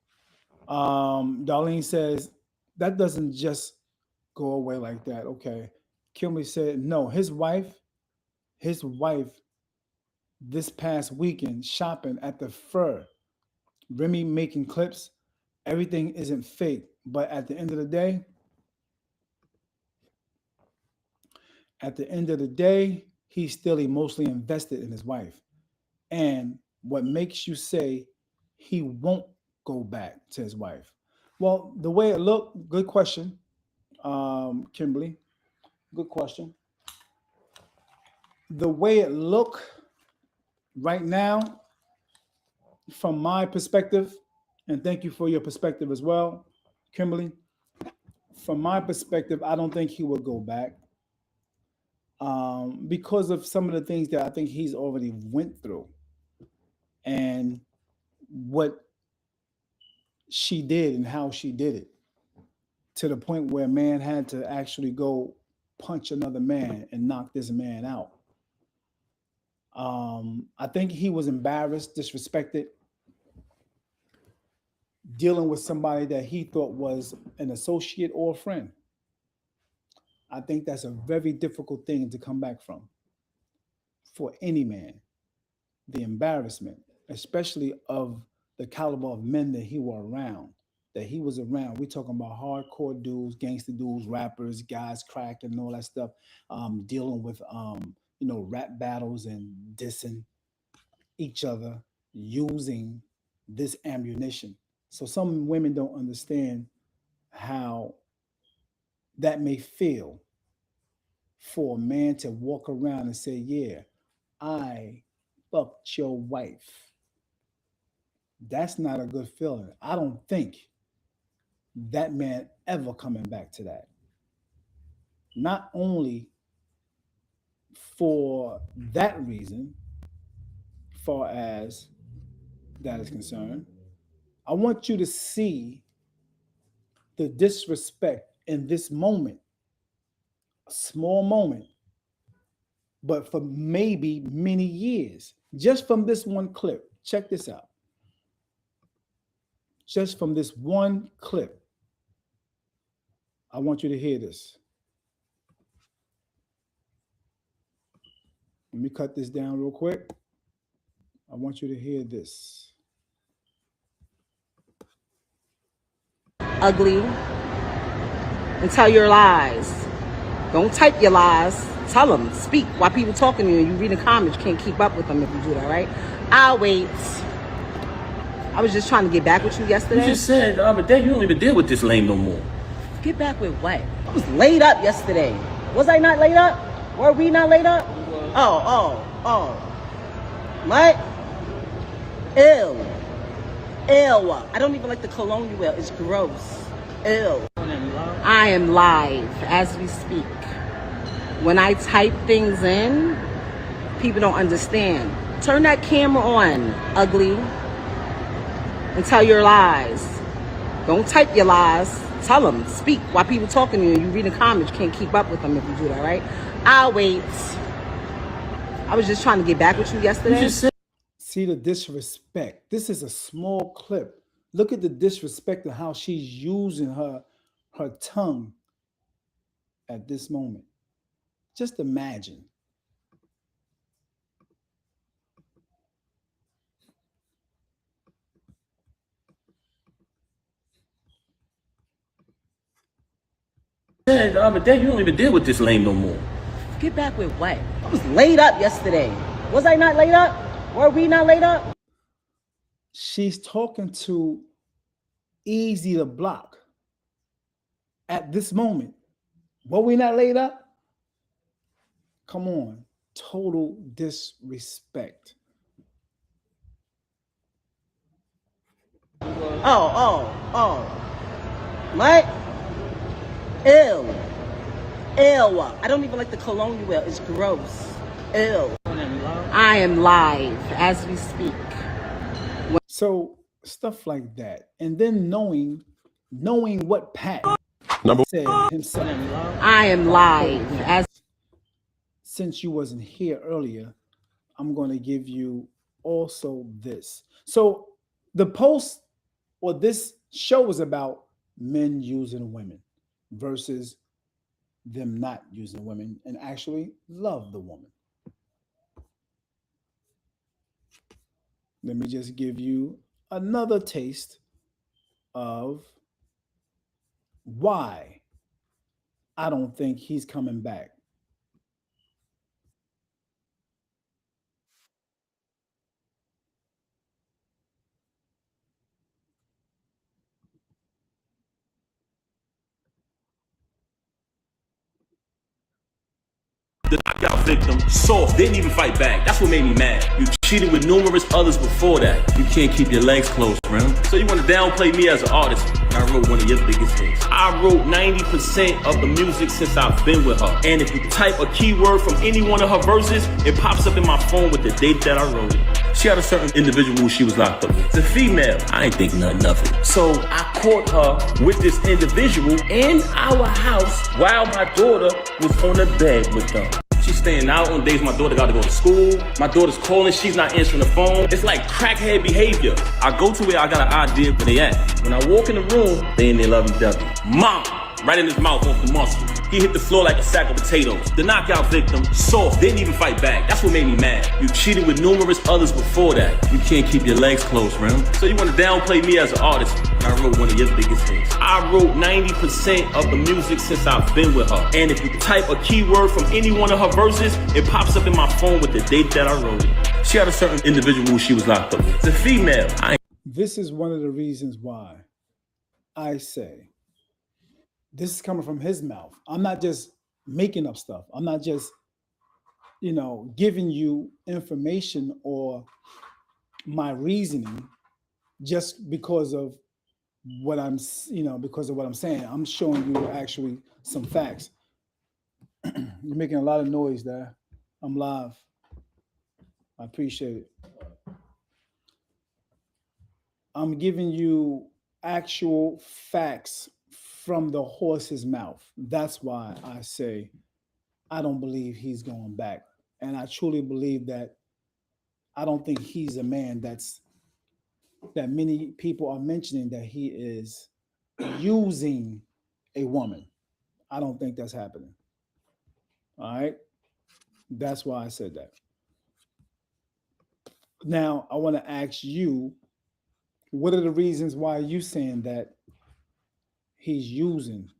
Darlene says that doesn't just go away like that. Okay. Kimberly said no. His wife this past weekend shopping at the fur. Remy making clips. Everything isn't fake, but at the end of the day, he's still emotionally invested in his wife. And what makes you say he won't go back to his wife? Well, the way it looked, good question, Kimberly. Good question. The way it look right now, from my perspective, and thank you for your perspective as well, Kimberly. From my perspective, I don't think he will go back because of some of the things that I think he's already went through and what she did and how she did it to the point where a man had to actually go punch another man and knock this man out. I think he was embarrassed, disrespected, dealing with somebody that he thought was an associate or a friend. I think that's a very difficult thing to come back from for any man. The embarrassment, especially of the caliber of men that he were around, that he was around. We talking about hardcore dudes, gangster dudes, rappers, guys cracking and all that stuff, dealing with rap battles and dissing each other using this ammunition. So some women don't understand how that may feel for a man to walk around and say, "Yeah, I fucked your wife." That's not a good feeling. I don't think that man ever coming back to that. Not only for that reason, far as that is concerned, I want you to see the disrespect in this moment, a small moment, but for maybe many years, just from this one clip. Check this out. Just from this one clip, I want you to hear this. Let me cut this down real quick. I want you to hear this. Ugly, and tell your lies. Don't type your lies. Tell them. Speak. While people talking to you and you reading comments, you can't keep up with them if you do that, right? I'll wait. I was just trying to get back with you yesterday. You just said the other day you don't even deal with this lame no more. Get back with what? I was laid up yesterday. Was I not laid up? Were we not laid up? Oh. What? Ew. Ew. I don't even like the cologne you wear. It's gross. Ew. I am live as we speak. When I type things in, people don't understand. Turn that camera on, ugly, and tell your lies. Don't type your lies. Tell them. Speak. While people talking to you and you reading comments, you can't keep up with them if you do that, right? I'll wait. I was just trying to get back with you yesterday. See the disrespect. This is a small clip. Look at the disrespect of how she's using her tongue at this moment. Just imagine. Said the other day you don't even deal with this lame no more. Get back with what? I was laid up yesterday. Was I not laid up? Were we not laid up? She's talking to Easy to Block at this moment. Were we not laid up? Come on. Total disrespect. Oh. What? Ew. I don't even like the cologne you wear. It's gross. Ew. I am live as we speak. So stuff like that. And then knowing what Pat said himself. I am live as Since you wasn't here earlier, I'm going to give you also this. So the post or this show is about men using women versus them not using women and actually love the woman. Let me just give you another taste of why I don't think he's coming back. The knockout victim, soft, didn't even fight back. That's what made me mad. You cheated with numerous others before that. You can't keep your legs closed, Rim. So you want to downplay me as an artist. I wrote one of your biggest hits. I wrote 90% of the music since I've been with her. And if you type a keyword from any one of her verses, it pops up in my phone with the date that I wrote it. She had a certain individual who she was locked up with. It's a female. I ain't think nothing of it. So I caught her with this individual in our house while my daughter was on the bed with them. She's staying out on days my daughter got to go to school. My daughter's calling, she's not answering the phone. It's like crackhead behavior. I go to where I got an idea where they at. When I walk in the room, they in their lovey-dovey. Mom! Right in his mouth off the muscle. He hit the floor like a sack of potatoes. The knockout victim, soft, didn't even fight back. That's what made me mad. You cheated with numerous others before that. You can't keep your legs closed, Rim. So you want to downplay me as an artist. I wrote one of your biggest hits. I wrote 90% of the music since I've been with her. And if you type a keyword from any one of her verses, it pops up in my phone with the date that I wrote it. She had a certain individual who she was locked up with. It's a female. This is one of the reasons why I say this is coming from his mouth. I'm not just making up stuff. I'm not just, giving you information or my reasoning just because of what I'm, because of what I'm saying. I'm showing you actually some facts. You're making a lot of noise there. I'm live. I appreciate it. I'm giving you actual facts from the horse's mouth. That's why I say I don't believe he's going back. And I truly believe that I don't think he's a man that many people are mentioning that he is using a woman. I don't think that's happening. All right. That's why I said that. Now, I want to ask you, what are the reasons why you saying that he's using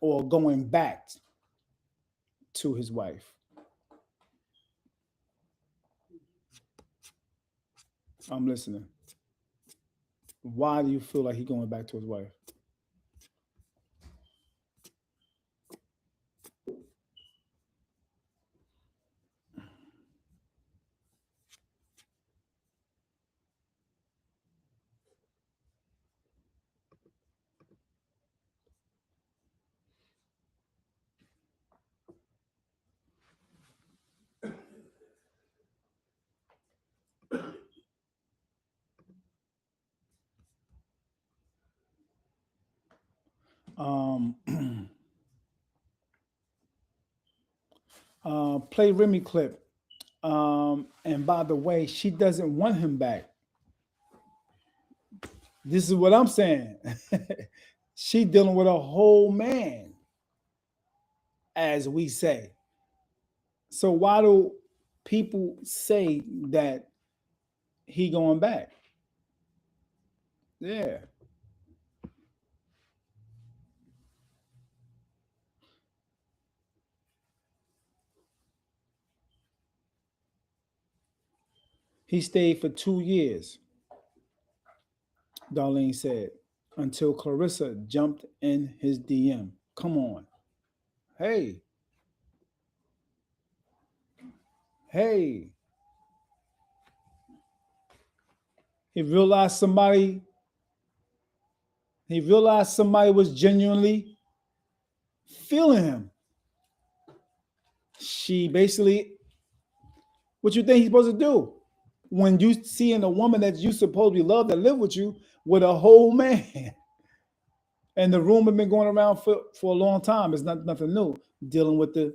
or going back to his wife? I'm listening. Why do you feel like he's going back to his wife? Play Remy clip. And by the way, she doesn't want him back. This is what I'm saying. She dealing with a whole man, as we say. So why do people say that he going back? Yeah. He stayed for 2 years, Darlene said, until Clarissa jumped in his DM. Come on. Hey. He realized somebody was genuinely feeling him. She basically, what you think he's supposed to do? When you seeing a woman that you supposedly love that live with you with a whole man. And the rumor been going around for a long time. It's not nothing new. Dealing with the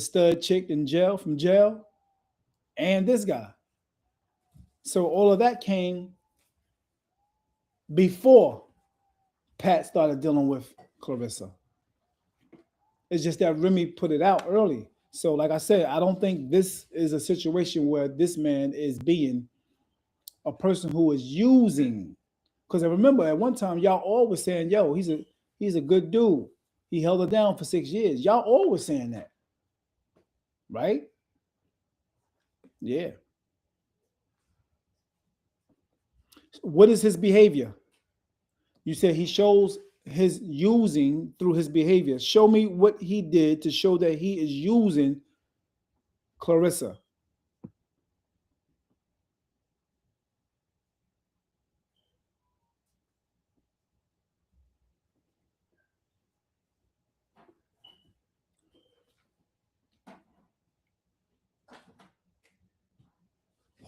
stud chick in jail, from jail, and this guy. So all of that came before Pat started dealing with Clarissa. It's just that Remy put it out early. So, like I said, I don't think this is a situation where this man is being a person who is using. Because I remember at one time y'all always saying, "Yo, he's a good dude. He held it down for 6 years." Y'all always saying that, right? Yeah. What is his behavior? You said he shows his using through his behavior. Show me what he did to show that he is using Clarissa.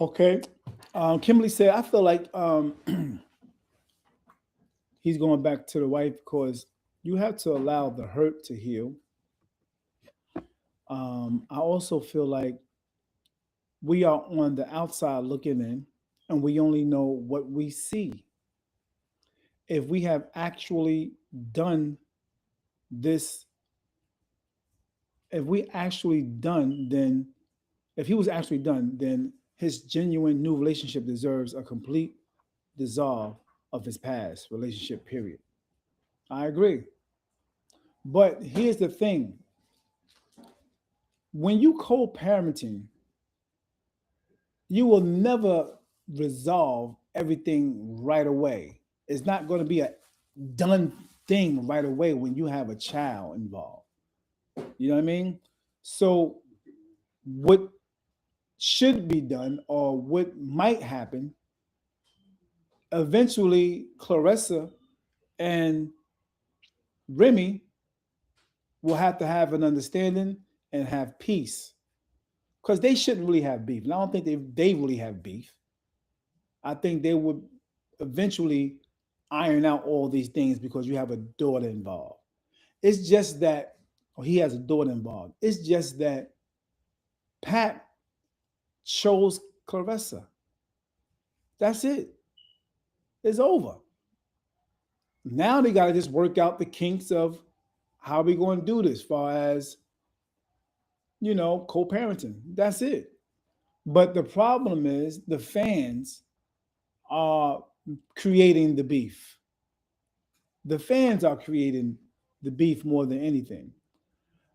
Okay. Kimberly said, I feel like he's going back to the wife because you have to allow the hurt to heal. I also feel like we are on the outside looking in and we only know what we see. If we have actually done this, if we actually done, then if he was actually done, then his genuine new relationship deserves a complete dissolve of his past relationship, period. I agree. But here's the thing, when you co-parenting, you will never resolve everything right away. It's not going to be a done thing right away when you have a child involved. You know what I mean? So what should be done or what might happen, eventually Clarissa and Remy will have to have an understanding and have peace because they shouldn't really have beef. And I don't think they really have beef. I think they would eventually iron out all these things because you have a daughter involved. It's just that, or he has a daughter involved. It's just that Pat chose Clarissa. That's it. It's over. Now they got to just work out the kinks of how we going to do this, as far as co-parenting. That's it. But the problem is the fans are creating the beef. The fans are creating the beef more than anything.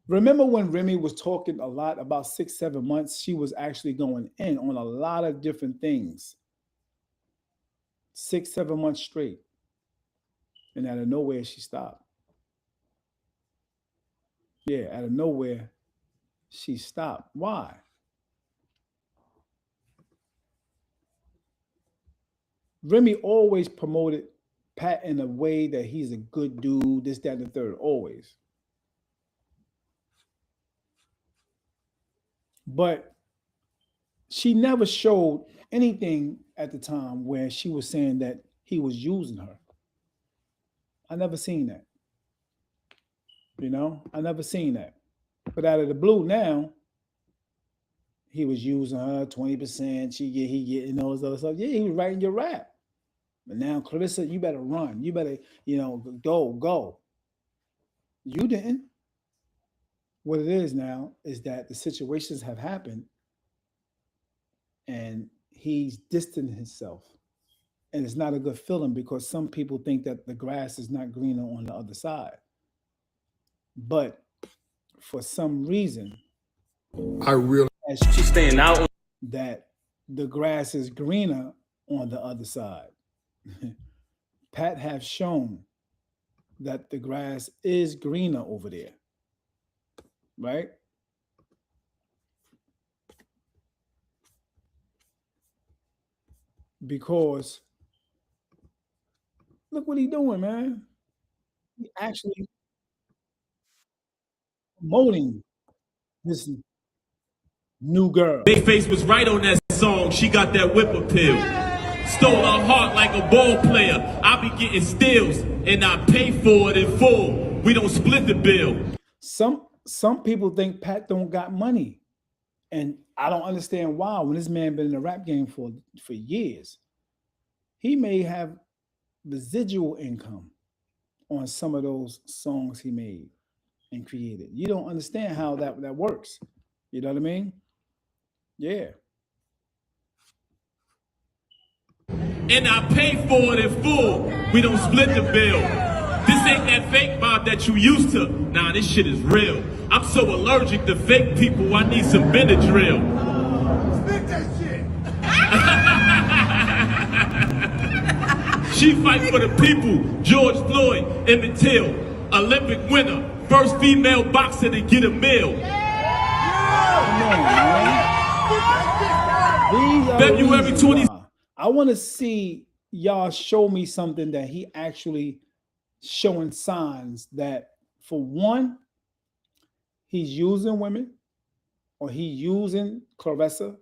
Remember when Remy was talking a lot about 6, 7 months? She was actually going in on a lot of different things. 6, 7 months straight. And out of nowhere, she stopped. Yeah, out of nowhere, she stopped. Why? Remy always promoted Pat in a way that he's a good dude, this, that, and the third, always. But she never showed anything at the time where she was saying that he was using her. I never seen that. I never seen that. But out of the blue now, he was using her 20%. He getting all this other stuff. Yeah, he was writing your rap. But now, Clarissa, you better run. You better, go. You didn't. What it is now is that the situations have happened and he's distanced himself. And it's not a good feeling because some people think that the grass is not greener on the other side. But for some reason, I really She's staying out. that the grass is greener on the other side. Pat have shown that the grass is greener over there, right? Because look what he doing, man. He actually promoting this new girl. Big Face was right on that song. She got that whip appeal. Stole her heart like a ball player. I be getting steals and I pay for it in full. We don't split the bill. Some people think Pat don't got money. And I don't understand why. When this man been in the rap game for years, he may have residual income on some of those songs he made and created. You don't understand how that works. You know what I mean? Yeah. And I pay for it in full. We don't split the bill. This ain't that fake mob that you used to. Nah, this shit is real. I'm so allergic to fake people, I need some Benadryl. Spit that shit. She fight for the people. George Floyd, Emmett Till, Olympic winner, first female boxer to get a meal. Come on, man. These are February reasons 20. why. I want to see y'all show me something that he actually showing signs that, for one, he's using women, or he using Clarissa,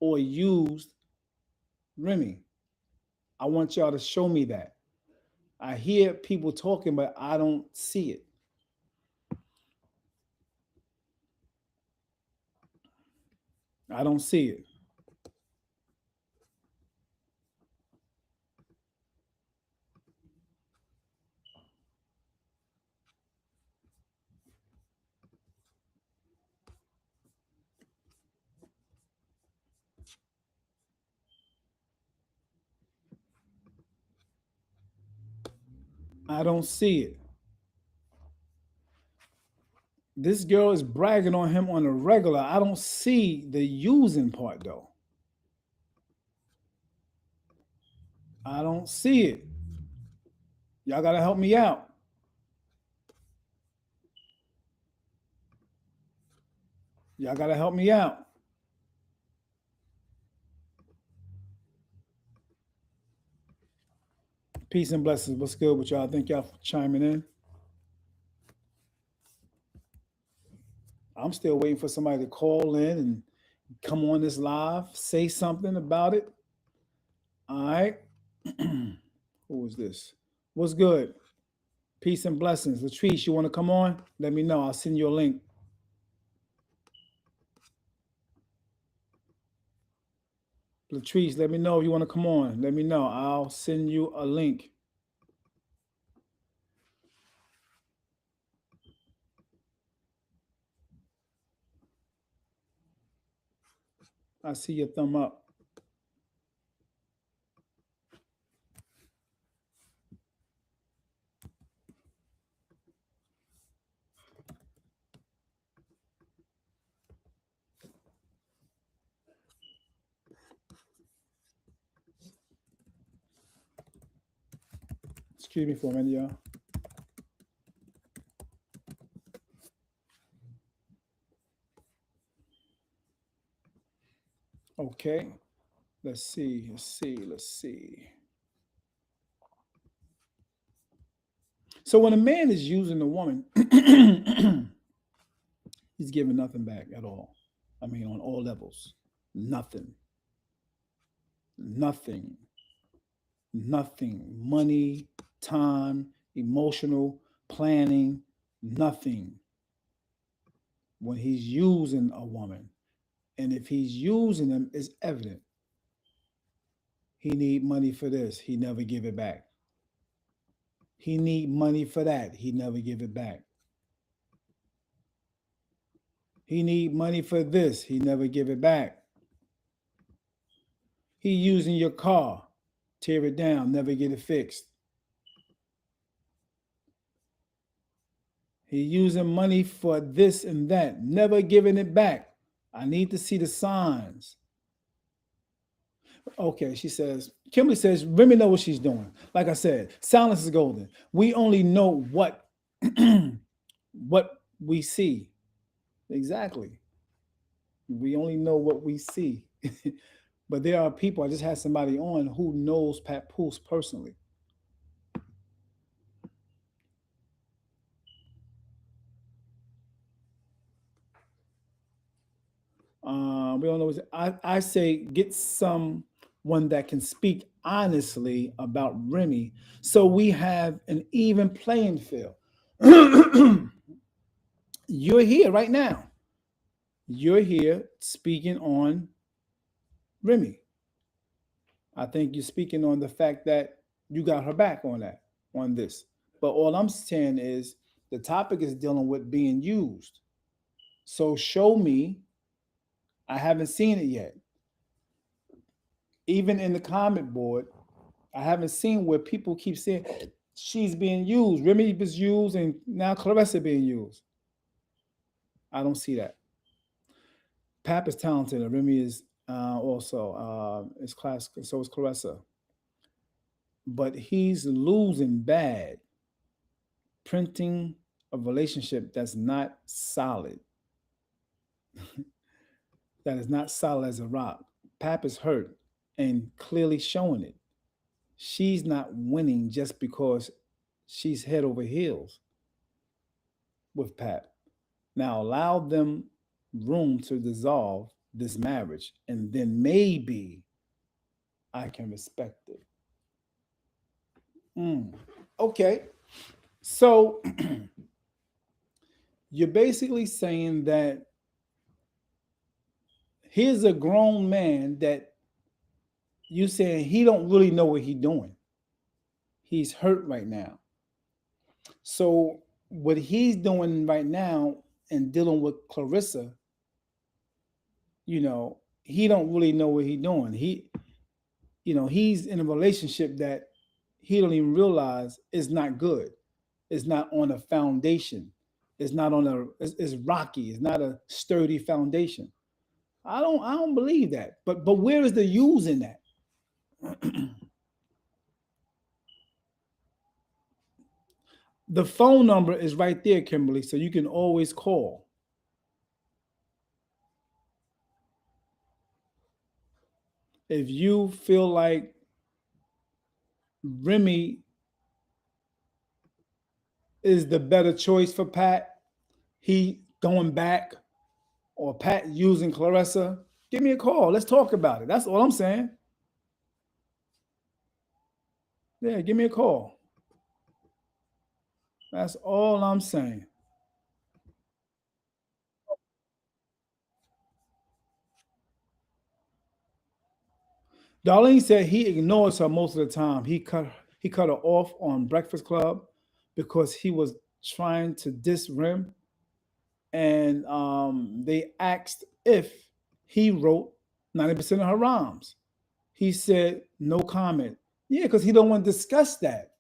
or used Remy. I want y'all to show me that. I hear people talking, but I don't see it. I don't see it. I don't see it. This girl is bragging on him on a regular. I don't see the using part, though. I don't see it. Y'all got to help me out. Y'all got to help me out. Peace and blessings. What's good with y'all? Thank y'all for chiming in. I'm still waiting for somebody to call in and come on this live, say something about it. All right. Who is this? What's good? Peace and blessings. Latrice, you want to come on? Let me know. I'll send you a link. Latrice, let me know if you want to come on. Let me know. I'll send you a link. I see your thumb up. Excuse me for a minute, y'all. Okay. Let's see. So when a man is using a woman, he's giving nothing back at all. I mean, on all levels. Nothing. Money, time, emotional planning, nothing. When he's using a woman. And if he's using them, it's evident. He need money for this. He never give it back. He need money for that. He never give it back. He need money for this. He never give it back. He using your car. Tear it down. Never get it fixed. He using money for this and that. Never giving it back. I need to see the signs. Okay, she says, Kimberly says, Remy know what she's doing. Like I said, silence is golden. We only know what we see. Exactly. We only know what we see. But there are people, I just had somebody on who knows Pat Poose personally. We don't know. I say get someone that can speak honestly about Remy, so we have an even playing field. You're here right now. You're here speaking on Remy. I think you're speaking on the fact that you got her back on this. But all I'm saying is the topic is dealing with being used. So show me. I haven't seen it yet. Even in the comment board, I haven't seen where people keep saying she's being used. Remy was used, and now Clarissa being used. I don't see that. Pap is talented, and Remy is also is class. So is Clarissa, but he's losing bad, printing a relationship that's not solid. That is not solid as a rock. Pap is hurt and clearly showing it. She's not winning just because she's head over heels with Pap. Now allow them room to dissolve this marriage, and then maybe I can respect it. Okay. So you're basically saying that here's a grown man that you saying he don't really know what he's doing. He's hurt right now. So what he's doing right now and dealing with Clarissa, he don't really know what he's doing. He's in a relationship that he don't even realize is not good. It's not on a foundation. It's not on it's rocky. It's not a sturdy foundation. I don't believe that. But where is the use in that? The phone number is right there, Kimberly, so you can always call. If you feel like Remy is the better choice for Pat, he going back, or Pat using Clarissa, give me a call. Let's talk about it. That's all I'm saying. Yeah, give me a call. That's all I'm saying. Darlene said he ignores her most of the time. He cut her off on Breakfast Club because he was trying to diss Rim, and they asked if he wrote 90% of her rhymes. He said no comment. Yeah, because he don't want to discuss that.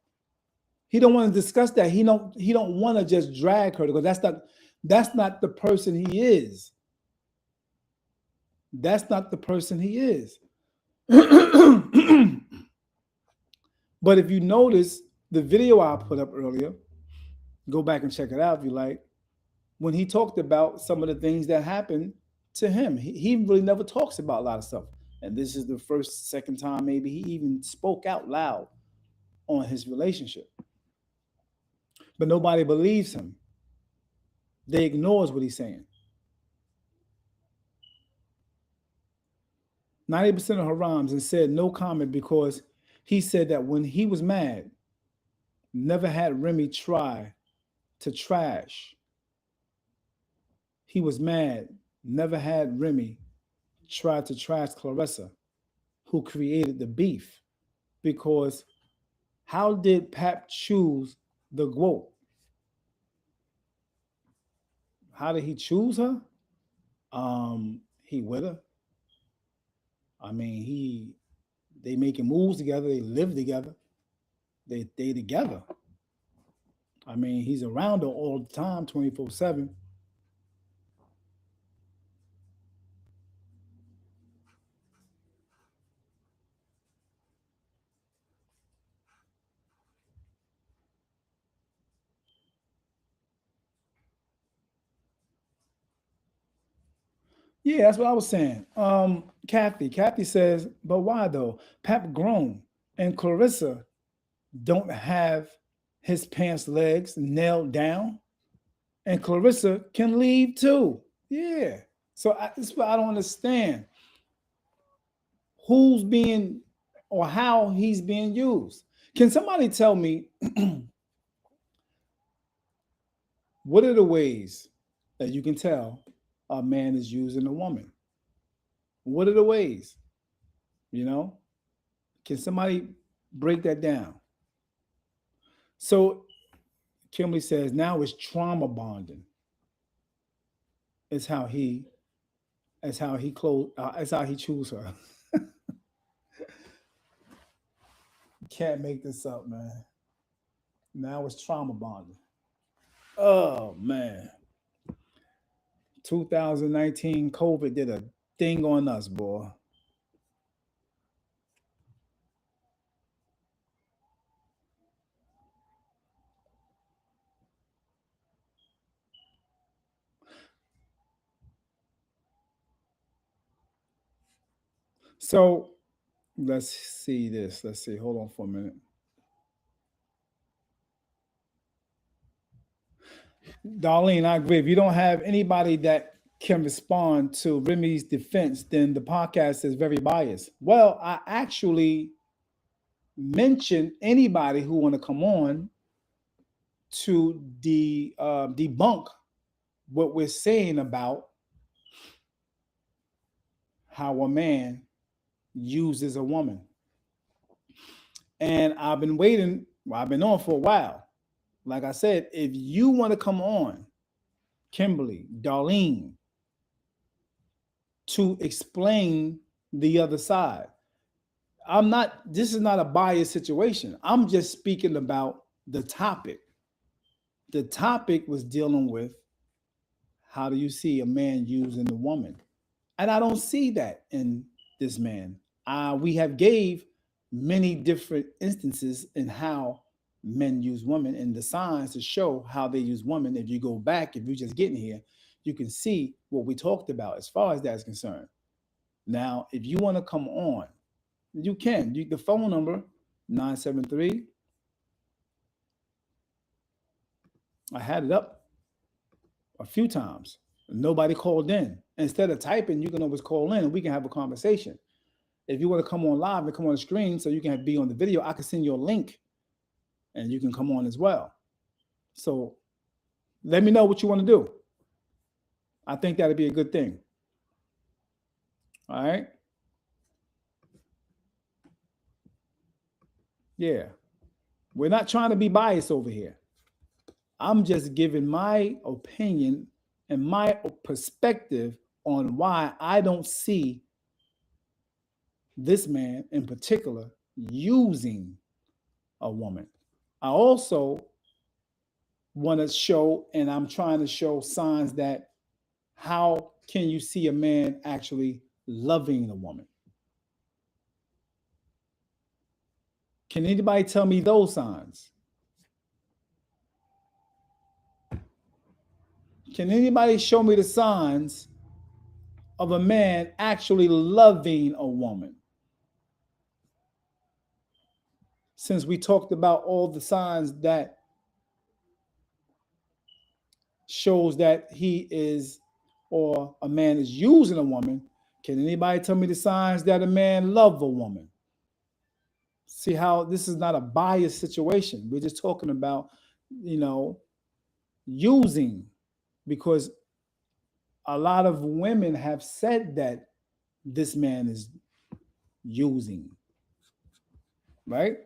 He don't want to discuss that. He don't want to just drag her, because that's not the person he is. That's not the person he is. But if you notice the video I put up earlier, go back and check it out if you like, when he talked about some of the things that happened to him. He really never talks about a lot of stuff. And this is the second time maybe he even spoke out loud on his relationship. But nobody believes him. They ignores what he's saying. 90% of her rhymes, and said no comment because he said that when he was mad, never had Remy try to trash. He was mad, never had Remy try to trash Clarissa, who created the beef. Because how did Pap choose the GWOT? How did he choose her? He with her. I mean, they making moves together. They live together. They together. I mean, he's around her all the time, 24/7. Yeah, that's what I was saying. Kathy says, but why though? Pap grown, and Clarissa don't have his pants legs nailed down, and Clarissa can leave too. Yeah. So that's what I don't understand. Who's being, or how he's being used? Can somebody tell me what are the ways that you can tell a man is using a woman? What are the ways? Can somebody break that down? So Kimberly says now it's trauma bonding. It's how he it's how he choose her. Can't make this up, man. Now it's trauma bonding. Oh man. 2019 COVID did a thing on us, boy. So let's see this. Let's see. Hold on for a minute. Darlene, I agree. If you don't have anybody that can respond to Remy's defense, then the podcast is very biased. Well, I actually mentioned anybody who want to come on to debunk what we're saying about how a man uses a woman. And I've been waiting. Well, I've been on for a while. Like I said, if you want to come on, Kimberly, Darlene, to explain the other side. This is not a biased situation. I'm just speaking about the topic. The topic was dealing with how do you see a man using a woman? And I don't see that in this man. We have gave many different instances in how men use women and the signs to show how they use women. If you go back, if you're just getting here, you can see what we talked about as far as that's concerned. Now, if you want to come on, you can. The phone number, 973. I had it up a few times. Nobody called in. Instead of typing, you can always call in and we can have a conversation. If you want to come on live and come on the screen so you can be on the video, I can send you a link and you can come on as well. So let me know what you want to do. I think that'd be a good thing. All right. Yeah. We're not trying to be biased over here. I'm just giving my opinion and my perspective on why I don't see this man in particular using a woman. I also want to show, and I'm trying to show signs that how can you see a man actually loving a woman? Can anybody tell me those signs? Can anybody show me the signs of a man actually loving a woman? Since we talked about all the signs that shows that he is or a man is using a woman, can anybody tell me the signs that a man loves a woman? See how this is not a biased situation. We're just talking about, using, because a lot of women have said that this man is using, right?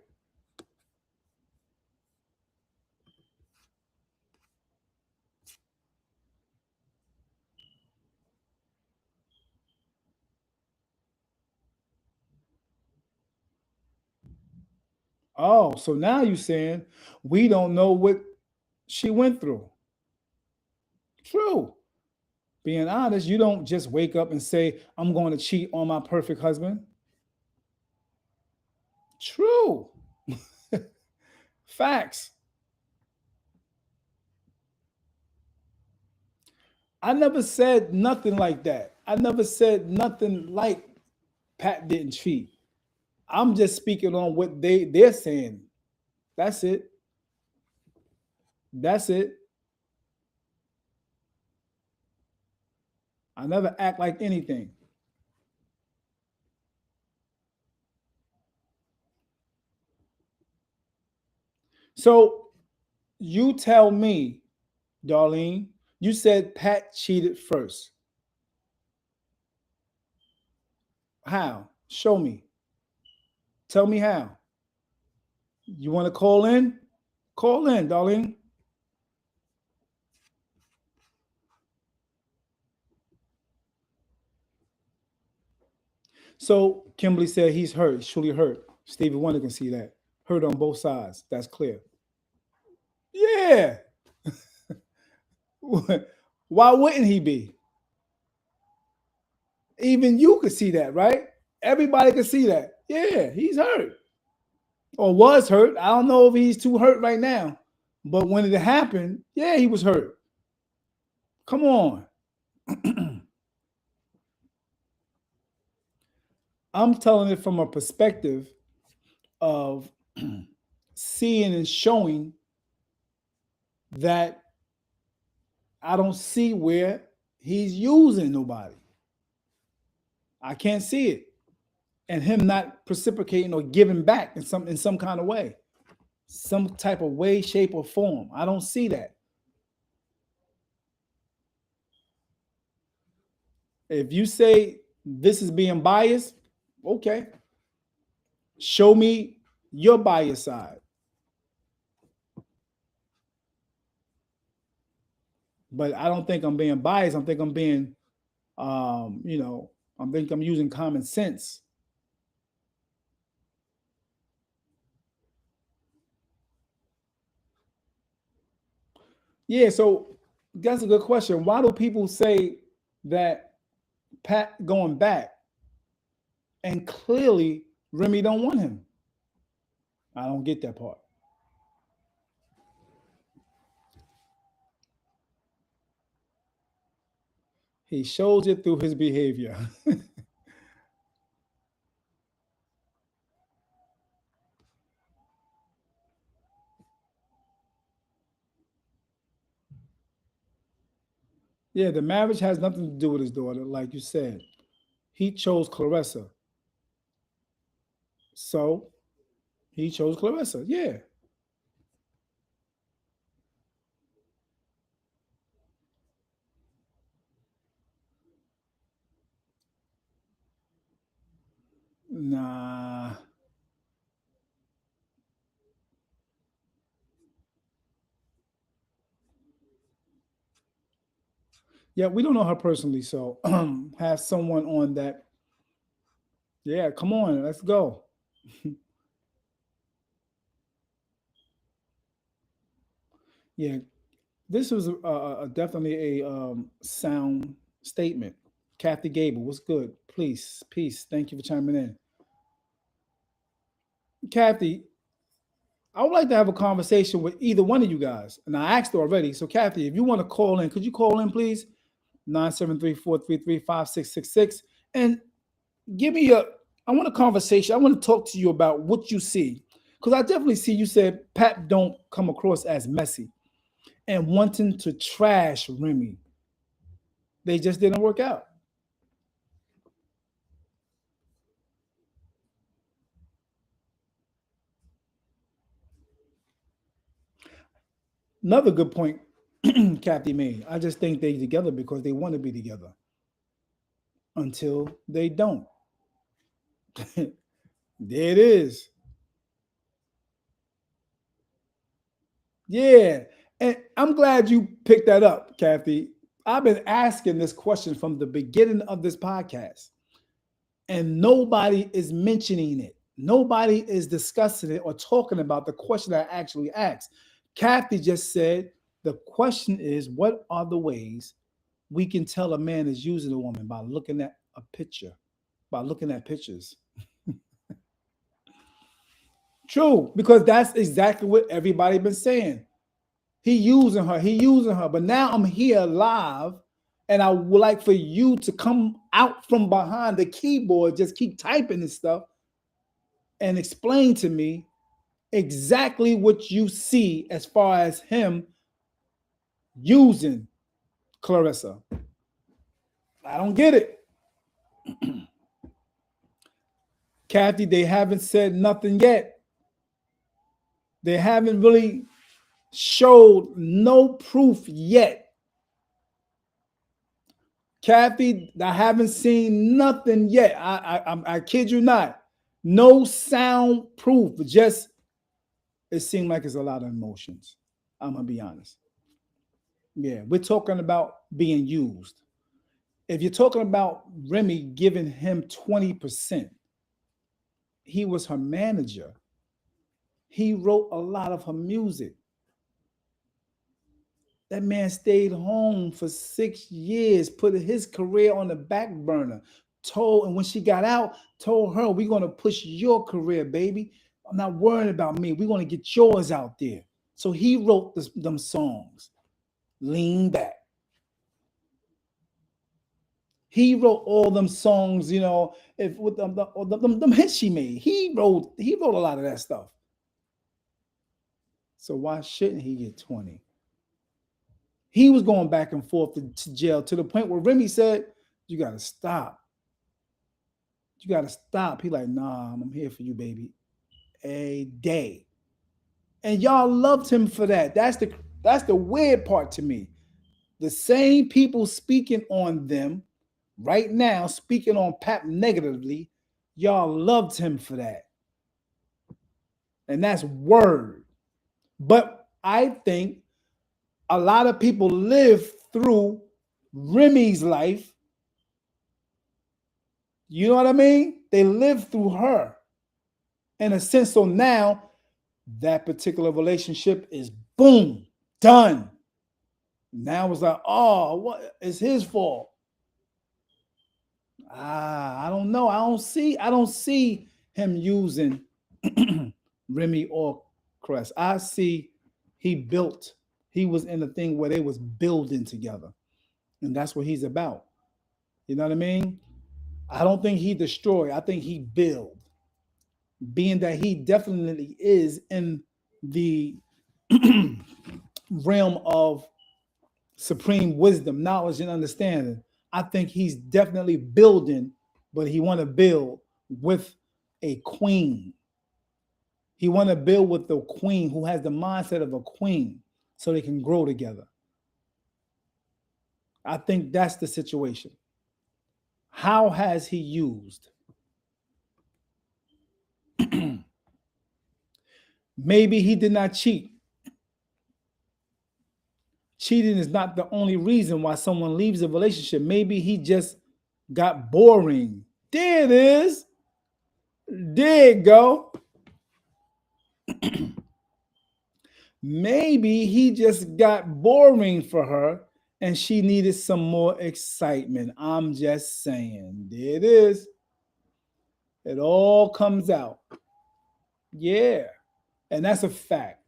Oh, so now you're saying we don't know what she went through. True. Being honest, you don't just wake up and say, I'm going to cheat on my perfect husband. True. Facts. I never said nothing like that. I never said nothing like Pat didn't cheat. I'm just speaking on what they're saying. That's it. That's it. I never act like anything. So you tell me, Darlene, you said Pat cheated first. How? Show me. Tell me how. You want to call in? Call in, Darlene. So Kimberly said he's hurt. He's truly hurt. Stevie Wonder can see that. Hurt on both sides. That's clear. Yeah. Why wouldn't he be? Even you could see that, right? Everybody could see that. Yeah, he's hurt. Or was hurt. I don't know if he's too hurt right now. But when it happened, yeah, he was hurt. Come on. I'm telling it from a perspective of seeing and showing that I don't see where he's using nobody. I can't see it. And him not reciprocating or giving back in some kind of way. Some type of way, shape, or form. I don't see that. If you say this is being biased, okay. Show me your bias side. But I don't think I'm being biased. I think I'm being, I think I'm using common sense. Yeah, so that's a good question. Why do people say that Pat going back and clearly Remy don't want him? I don't get that part. He shows it through his behavior. Yeah, the marriage has nothing to do with his daughter, like you said. He chose Clarissa. So he chose Clarissa. Yeah. Nah. Yeah, we don't know her personally, so have someone on that. Yeah, come on, let's go. Yeah, this was definitely a sound statement. Kathy Gable, what's good? Please, peace. Thank you for chiming in. Kathy, I would like to have a conversation with either one of you guys. And I asked already. So, Kathy, if you want to call in, could you call in, please? 973-433-5666. And give me I want a conversation. I want to talk to you about what you see. Because I definitely see you said Pat don't come across as messy and wanting to trash Remy. They just didn't work out. Another good point Kathy made. I just think they together because they want to be together until they don't. There it is. Yeah. And I'm glad you picked that up, Kathy. I've been asking this question from the beginning of this podcast, and nobody is mentioning it. Nobody is discussing it or talking about the question I actually asked. Kathy just said the question is, what are the ways we can tell a man is using a woman? By looking at a picture, by looking at pictures. True, because that's exactly what everybody been saying. He using her. But now I'm here live, and I would like for you to come out from behind the keyboard, just keep typing and stuff, and explain to me exactly what you see as far as him using Clarissa. I don't get it. Kathy, they haven't said nothing yet. They haven't really showed no proof yet. Kathy, I haven't seen nothing yet. I kid you not. No sound proof. Just it seemed like it's a lot of emotions. I'm gonna be honest. Yeah, we're talking about being used. If you're talking about Remy giving him 20%, he was her manager. He wrote a lot of her music. That man stayed home for 6 years, put his career on the back burner. And when she got out, told her, we're going to push your career, baby. I'm not worrying about me. We're going to get yours out there. So he wrote them songs. Lean back. He wrote all them songs, if with them hits she made. He wrote a lot of that stuff. So why shouldn't he get 20? He was going back and forth to jail to the point where Remy said, you got to stop. You got to stop. He like, nah, I'm here for you, baby. A day. And y'all loved him for that. That's the weird part to me. The same people speaking on them right now, speaking on Pap negatively, y'all loved him for that. And that's word. But I think a lot of people live through Remy's life. You know what I mean? They live through her in a sense. So now that particular relationship is boom, done. Now it's like, oh, what is his fault? I don't know. I don't see him using Remy or Crest. I see he was in the thing where they was building together. And that's what he's about. You know what I mean? I don't think he destroyed. I think he build. Being that he definitely is in the realm of supreme wisdom, knowledge, and understanding. I think he's definitely building, but he want to build with a queen. He want to build with the queen who has the mindset of a queen so they can grow together. I think that's the situation. How has he used? Maybe he did not cheat. Cheating is not the only reason why someone leaves a relationship. Maybe he just got boring. There it is. There it go. Maybe he just got boring for her and she needed some more excitement. I'm just saying. There it is. It all comes out. Yeah. And that's a fact.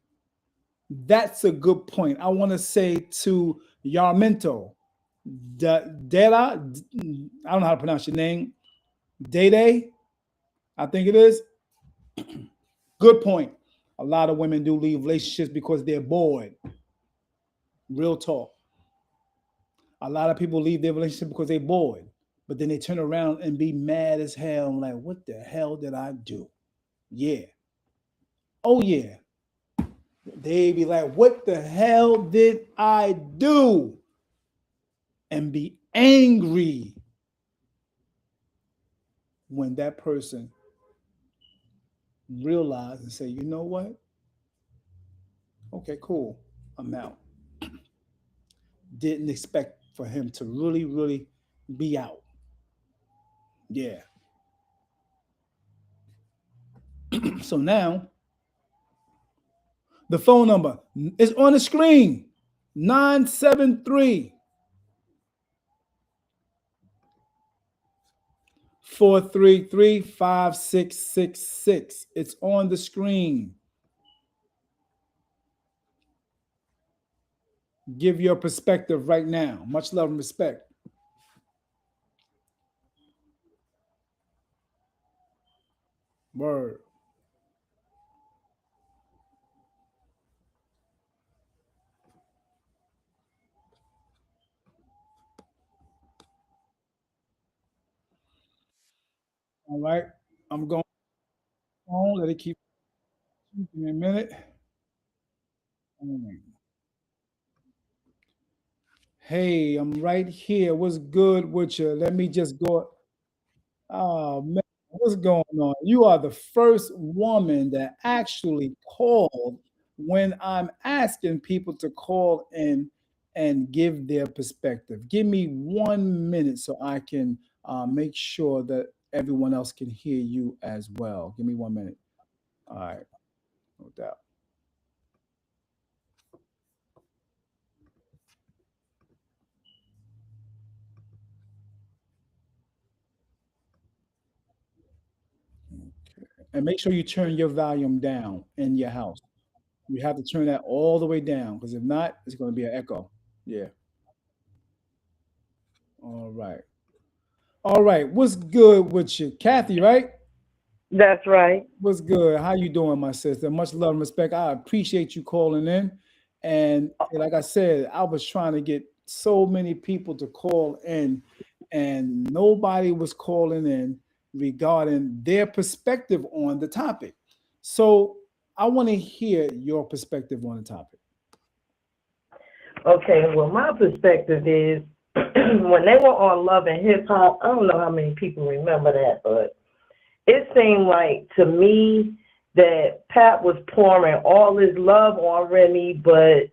That's a good point. I want to say to Yarmento, Dela, I don't know how to pronounce your name. Day, I think it is. Good point. A lot of women do leave relationships because they're bored. Real talk. A lot of people leave their relationship because they're bored. But then they turn around and be mad as hell and like, what the hell did I do? Yeah. Oh, yeah. They be like, what the hell did I do? And be angry when that person realize and say, you know what? Okay, cool. I'm out. Didn't expect for him to really, really be out. Yeah. So now the phone number is on the screen. 973 433 5666. It's on the screen. Give your perspective right now. Much love and respect. Word. All right. I'm going on. Let it keep. Give me a minute. Hey, I'm right here. What's good with you? Let me just go. Oh man, what's going on? You are the first woman that actually called when I'm asking people to call in and give their perspective. Give me 1 minute so I can make sure that everyone else can hear you as well. Give me 1 minute. All right, no doubt. And make sure you turn your volume down in your house. You have to turn that all the way down because if not, it's going to be an echo. Yeah. All right. All right. What's good with you, Kathy? Right? That's right. What's good? How you doing, my sister? Much love and respect. I appreciate you calling in. And like I said, I was trying to get so many people to call in, and nobody was calling in regarding their perspective on the topic. So I want to hear your perspective on the topic. Okay, well, my perspective is when they were on Love and Hip Hop, I don't know how many people remember that, but it seemed like to me that Pat was pouring all his love on Remy, but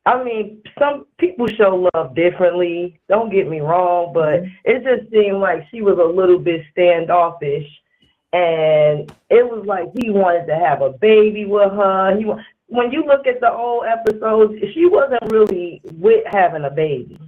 I mean, some people show love differently. Don't get me wrong, but it just seemed like she was a little bit standoffish, and it was like he wanted to have a baby with her. When you look at the old episodes, she wasn't really with having a baby.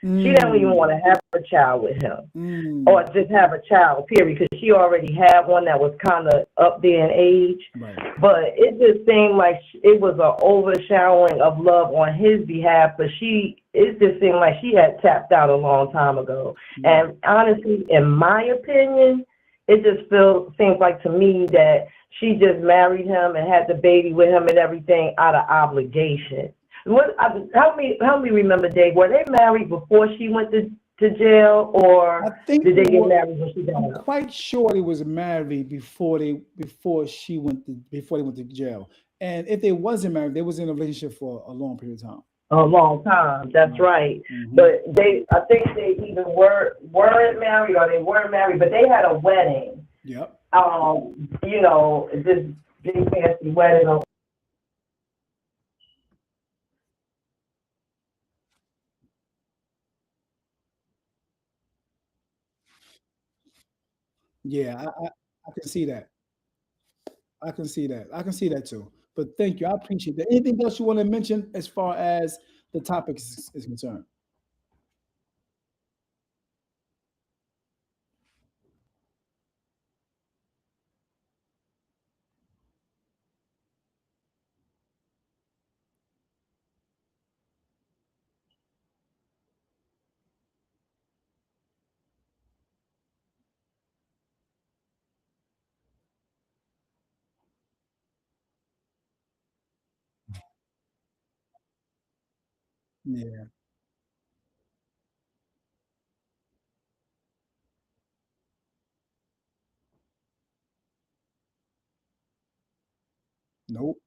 She didn't even want to have a child with him or just have a child, period, because she already had one that was kind of up there in age. Right. But it just seemed like it was an overshowering of love on his behalf, but it just seemed like she had tapped out a long time ago. And honestly, in my opinion, it just seems like to me that she just married him and had the baby with him and everything out of obligation. Help me remember, Dave. Were they married before she went to jail, or I think did they get married when she got I'm out? quite sure they was married before they went to jail. And if they wasn't married, they was in a relationship for a long period of time. A long time. That's right. Mm-hmm. But I think they either weren't married or they were married, but they had a wedding. Yep. This big fancy wedding. Yeah, I can see that. I can see that. I can see that too. But thank you. I appreciate that. Anything else you want to mention as far as the topic is concerned? Yeah. Nope.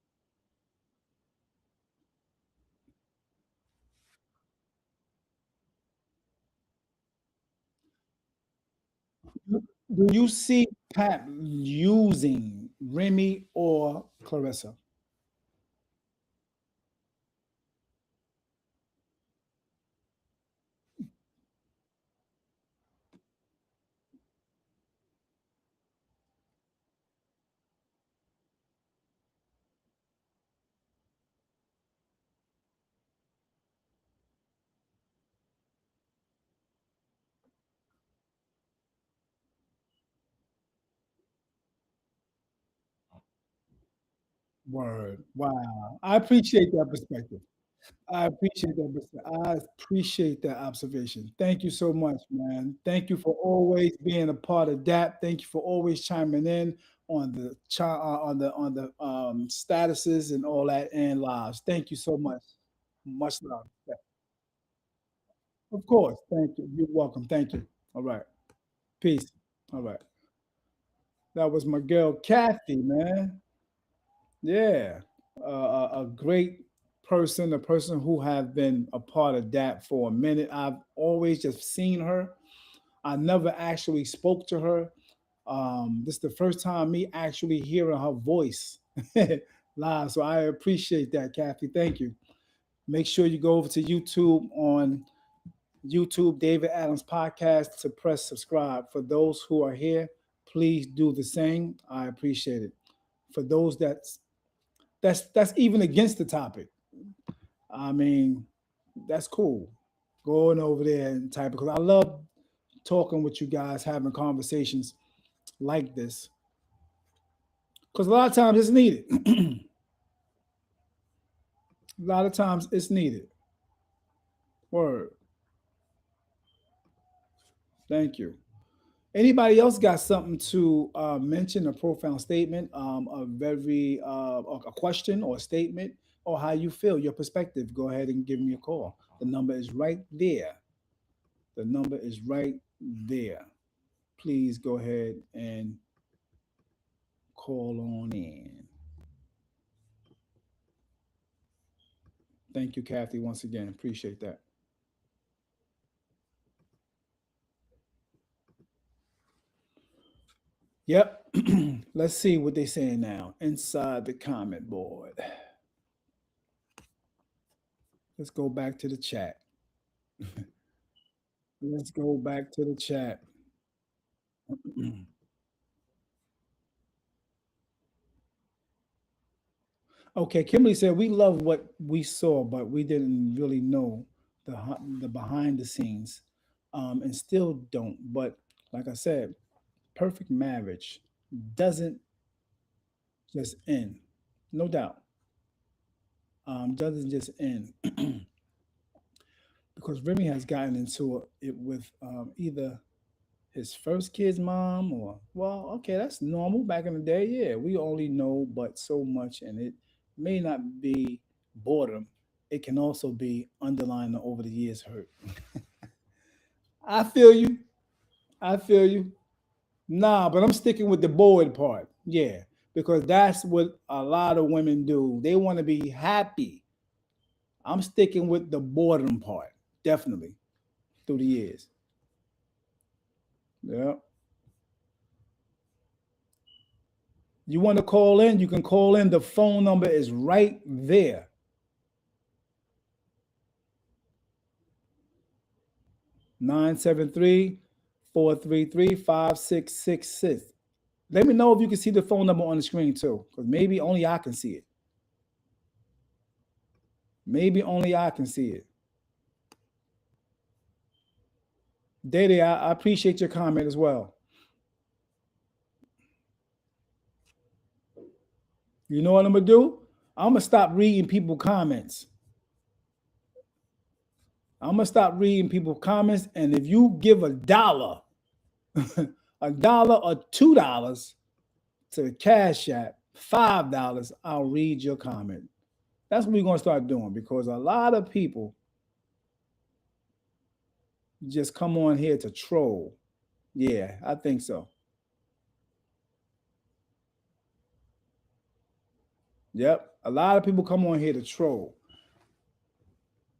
Do you see Pat using Remy or Clarissa? Word. Wow. I appreciate that perspective. I appreciate that observation. Thank you so much, man. Thank you for always being a part of that. Thank you for always chiming in on the statuses and all that and lives. Thank you so much. Much love. Yeah, of course. Thank you. You're welcome. Thank you. All right. Peace. All right. That was my girl Kathy, man. Yeah, a great person, a person who have been a part of that for a minute. I've always just seen her. I never actually spoke to her. This is the first time me actually hearing her voice live. So I appreciate that, Kathy. Thank you. Make sure you go over to YouTube on YouTube David Adams Podcast to press subscribe. For those who are here, please do the same. I appreciate it. For those that's even against the topic, I mean, that's cool. Going over there and type because I love talking with you guys, having conversations like this. Because a lot of times it's needed. A lot of times it's needed. Word. Thank you. Anybody else got something to mention, a profound statement, a very a question or a statement, or how you feel, your perspective? Go ahead and give me a call. The number is right there. The number is right there. Please go ahead and call on in. Thank you, Kathy, once again. Appreciate that. Yep. Let's see what they're saying now inside the comment board. Let's go back to the chat. Let's go back to the chat. Okay, Kimberly said we love what we saw, but we didn't really know the behind the scenes, and still don't. But like I said, perfect marriage doesn't just end, no doubt. Doesn't just end because Remy has gotten into it with either his first kid's mom or well, okay, that's normal back in the day. Yeah, we only know but so much, and it may not be boredom. It can also be underlying over the years hurt. I feel you. I feel you. Nah, but I'm sticking with the bored part. Yeah, because that's what a lot of women do. They want to be happy. I'm sticking with the boredom part. Definitely through the years. Yeah. You want to call in? You can call in. The phone number is right there. 973-433-5666. Let me know if you can see the phone number on the screen too, because maybe only I can see it. Maybe only I can see it. Dede, I appreciate your comment as well. You know what I'm gonna do? I'm gonna stop reading people's comments. I'm gonna stop reading people's comments, and if you give $1, $1 or $2 to the Cash App, $5, I'll read your comment. That's what we're gonna start doing because a lot of people just come on here to troll. Yeah, I think so. Yep, a lot of people come on here to troll.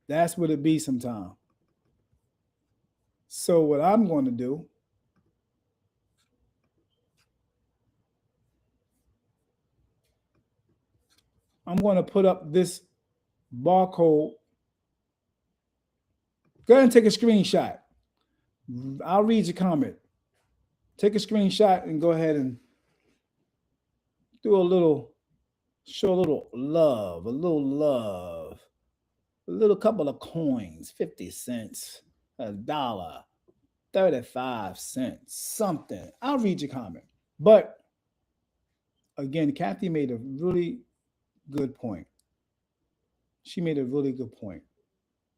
That's what it be sometimes. So what I'm going to do, I'm going to put up this barcode. Go ahead and take a screenshot. I'll read your comment. Take a screenshot and go ahead and do a little, show a little love, a little couple of coins, 50 cents, $1, 35 cents, something. I'll read your comment. But again, Kathy made a really good point. She made a really good point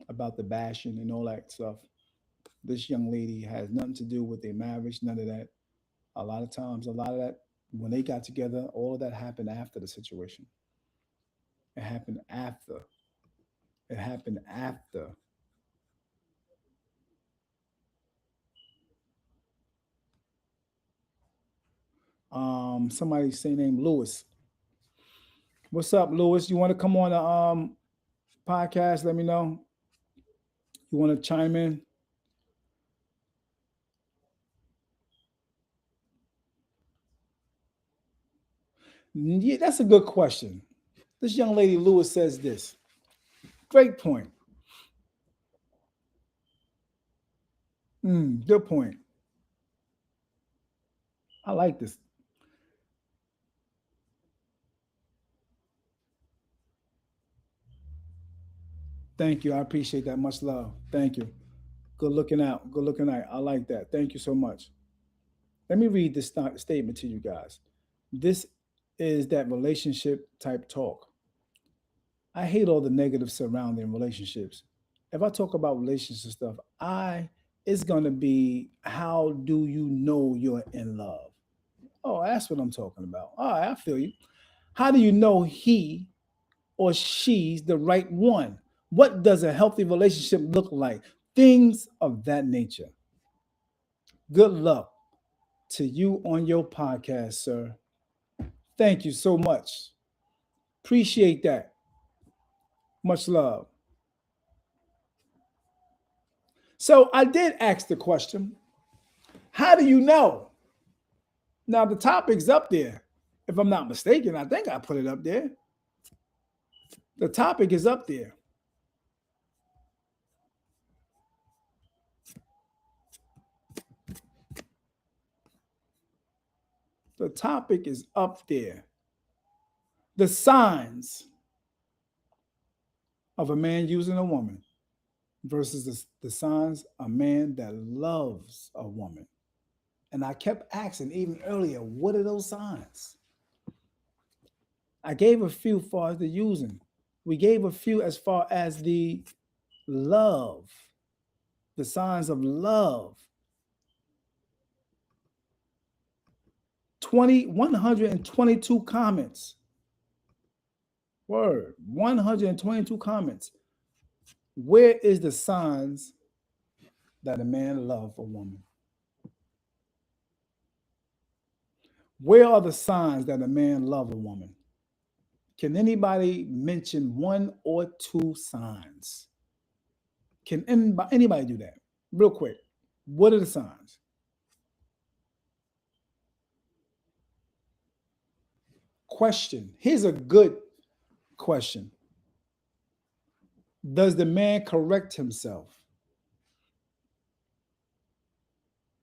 about the bashing and all that stuff. This young lady has nothing to do with their marriage, none of that. A lot of times, a lot of that, when they got together, all of that happened after the situation. It happened after. It happened after. Somebody say name Lewis. What's up, Lewis? You want to come on the podcast? Let me know. You want to chime in? Yeah, that's a good question. This young lady, Lewis, says this. Great point. Good point. I like this. Thank you. I appreciate that. Much love. Thank you. Good looking out. Good looking out. I like that. Thank you so much. Let me read this statement to you guys. This is that relationship type talk. I hate all the negative surrounding relationships. If I talk about relationship stuff, it's gonna be how do you know you're in love? Oh, that's what I'm talking about. All right, I feel you. How do you know he or she's the right one? What does a healthy relationship look like? Things of that nature. Good luck to you on your podcast, sir. Thank you so much. Appreciate that. Much love. So I did ask the question, how do you know? Now the topic's up there. If I'm not mistaken, I think I put it up there. The topic is up there. The topic is up there. The signs of a man using a woman versus the signs of a man that loves a woman. And I kept asking even earlier, what are those signs? I gave a few as far as the using. We gave a few as far as the love, the signs of love. 122 comments. Word, 122 comments. Where is the signs that a man loves a woman? Where are the signs that a man loves a woman? Can anybody mention one or two signs? Can anybody do that? Real quick. What are the signs? Question. Here's a good question. Does the man correct himself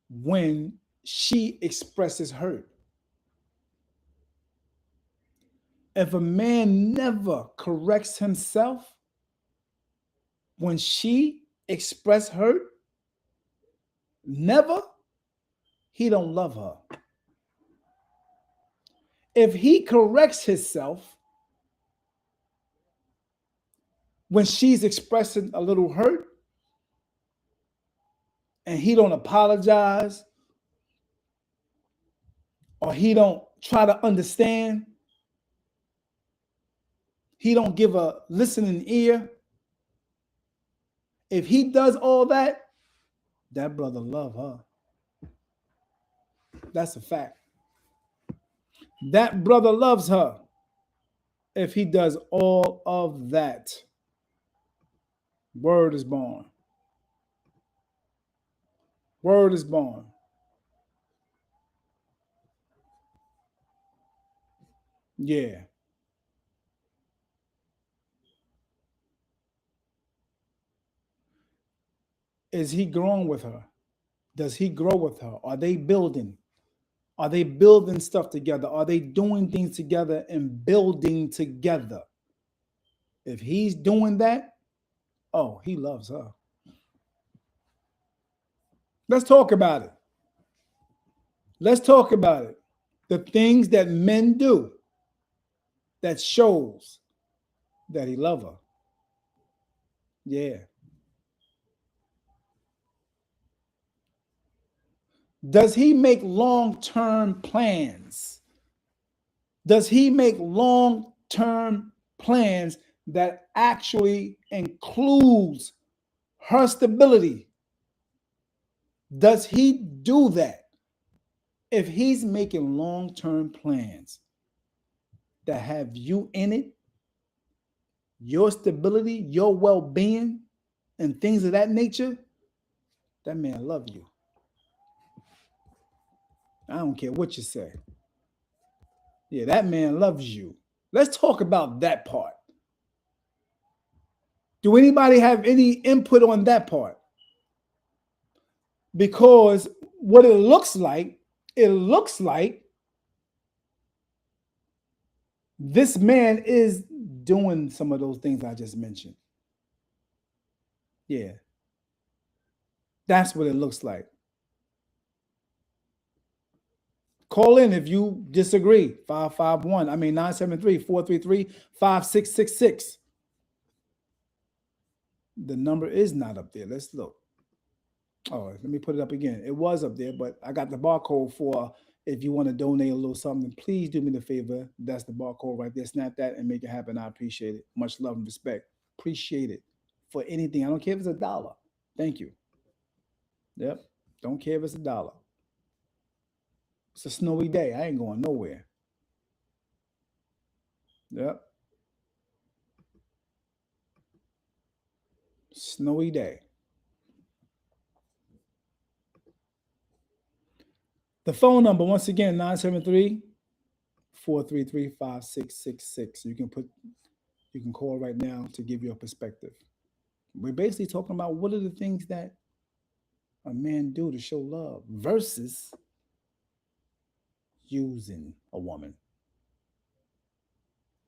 when she expresses hurt? If a man never corrects himself when she express hurt, never, he don't love her. If he corrects himself when she's expressing a little hurt and he don't apologize or he don't try to understand, he don't give a listening ear, if he does all that, that brother love her. That's a fact. That brother loves her if he does all of that. Word is born. Word is born. Yeah. Is he growing with her? Does he grow with her? Are they building? Are they building stuff together? Are they doing things together and building together? If he's doing that, oh, he loves her. Let's talk about it. Let's talk about it. The things that men do that shows that he loves her. Yeah. Does he make long-term plans? Does he make long-term plans that actually includes her stability? Does he do that? If he's making long-term plans that have you in it, your stability, your well-being, and things of that nature, that man love you. I don't care what you say. Yeah, that man loves you. Let's talk about that part. Do anybody have any input on that part? Because what it looks like this man is doing some of those things I just mentioned. Yeah. That's what it looks like. Call in if you disagree. 973-433-5666. The number is not up there. Let's look. Oh, let me put it up again. It was up there, but I got the barcode for if you want to donate a little something, please do me the favor. That's the barcode right there. Snap that and make it happen. I appreciate it. Much love and respect. Appreciate it for anything. I don't care if it's $1. Thank you. Yep. Don't care if it's $1. It's a snowy day. I ain't going nowhere. Yep. Snowy day. The phone number, once again, 973-433-5666. You can call right now to give you a perspective. We're basically talking about what are the things that a man do to show love versus using a woman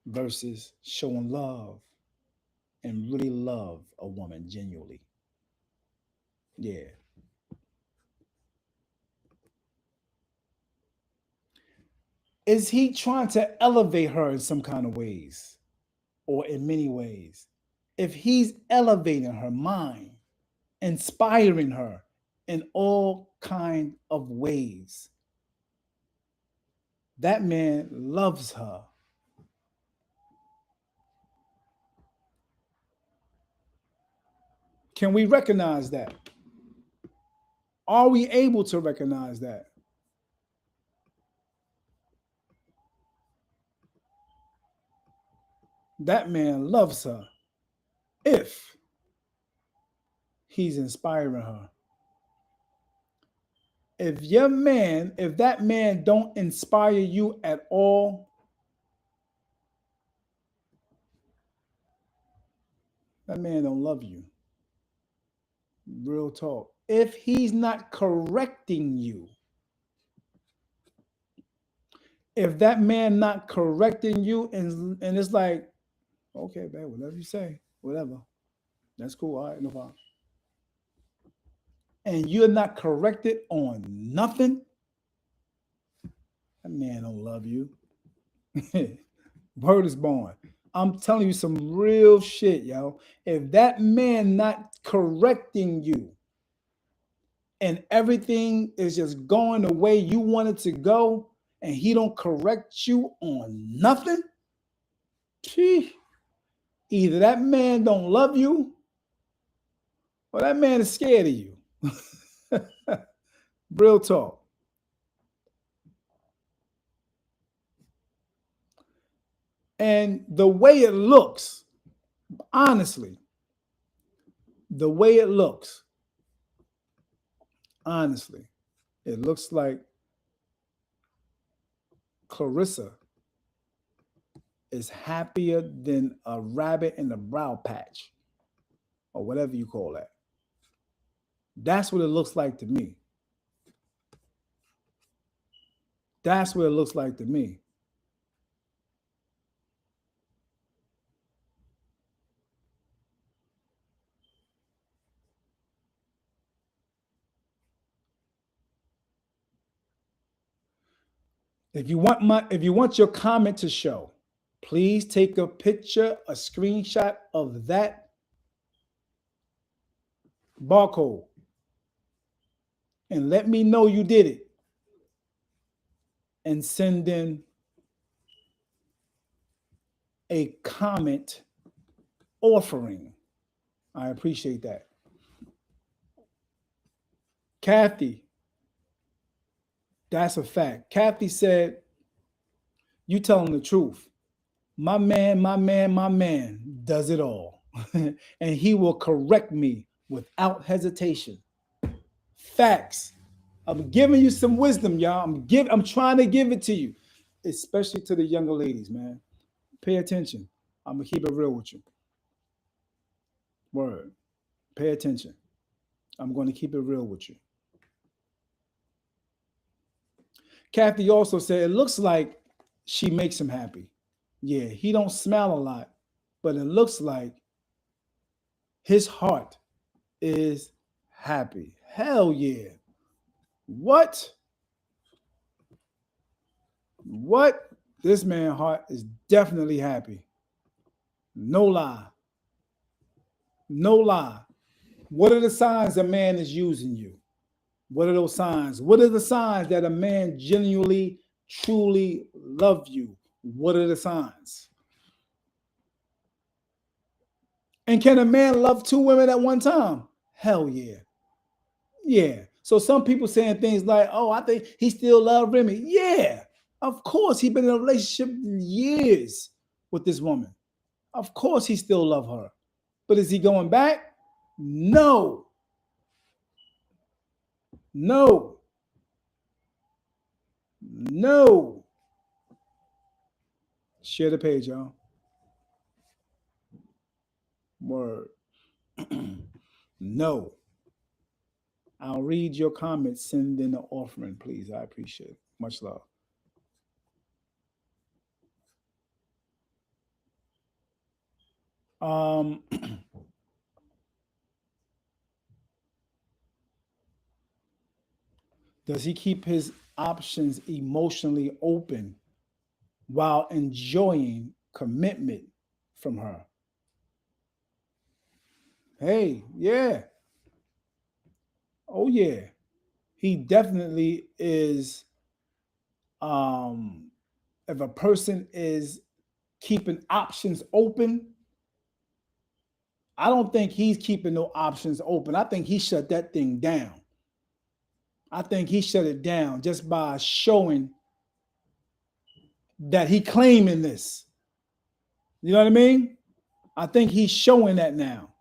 versus showing love and really love a woman genuinely. Yeah. Is he trying to elevate her in some kind of ways or in many ways? If he's elevating her mind, inspiring her in all kind of ways, that man loves her. Can we recognize that? Are we able to recognize that? That man loves her if he's inspiring her. If that man don't inspire you at all, that man don't love you. Real talk. If he's not correcting you, if that man not correcting you and it's like, okay, babe, whatever you say, whatever. That's cool. All right, no problem. And you're not corrected on nothing, that man don't love you. Word is born. I'm telling you some real shit, yo. If that man not correcting you and everything is just going the way you want it to go and he don't correct you on nothing, either that man don't love you or that man is scared of you. Real talk. And the way it looks, honestly, it looks like Clarissa is happier than a rabbit in the brow patch or whatever you call that. That's what it looks like to me. That's what it looks like to me. If you want your comment to show, please take a picture, a screenshot of that barcode and let me know you did it and send in a comment offering. I appreciate that. Kathy, that's a fact. Kathy said, you telling the truth. My man does it all. And he will correct me without hesitation. Facts. I'm giving you some wisdom, y'all. I'm trying to give it to you, especially to the younger ladies, man. Pay attention. I'm gonna keep it real with you. Word. Pay attention. I'm going to keep it real with you. Kathy also said it looks like she makes him happy. Yeah, he don't smile a lot, but it looks like his heart is happy. Hell yeah. What? What? This man's heart is definitely happy. No lie. No lie. What are the signs a man is using you? What are those signs? What are the signs that a man genuinely, truly love you? What are the signs? And can a man love two women at one time? Hell yeah. Yeah. So some people saying things like, oh, I think he still loves Remy. Yeah. Of course, he's been in a relationship years with this woman. Of course, he still loves her. But is he going back? No. No. No. Share the page, y'all. Word. No. I'll read your comments. Send in an offering, please. I appreciate it. Much love. Does he keep his options emotionally open while enjoying commitment from her? Hey, yeah. Oh, yeah. He definitely is. If a person is keeping options open, I don't think he's keeping no options open. I think he shut that thing down. I think he shut it down just by showing that he claiming this. You know what I mean? I think he's showing that now.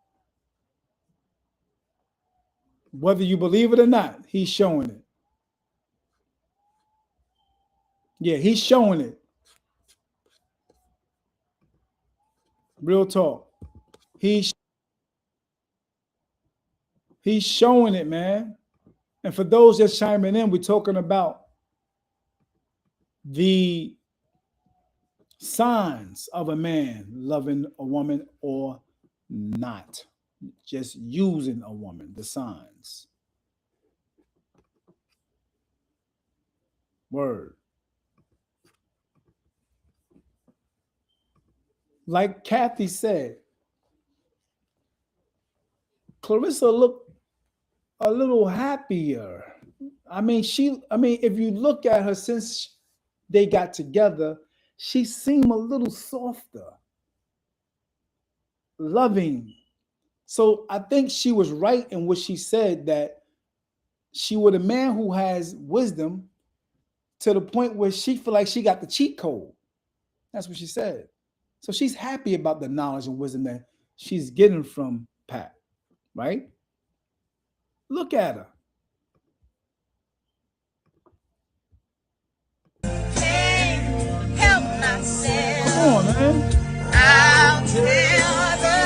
Whether you believe it or not, he's showing it. Yeah, he's showing it. Real talk. He's showing it, man. And for those just chiming in, we're talking about the signs of a man loving a woman or not. Just using a woman, the signs. Word. Like Kathy said, Clarissa looked a little happier. I mean, if you look at her since they got together, she seemed a little softer, loving. So I think she was right in what she said, that she was a man who has wisdom to the point where she feel like she got the cheat code. That's what she said. So she's happy about the knowledge and wisdom that she's getting from Pat, right? Look at her. Can't help myself. Come on, man. I'll tell the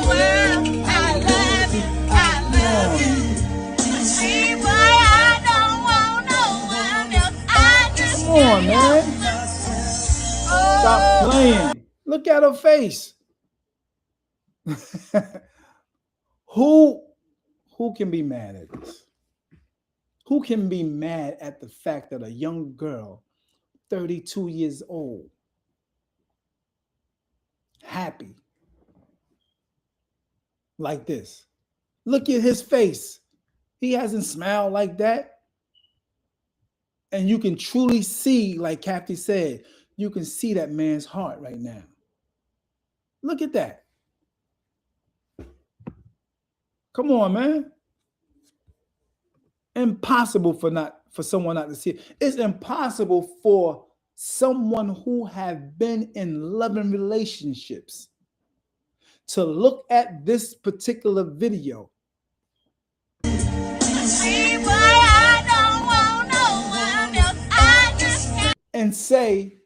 world I love you, I love you. See, boy, I don't want no one else. I just Come on, man. Stop playing. Look at her face. Who can be mad at this? Who can be mad at the fact that a young girl, 32 years old, happy like this? Look at his face. He hasn't smiled like that. And you can truly see, like Kathy said, you can see that man's heart right now. Look at that. Come on, man. Impossible for someone not to see it. It's impossible for someone who have been in loving relationships to look at this particular video See, boy, I don't want no one else. I just can't. and say,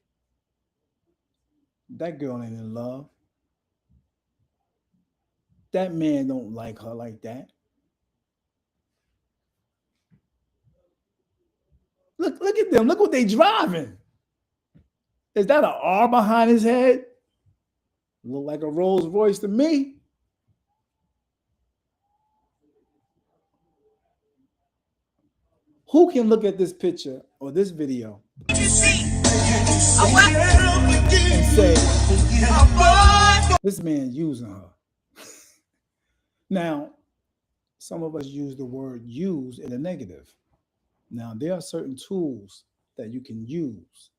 that girl ain't in love. that man don't like her like that. Look at them. Look what they driving. Is that an R behind his head? Look like a Rolls Royce to me. Who can look at this picture or this video and say, this man using her? Now, some of us use the word use in a negative. Now, there are certain tools that you can use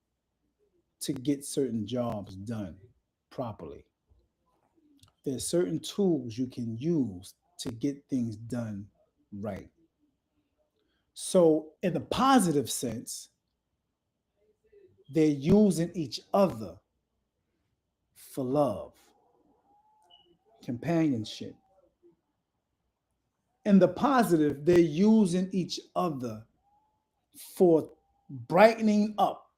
to get certain jobs done properly. There's certain tools you can use to get things done right. So, in the positive sense, they're using each other for love, companionship. In the positive, they're using each other for brightening up,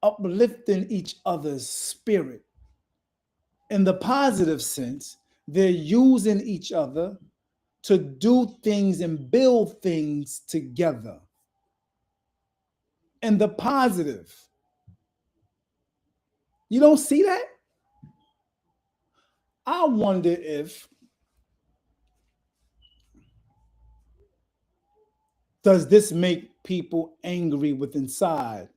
uplifting each other's spirit. In the positive sense, they're using each other to do things and build things together. In the positive, you don't see that? I wonder if does this make people angry with inside?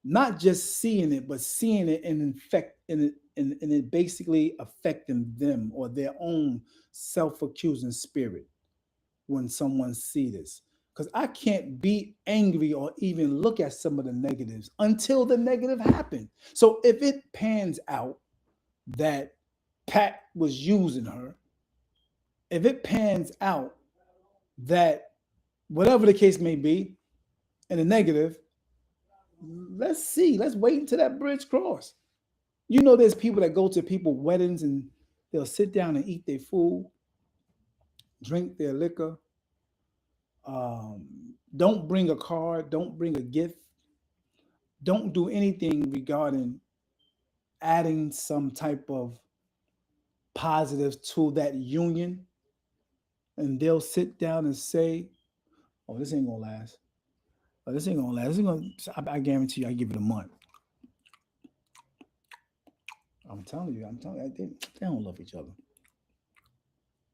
Not just seeing it, but seeing it and it basically affecting them or their own self-accusing spirit when someone sees this. Because I can't be angry or even look at some of the negatives until the negative happened. So if it pans out that Pat was using her, if it pans out that whatever the case may be, in the negative, let's see. Let's wait until that bridge cross. You know, there's people that go to people's weddings and they'll sit down and eat their food, drink their liquor. Don't bring a card. Don't bring a gift. Don't do anything regarding adding some type of positive to that union. And they'll sit down and say, oh, this ain't gonna last. Oh, this ain't gonna last. This ain't gonna, I guarantee you, I give it a month. I'm telling you, they don't love each other.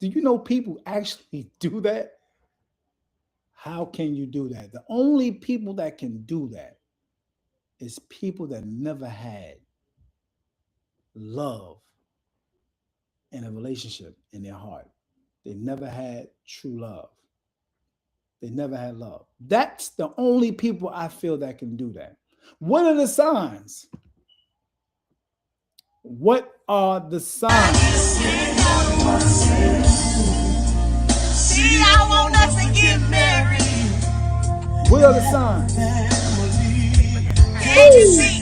Do you know people actually do that? How can you do that? The only people that can do that is people that never had love in a relationship in their heart. They never had true love. They never had love. That's the only people I feel that can do that. What are the signs? What are the signs? See, I want us to get married. What are the signs? Can't you see?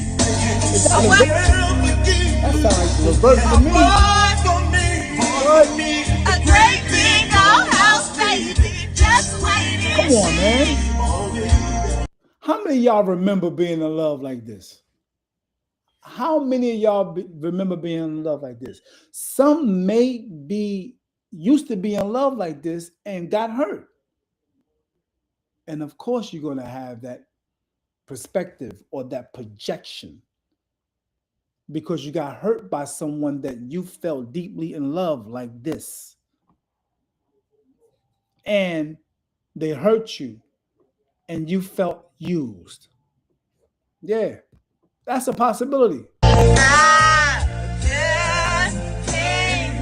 That sounds like reverse to me. What? A great big old house, baby. Just waiting. Come on, man. How many of y'all remember being in love like this? How many of y'all remember being in love like this? Some may be used to be in love like this and got hurt. And of course, you're going to have that perspective or that projection because you got hurt by someone that you felt deeply in love like this. And they hurt you and you felt used. Yeah, that's a possibility. I just can't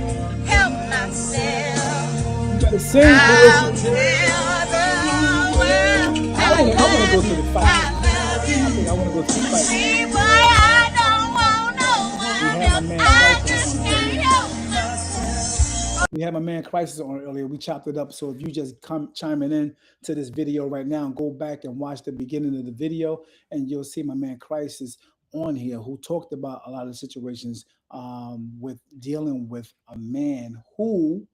help myself. You gotta sing, I want to go to the fight. I think I want to go to the fight. See, boy, I don't want no one else. I just can't help myself. We had my man Crisis on earlier. We chopped it up. So if you just come chiming in to this video right now, go back and watch the beginning of the video, and you'll see my man Crisis on here who talked about a lot of situations with dealing with a man who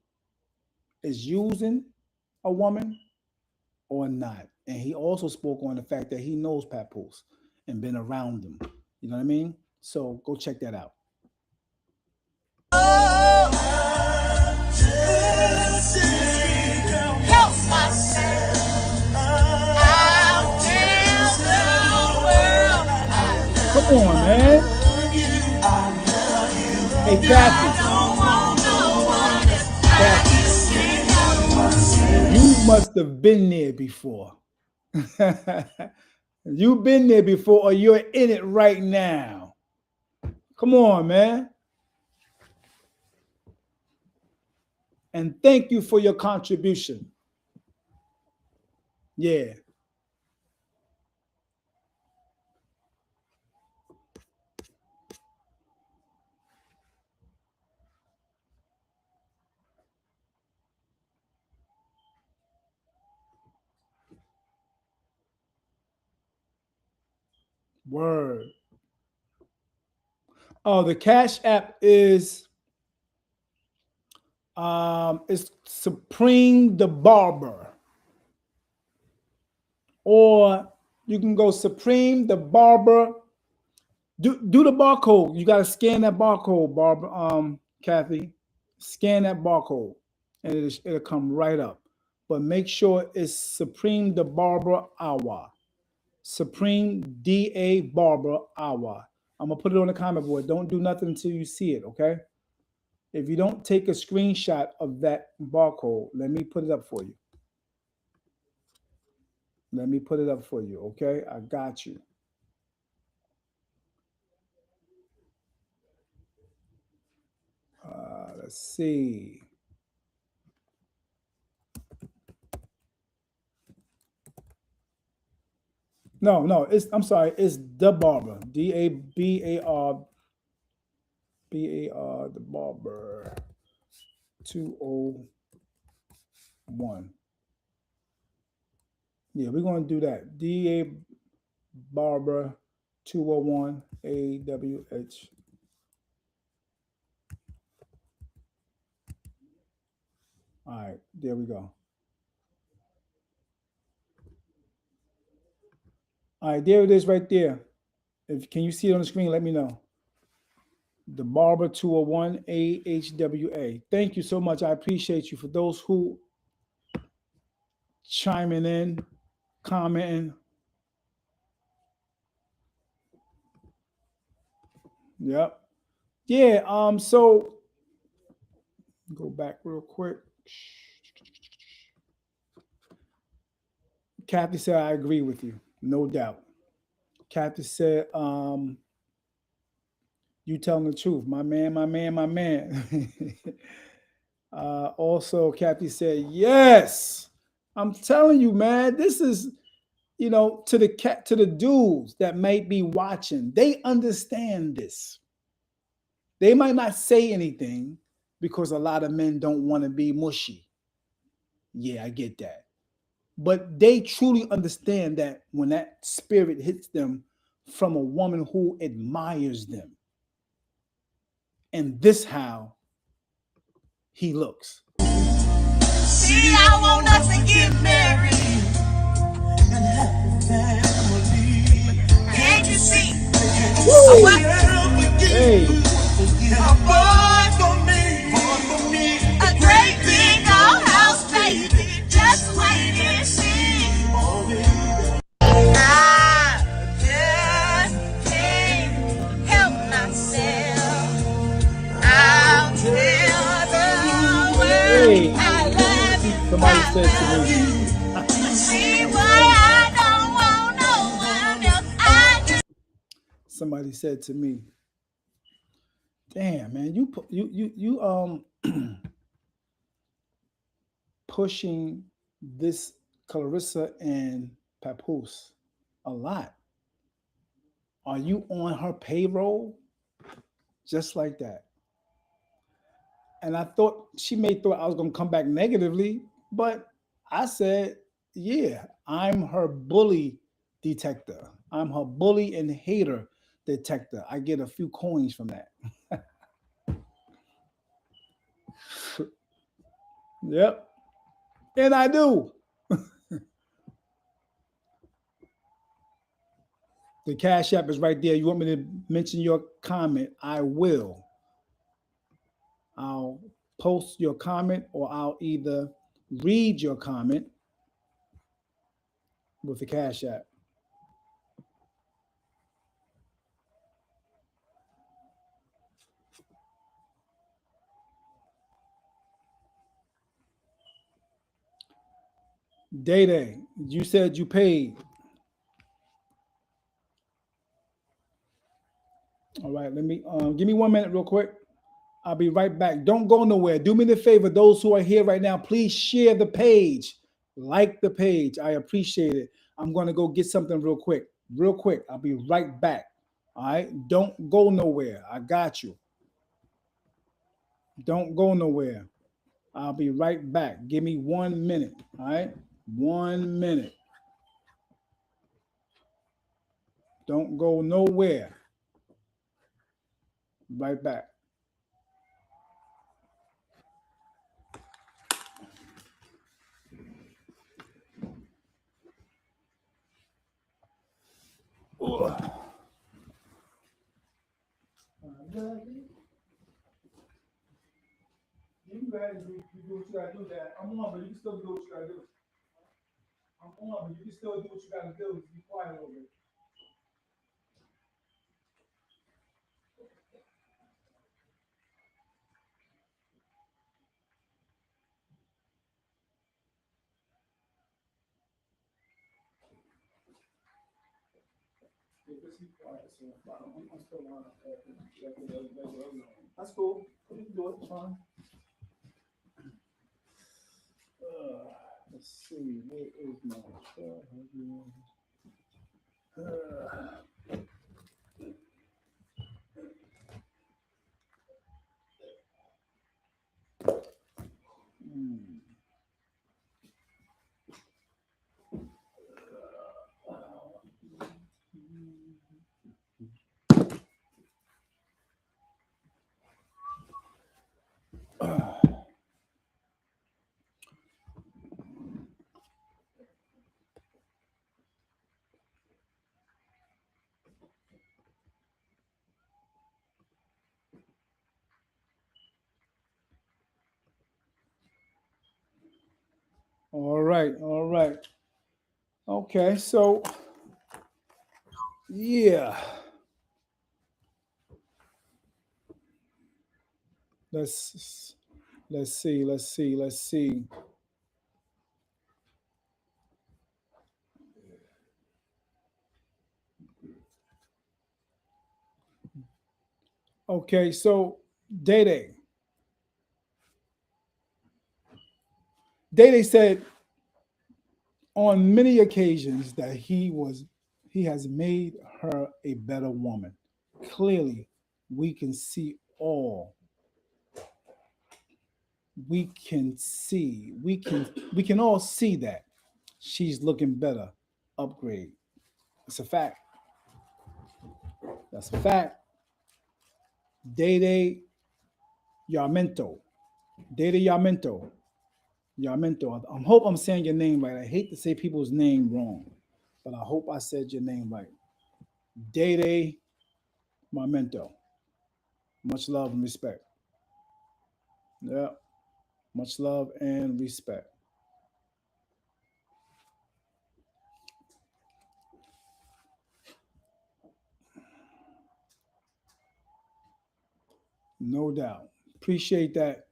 is using a woman or not. And he also spoke on the fact that he knows papoose and been around them. You know what I mean? So go check that out. Oh, Come on, man. Hey, Kathy. Kathy. You must have been there before. You've been there before, or you're in it right now. Come on, man. And thank you for your contribution. Yeah. Word. Oh, the Cash App is it's Supreme the Barber. Or you can go Supreme the Barber. Do the barcode. You gotta scan that barcode, Barbara. Kathy. Scan that barcode and it'll come right up. But make sure it's Supreme the Barber Hour. Supreme D.A. Barber Hour. I'm gonna put it on the comment board. Don't do nothing until you see it, okay? If you don't take a screenshot of that barcode, let me put it up for you. Let me put it up for you, okay? I got you. Let's see. No, I'm sorry, it's the Barber. DABAR the Barber 201. Yeah, we're gonna do that. DA Barber 201 AWH. All right, there we go. All right, there it is right there. Can you see it on the screen? Let me know. The Barber 201 AHWA. Thank you so much. I appreciate you. For those who chiming in, commenting. Yep. Yeah. So go back real quick. Kathy said, I agree with you. No doubt. Kathy said, you telling the truth. My man. Also, Kathy said, yes. I'm telling you, man, this is, to the dudes that might be watching, they understand this. They might not say anything because a lot of men don't want to be mushy. Yeah, I get that. But they truly understand that when that spirit hits them from a woman who admires them, and this how he looks. See, I want us to get married and have family. Can't you see? Woo! Hey. A boy for me. A great big old house, baby. Just wait and see. I just can't help myself. I'll tell the world I love you. Somebody said to me. See why I don't want no one else. I just. Somebody said to me, "Damn, man, you pushing this Clarissa and Papoose a lot. Are you on her payroll?" Just like that. And I thought she may thought I was gonna come back negatively, but I said, yeah, I'm her bully detector. I'm her bully and hater detector. I get a few coins from that. Yep. And I do. The Cash App is right there. You want me to mention your comment? I will. I'll post your comment or I'll either read your comment with the Cash App. Day, you said you paid. All right, let me give me 1 minute real quick. I'll be right back. Don't go nowhere. Do me the favor, those who are here right now, please share the page. Like the page. I appreciate it. I'm going to go get something real quick. Real quick. I'll be right back. All right. Don't go nowhere. I got you. Don't go nowhere. I'll be right back. Give me 1 minute. All right. 1 minute. Don't go nowhere. Right back. Ugh. You guys, you do what you gotta do. That I'm on, but you can still do what you gotta do. I'm on, but you can still do what you gotta do. Just be quiet over it. Yeah, just be quiet. So I'm still on. That's cool. You can do it. It's fine. Let's see. Where is my stuff? All right. All right. Okay. So yeah. Let's let's see. Let's see. Let's see. Okay. So Day Day said on many occasions that he has made her a better woman. Clearly, we can see all. We can all see that she's looking better. Upgrade. It's a fact. That's a fact. Dede Yarmento. Dede Yarmento. Yarmento. I hope I'm saying your name right. I hate to say people's name wrong, but I hope I said your name right. Dede Marmento. Much love and respect. Yeah. Much love and respect. No doubt. Appreciate that.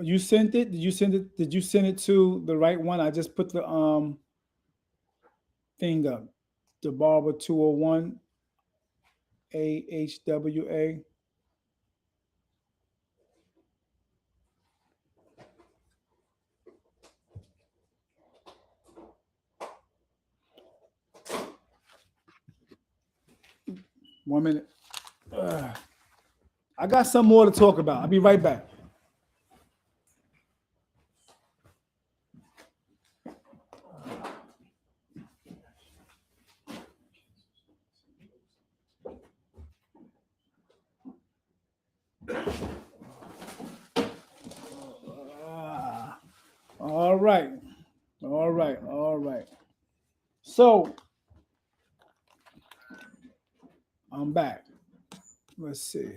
You sent it? Did you send it? Did you send it to the right one? I just put the thing up. The Barber 201 AHWA. 1 minute. I got some more to talk about. I'll be right back. All right. All right. All right. So I'm back. Let's see.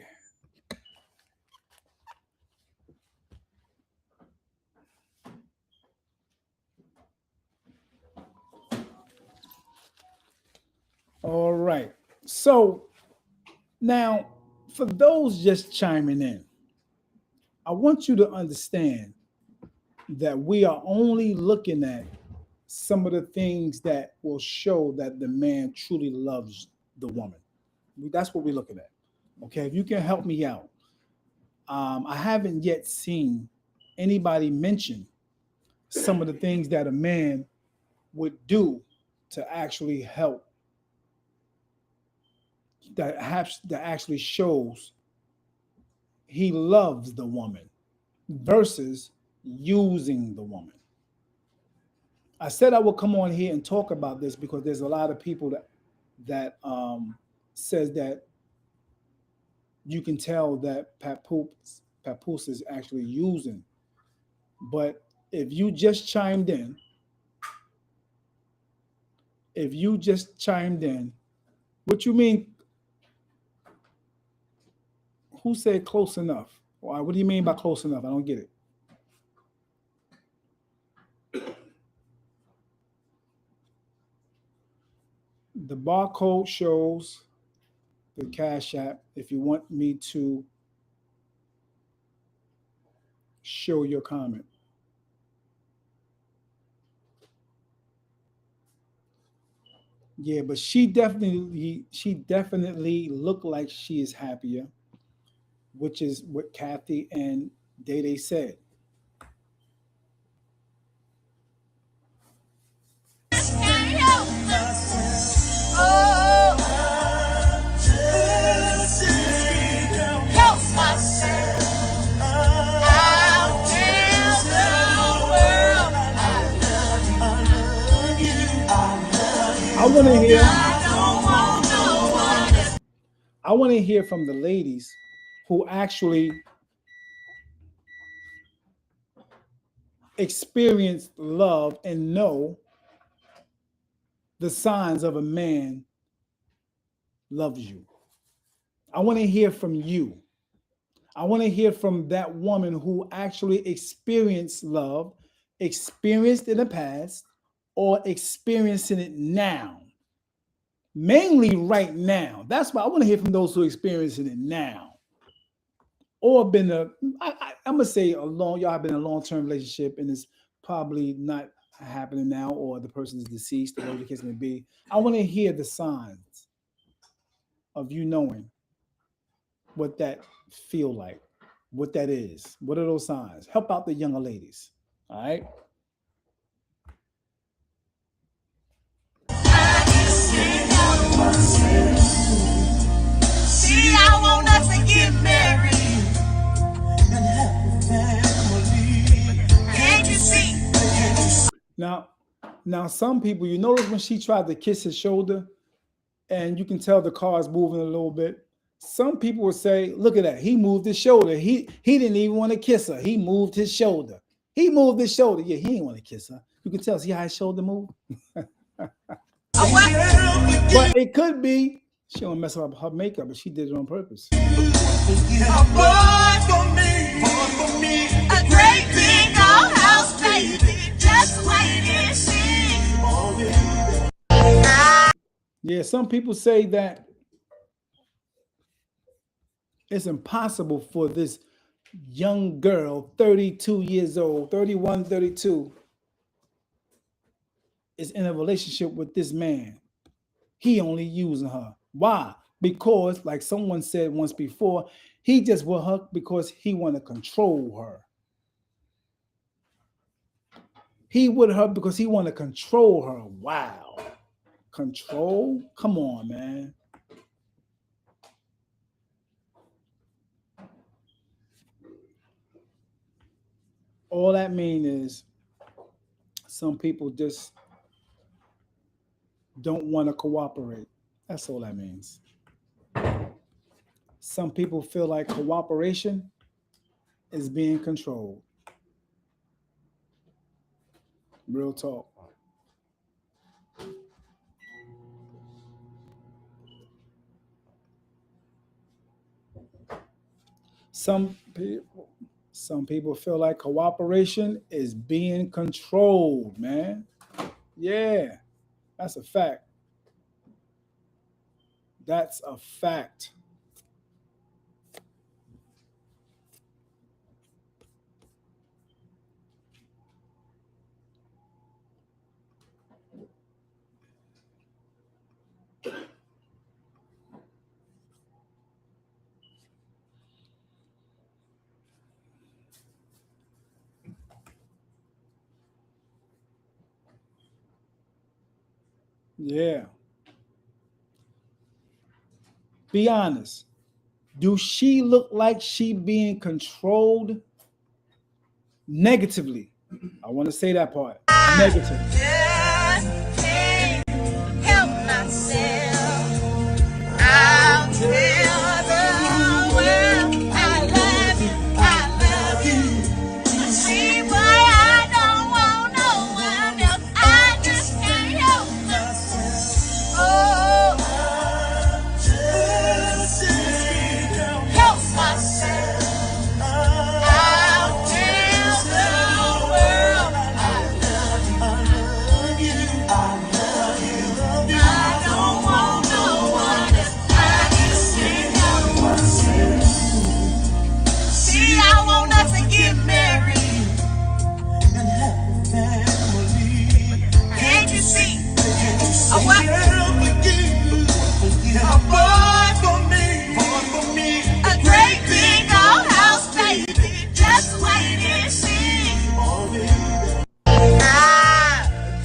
All right. So now, for those just chiming in, I want you to understand that we are only looking at some of the things that will show that the man truly loves the woman. That's what we're looking at. Okay, if you can help me out, I haven't yet seen anybody mention some of the things that a man would do to actually help, that actually shows he loves the woman versus using the woman. I said I would come on here and talk about this because there's a lot of people that says that you can tell that Papoose is actually using. But if you just chimed in, if you just chimed in, what you mean? Who said close enough? Why? What do you mean by close enough? I don't get it. The barcode shows the Cash App. If you want me to show your comment, yeah, but she definitely looked like she is happier, which is what Kathy and Day Day said. I want to hear. I want to hear from the ladies who actually experience love and know the signs of a man loves you. I want to hear from you. I want to hear from that woman who actually experienced love, experienced in the past, or experiencing it now. Mainly right now. That's why I want to hear from those who are experiencing it now. Or been I'm gonna say y'all have been in a long-term relationship and it's probably not happening now, or the person is deceased, or whatever the case may be. I want to hear the signs of you knowing what that feel like, what that is. What are those signs? Help out the younger ladies. All right. See, I want us to get married. Can't you see? Now, some people, you notice when she tried to kiss his shoulder, and you can tell the car is moving a little bit. Some people would say, "Look at that! He moved his shoulder. He didn't even want to kiss her. He moved his shoulder. He moved his shoulder. Yeah, he didn't want to kiss her. You can tell. See how his shoulder moved. But it could be she don't mess up her makeup, but she did it on purpose. A boy for me, a great big old house, baby. Just wait and see. Yeah, some people say that it's impossible for this young girl, 32 years old, 31, 32, is in a relationship with this man. He only using her. Why? Because, like someone said once before, he just with her because he want to control her. He with her because he want to control her. Wow. Control? Come on, man. All that mean is some people just don't want to cooperate. That's all that means. Some people feel like cooperation is being controlled. Real talk. Some people feel like cooperation is being controlled, man. Yeah, that's a fact. That's a fact. Yeah. Be honest. Do she look like she being controlled negatively? I want to say that part. Negative. Just can't help myself. I'll tell the world I love you, I love you. See, boy, I don't want no one else. I just can't help myself. Oh, I just can't help myself. I'll tell the world I love you, I love you. I don't want no one else. I just can't help myself. See, I want us to get married and have a family. Can't you see? A boy for me, a great big old house, baby. Just wait and see. I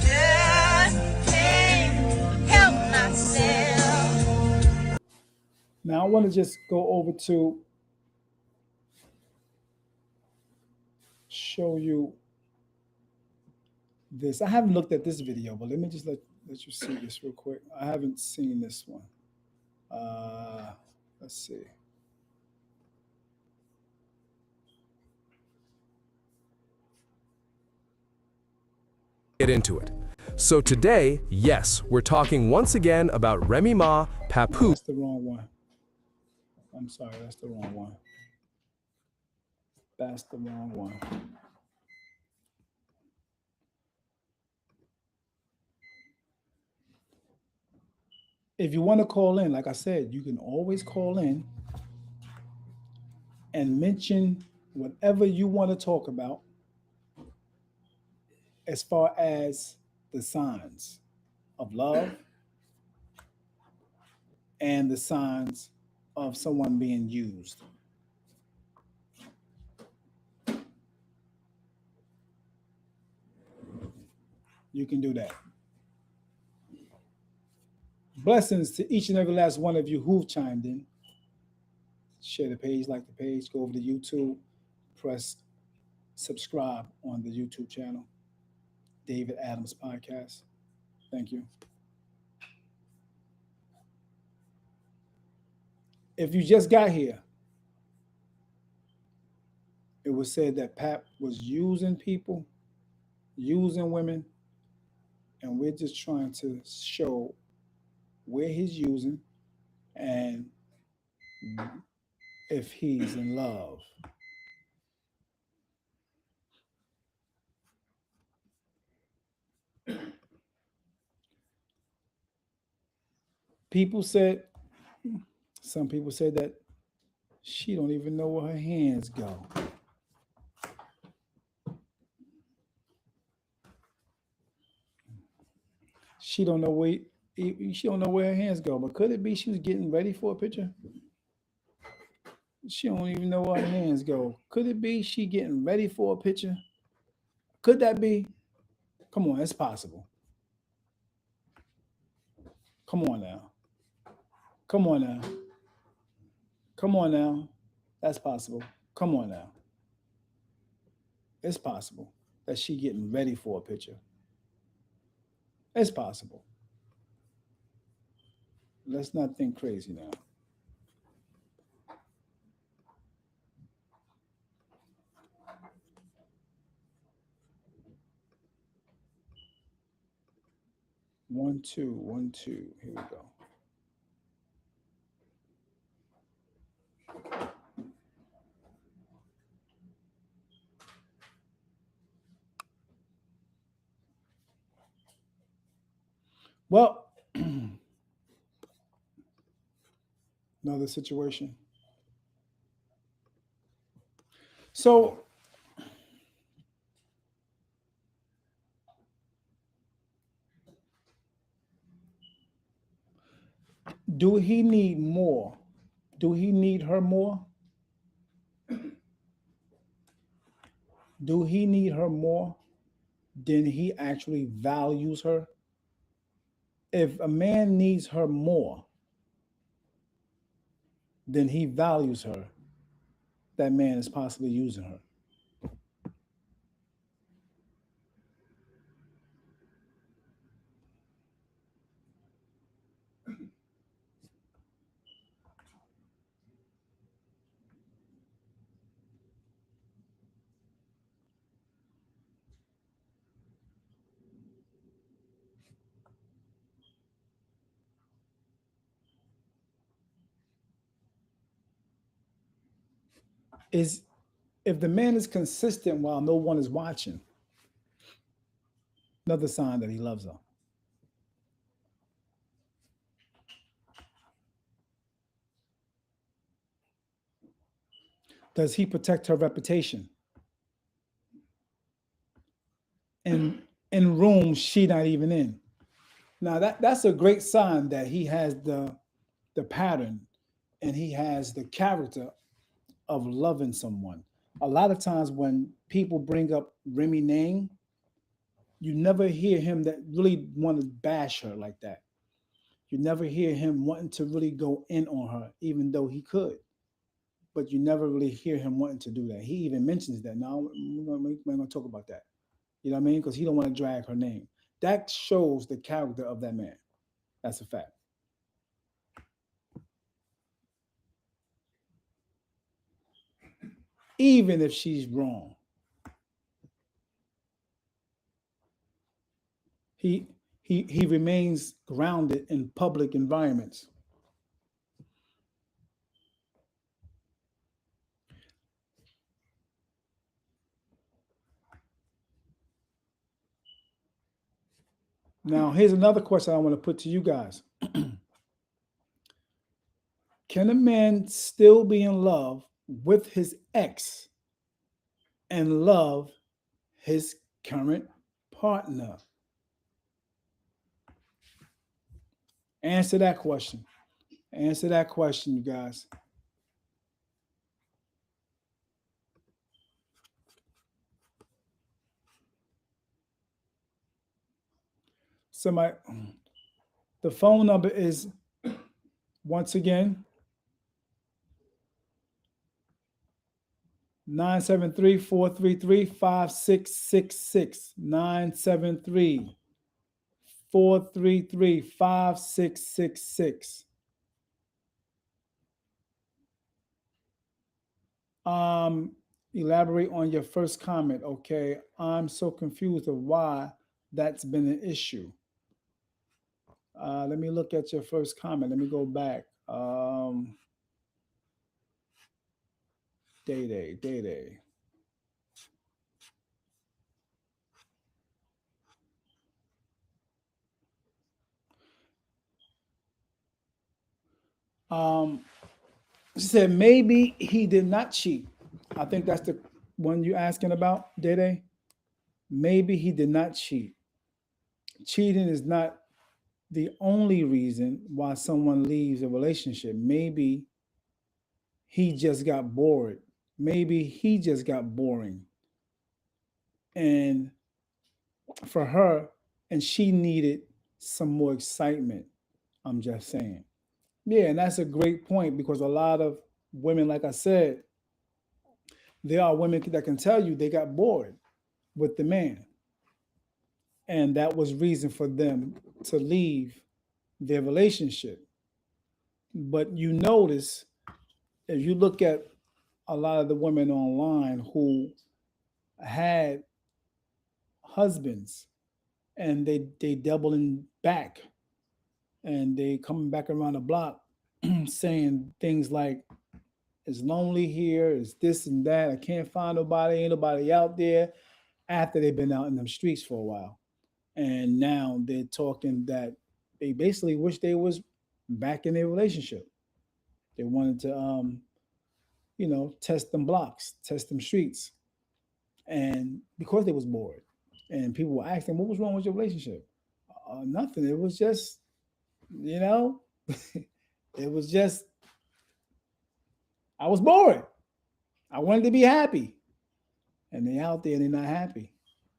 just can't help myself. Now I want to just go over to show you this. I haven't looked at this video, but let me just let you see this real quick. I haven't seen this one. Let's see. Get into it. So today, yes, we're talking once again about Remy Ma, Papoose. That's the wrong one. I'm sorry, that's the wrong one. That's the wrong one. If you want to call in, like I said, you can always call in and mention whatever you want to talk about as far as the signs of love and the signs of someone being used. You can do that. Blessings to each and every last one of you who've chimed in. Share the page, like the page, go over to YouTube, press subscribe on the YouTube channel, David Adams Podcast. Thank you. If you just got here, it was said that Pap was using people, using women, and we're just trying to show where he's using and if he's in love. People said, some people said that she don't even know where her hands go. She don't know where her hands go. But could it be she was getting ready for a picture? She don't even know where her hands go. Could it be she getting ready for a picture? Could that be? Come on, it's possible. Come on now. Come on now. Come on now. That's possible. Come on now. It's possible that she getting ready for a picture. It's possible. Let's not think crazy now. One, two, 1, 2. Here we go. Well, another situation. So do he need more? Do he need her more? Do he need her more than he actually values her? If a man needs her more than he values her, that man is possibly using her. Is if the man is consistent while no one is watching, another sign that he loves her. Does he protect her reputation in rooms she not even in? Now that's a great sign that he has the pattern and he has the character of loving someone. A lot of times when people bring up Remy name, you never hear him that really want to bash her like that. You never hear him wanting to really go in on her, even though he could. But you never really hear him wanting to do that. He even mentions that. Now we're going to talk about that. You know what I mean? Because he don't want to drag her name. That shows the character of that man. That's a fact. Even if she's wrong, he he remains grounded in public environments. Now, here's another question I want to put to you guys. Can a man still be in love with his ex and love his current partner? Answer that question. Answer that question, you guys. Somebody, the phone number is once again 973-433-5666. 973-433-5666. Elaborate on your first comment. Okay, I'm so confused of why that's been an issue. Let me look at your first comment. Let me go back. Day. She said maybe he did not cheat. I think that's the one you're asking about, Day. Maybe he did not cheat. Cheating is not the only reason why someone leaves a relationship. Maybe he just got bored. Maybe he just got boring. And for her, and she needed some more excitement. I'm just saying. Yeah, and that's a great point because a lot of women, like I said, there are women that can tell you they got bored with the man. And that was reason for them to leave their relationship. But you notice if you look at a lot of the women online who had husbands and they doubling back and they coming back around the block saying things like it's lonely here, it's this and that, I can't find nobody, ain't nobody out there, after they've been out in them streets for a while. And now they're talking that they basically wish they was back in their relationship. They wanted to, test them blocks, test them streets, and because they was bored, and people were asking, "What was wrong with your relationship?" Nothing. It was just, you know, it was just I was bored. I wanted to be happy, and they out there and they're not happy,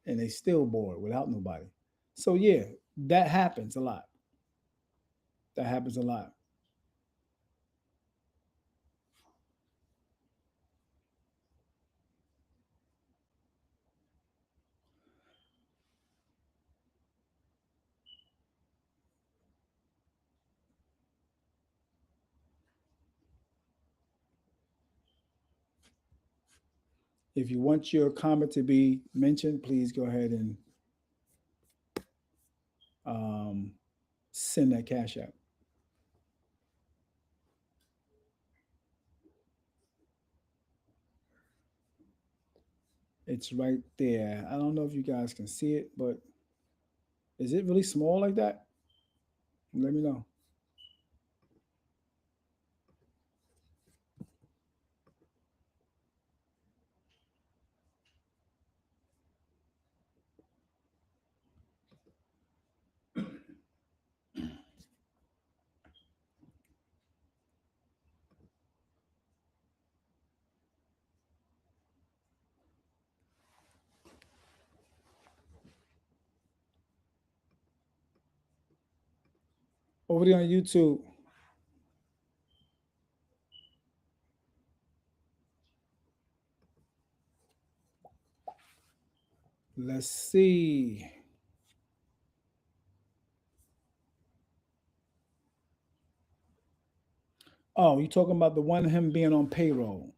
and they still bored without nobody. So yeah, that happens a lot. That happens a lot. If you want your comment to be mentioned, please go ahead and um, send that cash out. It's right there. I don't know if you guys can see it, but is it really small like that? Let me know. Over there on YouTube, let's see. Oh, you talking about the one him being on payroll?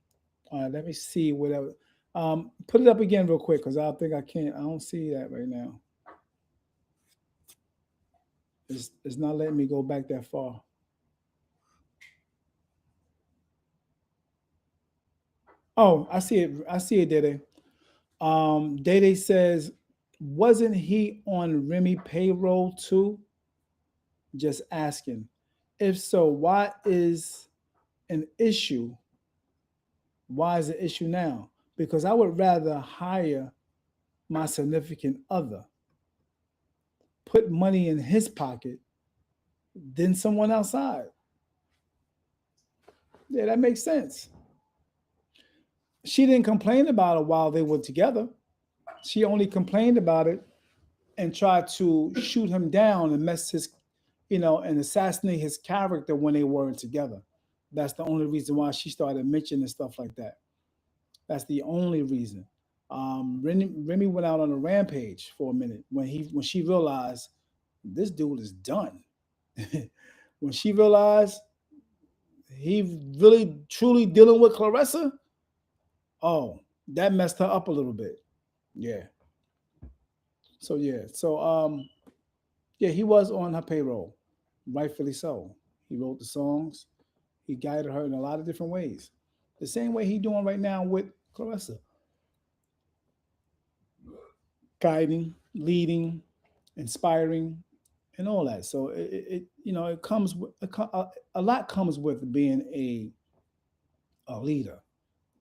All right, let me see whatever. Put it up again real quick because I think I can't. I don't see that right now. It's not letting me go back that far. Oh, I see it. I see it, Dede. Dede says, wasn't he on Remy payroll too? Just asking. If so, why is an issue? Why is the issue now? Because I would rather hire my significant other, put money in his pocket than someone outside. Yeah, that makes sense. She didn't complain about it while they were together. She only complained about it and tried to shoot him down and mess his, and assassinate his character when they weren't together. That's the only reason why she started mentioning stuff like that. That's the only reason. Remy went out on a rampage for a minute when she realized this dude is done. When she realized he really truly dealing with Clarissa, oh, that messed her up a little bit. Yeah. So yeah. So he was on her payroll, rightfully so. He wrote the songs. He guided her in a lot of different ways. The same way he doing right now with Clarissa, guiding, leading, inspiring, and all that. So it comes with a lot comes with being a leader.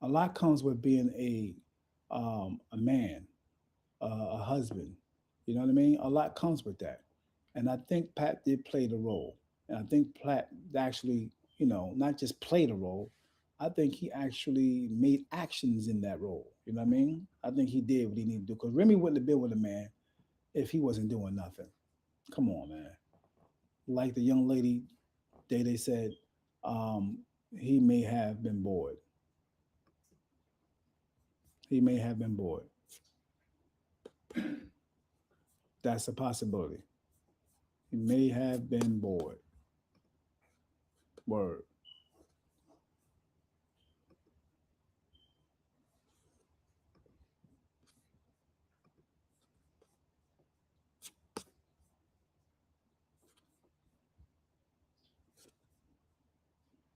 A lot comes with being a man, a husband. You know what I mean? A lot comes with that, and I think Pat did play the role, and I think Pat actually, not just played a role. I think he actually made actions in that role. You know what I mean? I think he did what he needed to do because Remy wouldn't have been with a man if he wasn't doing nothing. Come on, man. Like the young lady, they said, he may have been bored. He may have been bored. That's a possibility. He may have been bored. Word.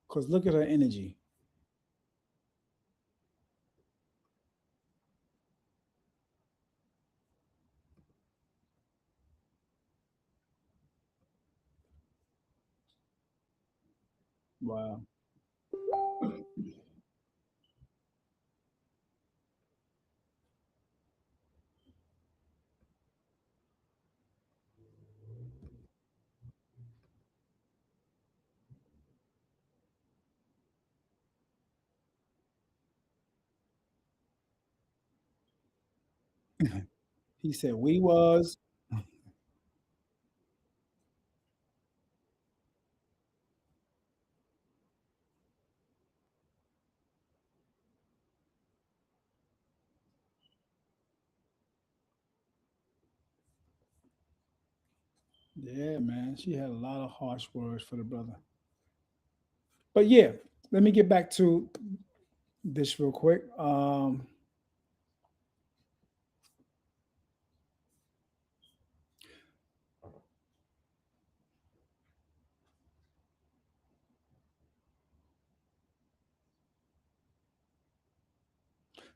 Because look at her energy. Wow. He said we was. Yeah, man. She had a lot of harsh words for the brother. But yeah, let me get back to this real quick.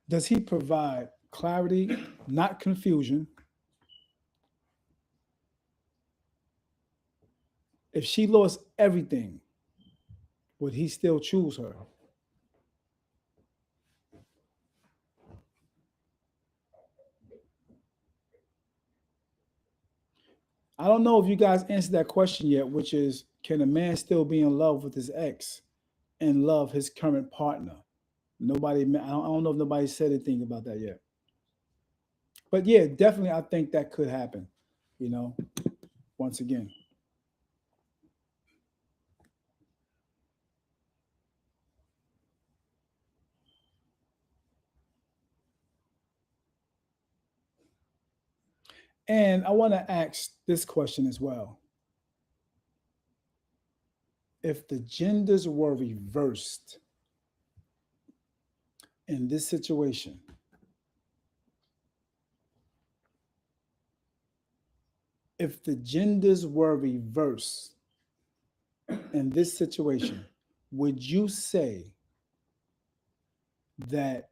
Does he provide clarity, not confusion? If she lost everything, would he still choose her? I don't know if you guys answered that question yet, which is, can a man still be in love with his ex and love his current partner? Nobody, I don't know if nobody said anything about that yet. But yeah, definitely, I think that could happen. You know, once again. And I want to ask this question as well. If the genders were reversed in this situation, if the genders were reversed in this situation, would you say that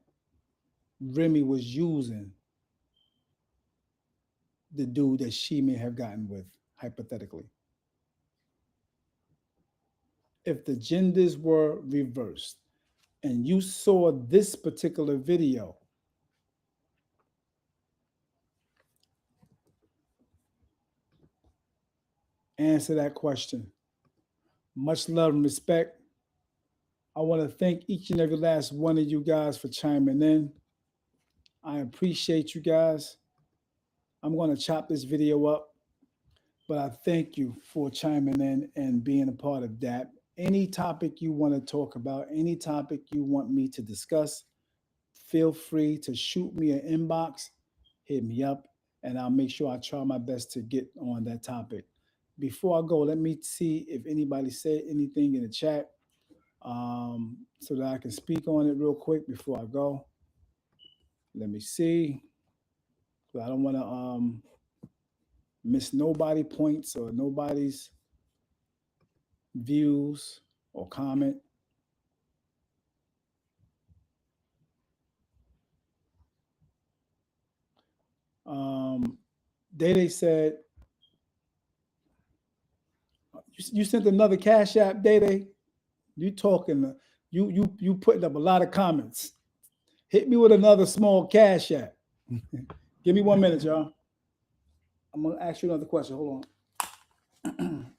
Remy was using the dude that she may have gotten with, hypothetically? If the genders were reversed and you saw this particular video, answer that question. Much love and respect. I want to thank each and every last one of you guys for chiming in. I appreciate you guys. I'm going to chop this video up, but I thank you for chiming in and being a part of that. Any topic you want to talk about, any topic you want me to discuss, feel free to shoot me an inbox, hit me up, and I'll make sure I try my best to get on that topic. Before I go, let me see if anybody said anything in the chat, so that I can speak on it real quick before I go. Let me see. So I don't want to miss nobody points or nobody's views or comment. Um, Day said, you sent another Cash App, Day. You talking, you putting up a lot of comments. Hit me with another small Cash App. Give me 1 minute, y'all. I'm gonna ask you another question. Hold on.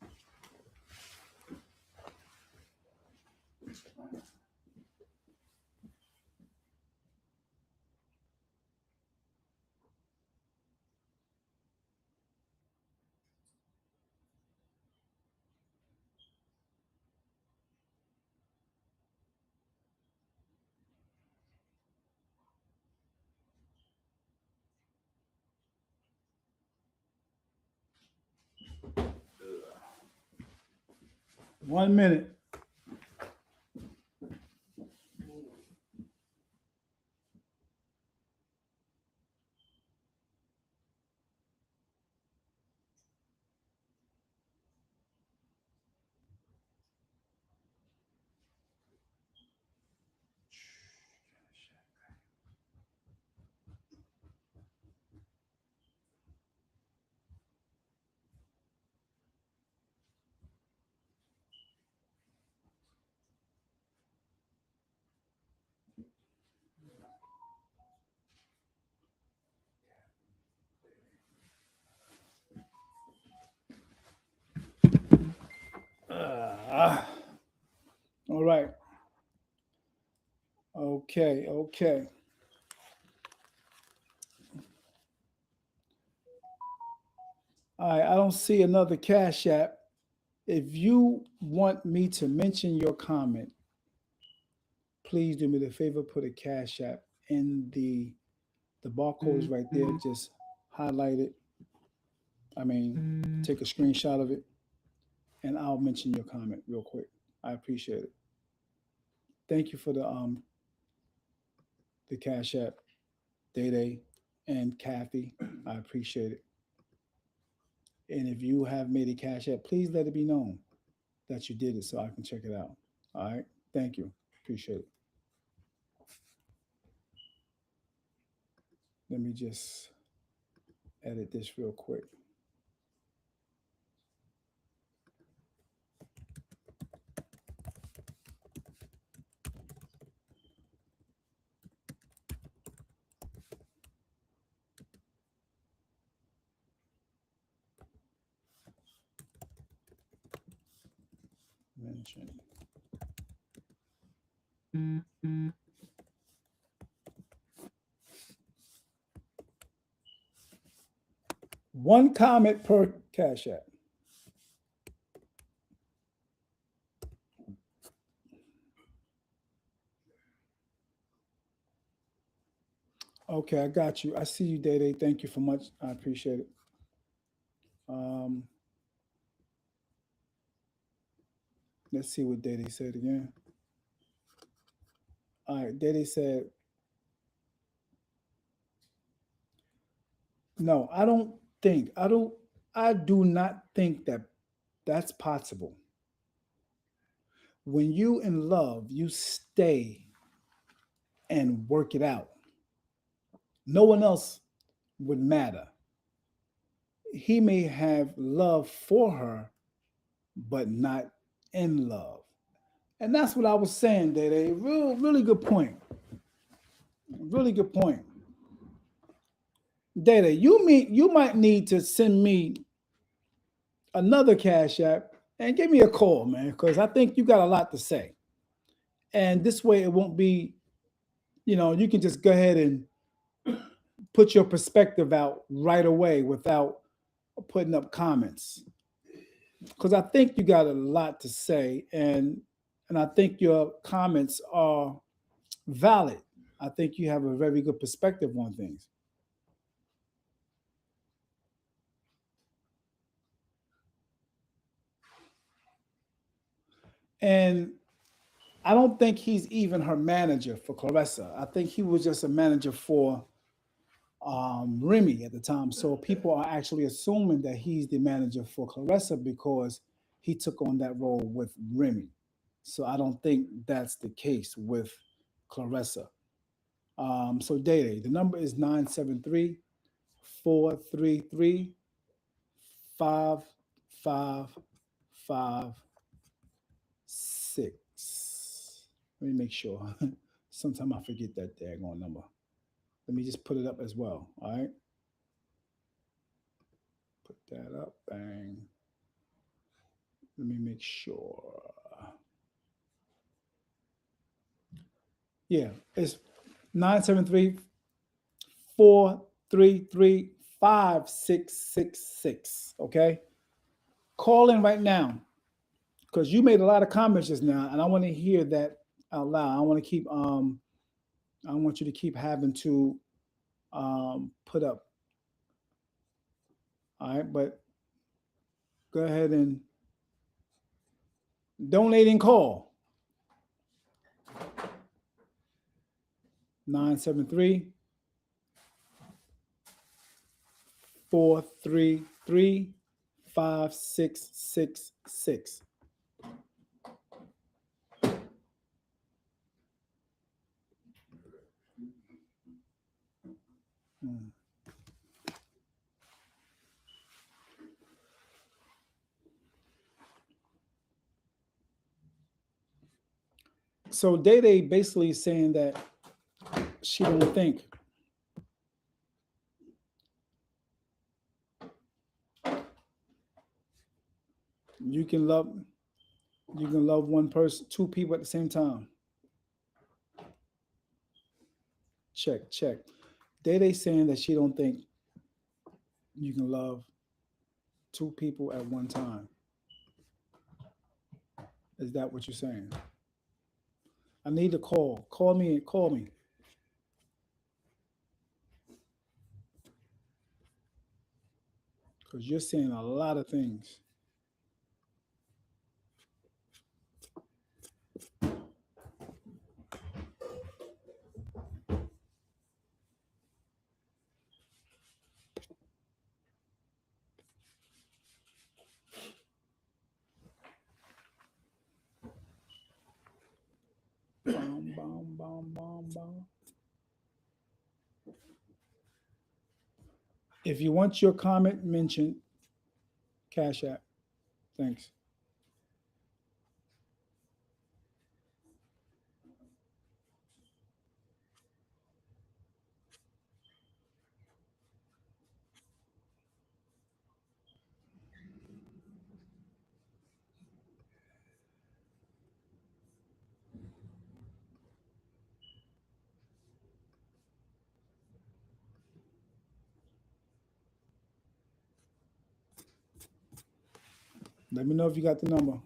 1 minute. All right. Okay. All right, I don't see another Cash App. If you want me to mention your comment, please do me the favor, put a Cash App in the barcode is right there. Just highlight it. I mean, take a screenshot of it, and I'll mention your comment real quick. I appreciate it. Thank you for the Cash App, Day Day, and Kathy. I appreciate it. And if you have made a Cash App, please let it be known that you did it so I can check it out. All right. Thank you. Appreciate it. Let me just edit this real quick. Mention. One comment per Cash App. Okay, I got you. I see you, Day Day. Thank you for much. I appreciate it. Um, let's see what Day Day said again. All right, Day Day said, no, I do not think that that's possible. When you in love, you stay and work it out. No one else would matter. He may have love for her, but not in love. And that's what I was saying, Day. Really good point. Really good point. Day, you might need to send me another Cash App and give me a call, man, because I think you got a lot to say. And this way it won't be, you can just go ahead and put your perspective out right away without putting up comments. Because I think you got a lot to say, and I think your comments are valid. I think you have a very good perspective on things. And I don't think he's even her manager for Clarissa. I think he was just a manager for Remy at the time. So people are actually assuming that he's the manager for Clarissa because he took on that role with Remy. So I don't think that's the case with Clarissa. So Day, the number is 973-433-5556. Let me make sure. Sometimes I forget that daggone number. Let me just put it up as well. All right. Put that up. Bang. Let me make sure. Yeah, it's 973-433-5666. Okay. Call in right now because you made a lot of comments just now, and I want to hear that out loud. I want to keep I want you to keep having to put up. All right, but go ahead and donate and call 973 433 5666. So Day basically saying that she don't think you can love one person, two people at the same time. Check. Day saying that she don't think you can love two people at one time. Is that what you're saying? I need a call. Call me. Call me. Because you're saying a lot of things. Bum, bum, bum, bum, bum. If you want your comment mentioned, Cash App. Thanks. Let me know if you got the number.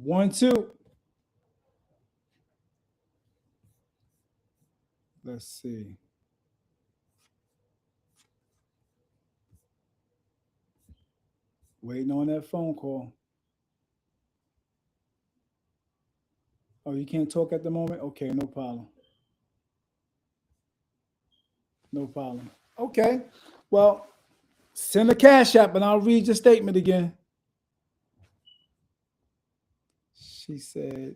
One, two. Let's see. Waiting on that phone call. Oh, you can't talk at the moment? Okay, no problem. No problem. Okay. Well, send a Cash App and I'll read your statement again. She said,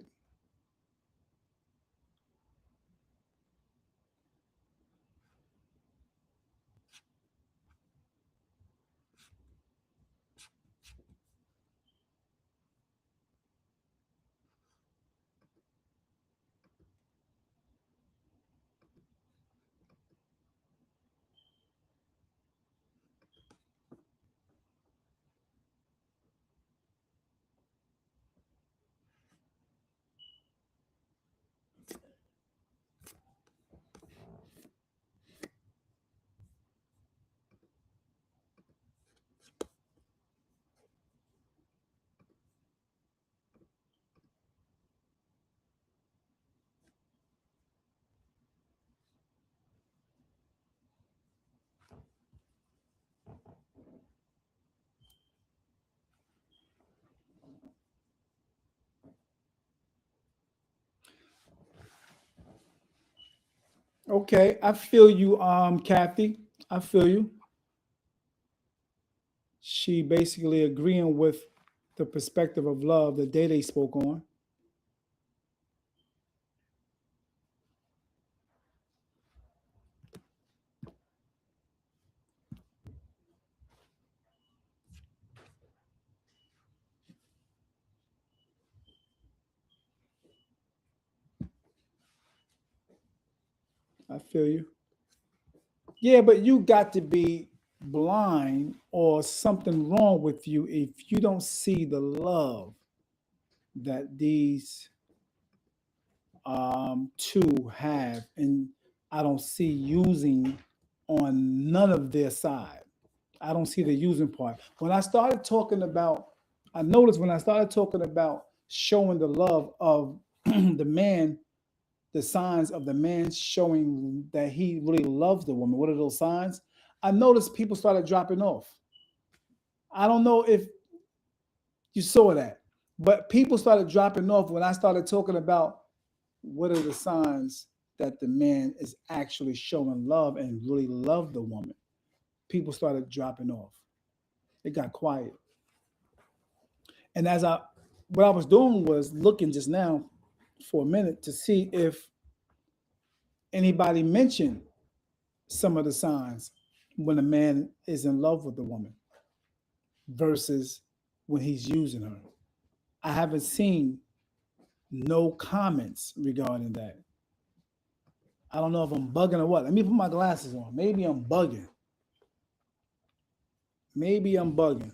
okay, I feel you, Kathy. I feel you. She basically agreeing with the perspective of love that Day spoke on. I feel you. Yeah, but you got to be blind or something wrong with you if you don't see the love that these two have, and I don't see using on none of their side. I don't see the using part. When I started talking about, I noticed when I started talking about showing the love of the man, the signs of the man showing that he really loves the woman. What are those signs? I noticed people started dropping off. I don't know if You saw that. But people started dropping off when I started talking about what are the signs that the man is actually showing love and really love the woman. People started dropping off. It got quiet. And what I was doing was looking just now for a minute to see if anybody mentioned some of the signs when a man is in love with a woman versus when he's using her. I haven't seen no comments regarding that. I don't know if I'm bugging or what. Let me put my glasses on. Maybe I'm bugging. Maybe I'm bugging.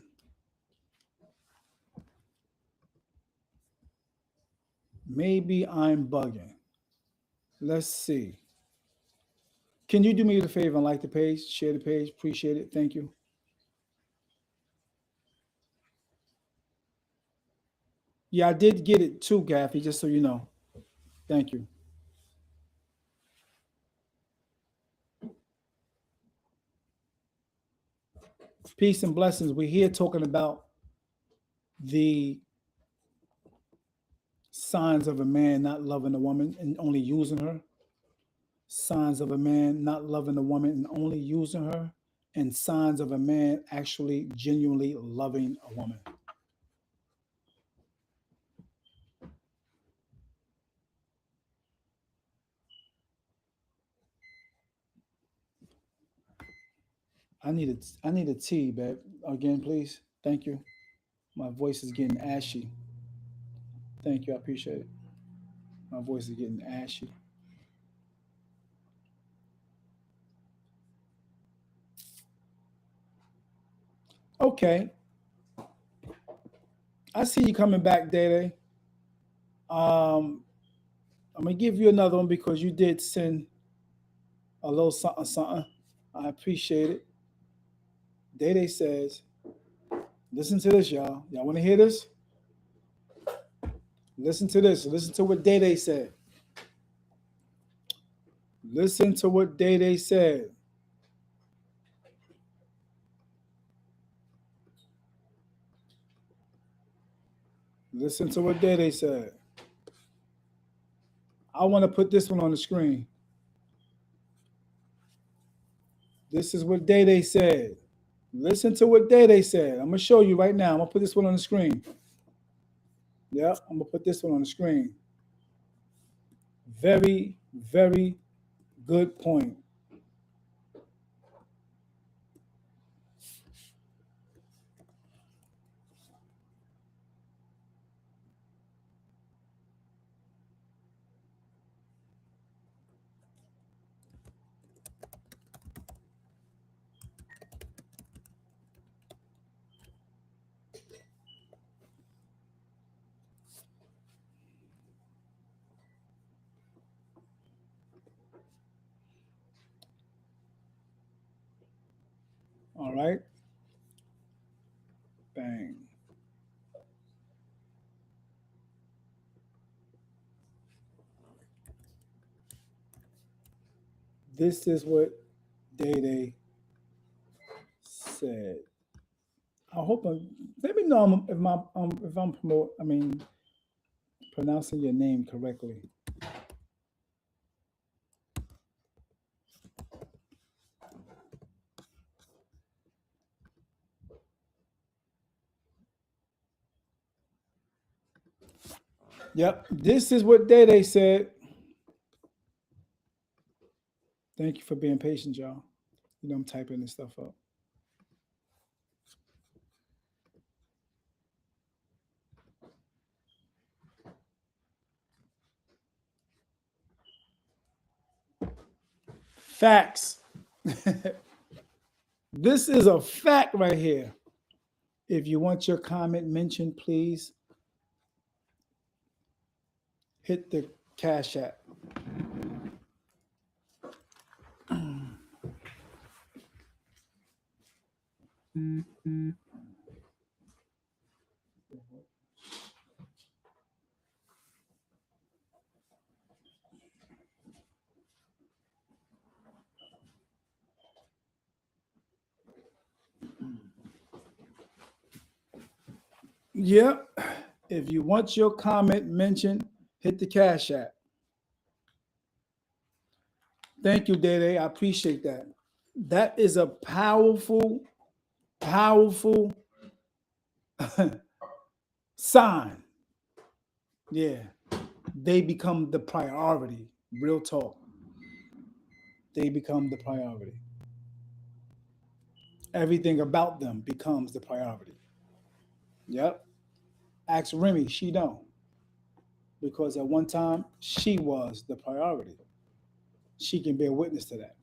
Maybe I'm bugging. Let's see. Can you do me the favor and like the page, share the page? Appreciate it. Thank you. Yeah, I did get it too, Gaffy, just so you know. Thank you. Peace and blessings. We're here talking about the signs of a man not loving a woman and only using her. Signs of a man not loving a woman and only using her. And signs of a man actually genuinely loving a woman. I need a tea, babe. Again, please. Thank you. My voice is getting ashy. Thank you. I appreciate it. My voice is getting ashy. Okay. I see you coming back, Day. I'm gonna give you another one because you did send a little something, something. I appreciate it. Day says, listen to this, y'all. Y'all want to hear this? Listen to this. Listen to what Day said. Listen to what Day said. Listen to what Day said. I want to put this one on the screen. This is what Day said. Listen to what Day said. I'm gonna show you right now. I'm gonna put this one on the screen. Yeah, I'm gonna put this one on the screen. Very, very good point. All right. Bang. This is what Day said. I hope let me know if I'm pronouncing your name correctly. Yep, this is what Day said. Thank you for being patient, y'all. You know I'm typing this stuff up. Facts. This is a fact right here. If you want your comment mentioned, please hit the Cash App. Yep. If you want your comment mentioned, hit the Cash App. Thank you, Dede. I appreciate that. That is a powerful, powerful sign. Yeah. They become the priority. Real talk. They become the priority. Everything about them becomes the priority. Yep. Ask Remy, she don't. Because at one time, she was the priority. She can bear witness to that.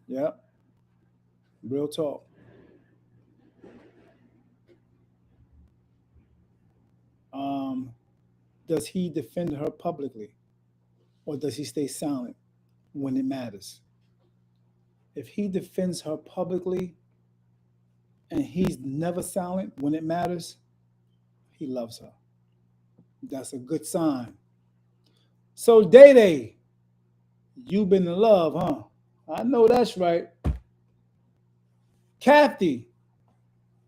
Yep. Real talk. Um, does he defend her publicly or does he stay silent when it matters? If he defends her publicly and he's never silent when it matters, he loves her. That's a good sign. So, Day Day, you've been in love, huh? I know that's right. Kathy,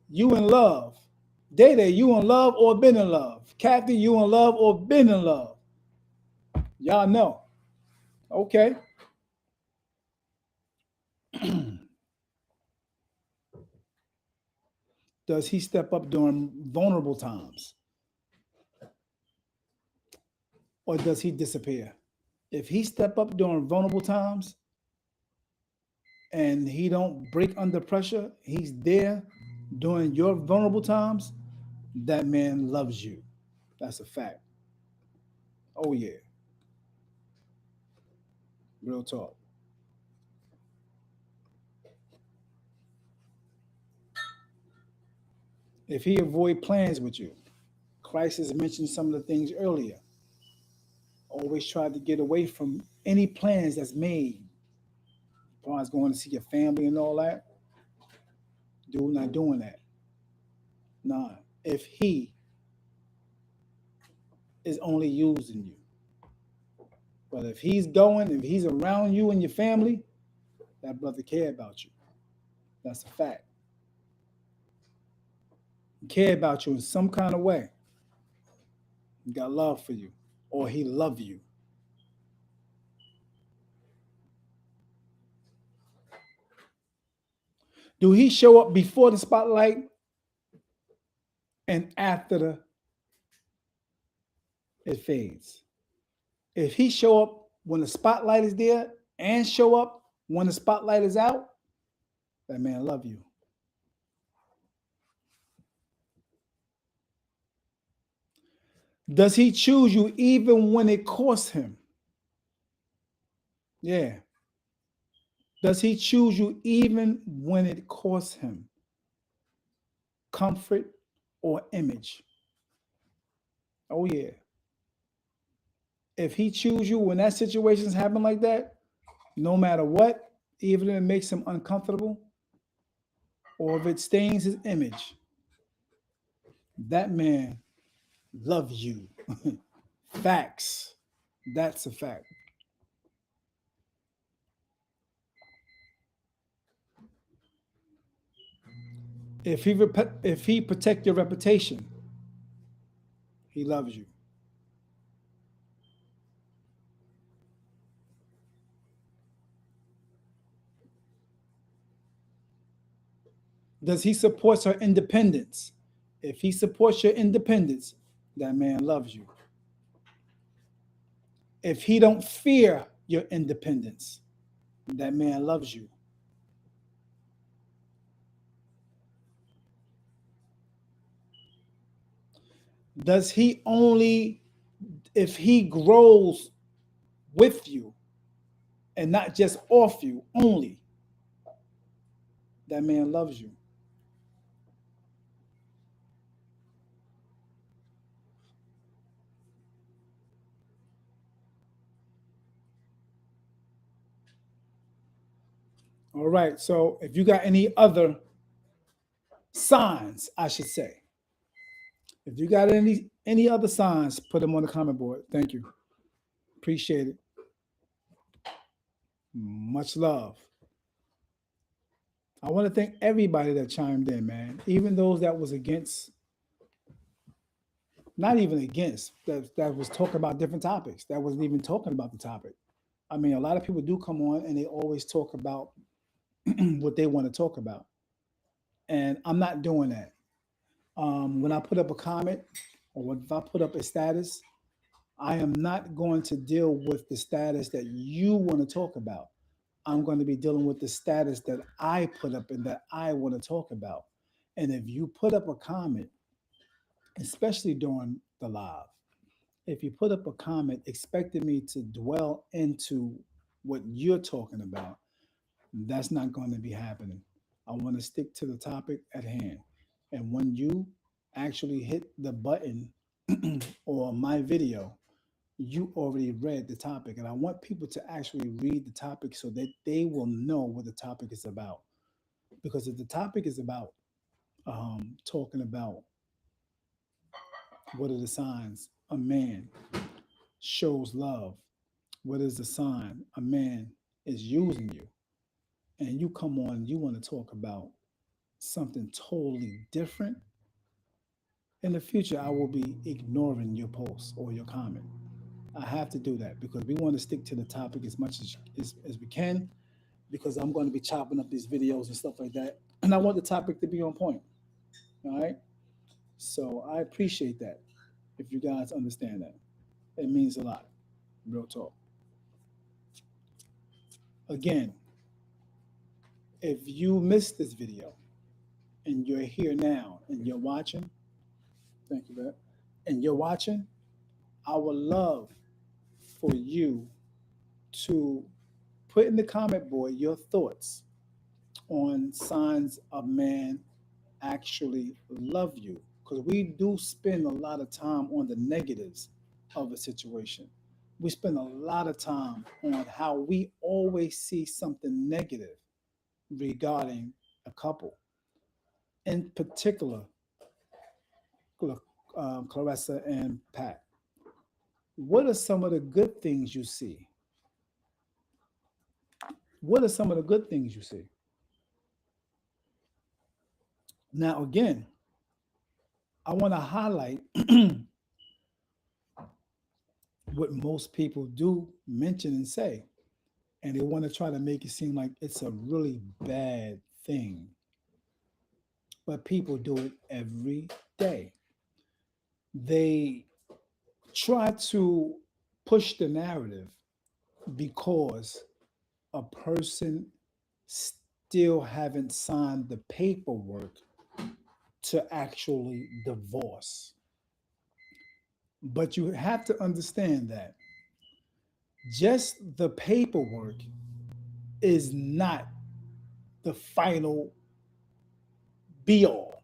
you in love. Day Day, you in love or been in love? Kathy, you in love or been in love? Y'all know. Okay. Does he step up during vulnerable times or does he disappear? If he step up during vulnerable times and he don't break under pressure, he's there during your vulnerable times, that man loves you. That's a fact. Oh yeah, real talk. If he avoid plans with you, Christ has mentioned some of the things earlier. Always try to get away from any plans that's made. As far as going to see your family and all that, dude, not doing that. Nah. If he is only using you, but if he's going, if he's around you and your family, that brother care about you. That's a fact. He care about you in some kind of way. He got love for you, or he love you. Do he show up before the spotlight and after it fades? If he show up when the spotlight is there and show up when the spotlight is out, that man love you. Does he choose you even when it costs him? Yeah. Does he choose you even when it costs him comfort or image? Oh yeah. If he choose you when that situation's happen like that, no matter what, even if it makes him uncomfortable or if it stains his image, that man loves you. Facts. That's a fact. If he protect your reputation, he loves you. Does he support her independence? If he supports your independence, that man loves you. If he don't fear your independence, that man loves you. Does he only if he grows with you and not just off you only, that man loves you. All right. So if you got any other signs, I should say, if you got any other signs, put them on the comment board. Thank you. Appreciate it. Much love. I want to thank everybody that chimed in, man. Even those that was against, not even against, that was talking about different topics. That wasn't even talking about the topic. I mean, a lot of people do come on and they always talk about what they want to talk about, and I'm not doing that. When I put up a comment or if I put up a status, I am not going to deal with the status that you want to talk about. I'm going to be dealing with the status that I put up and that I want to talk about. And if you put up a comment, especially during the live, if you put up a comment expecting me to dwell into what you're talking about, that's not going to be happening. I want to stick to the topic at hand. And when you actually hit the button or my video, you already read the topic. And I want people to actually read the topic so that they will know what the topic is about. Because if the topic is about talking about what are the signs a man shows love, what is the sign a man is using you, and you come on, you want to talk about something totally different, in the future, I will be ignoring your post or your comment. I have to do that because we want to stick to the topic as much as we can because I'm going to be chopping up these videos and stuff like that. And I want the topic to be on point. All right. So I appreciate that. If you guys understand that, it means a lot. Real talk. Again, if you missed this video and you're here now and you're watching, thank you, Beth, and you're watching, I would love for you to put in the comment board your thoughts on signs a man actually love you. Because we do spend a lot of time on the negatives of a situation. We spend a lot of time on how we always see something negative regarding a couple. In particular, Clarissa and Pat, what are some of the good things you see? What are some of the good things you see? Now, again, I want to highlight what most people do mention and say, and they want to try to make it seem like it's a really bad thing. But people do it every day. They try to push the narrative because a person still haven't signed the paperwork to actually divorce. But you have to understand that just the paperwork is not the final be all.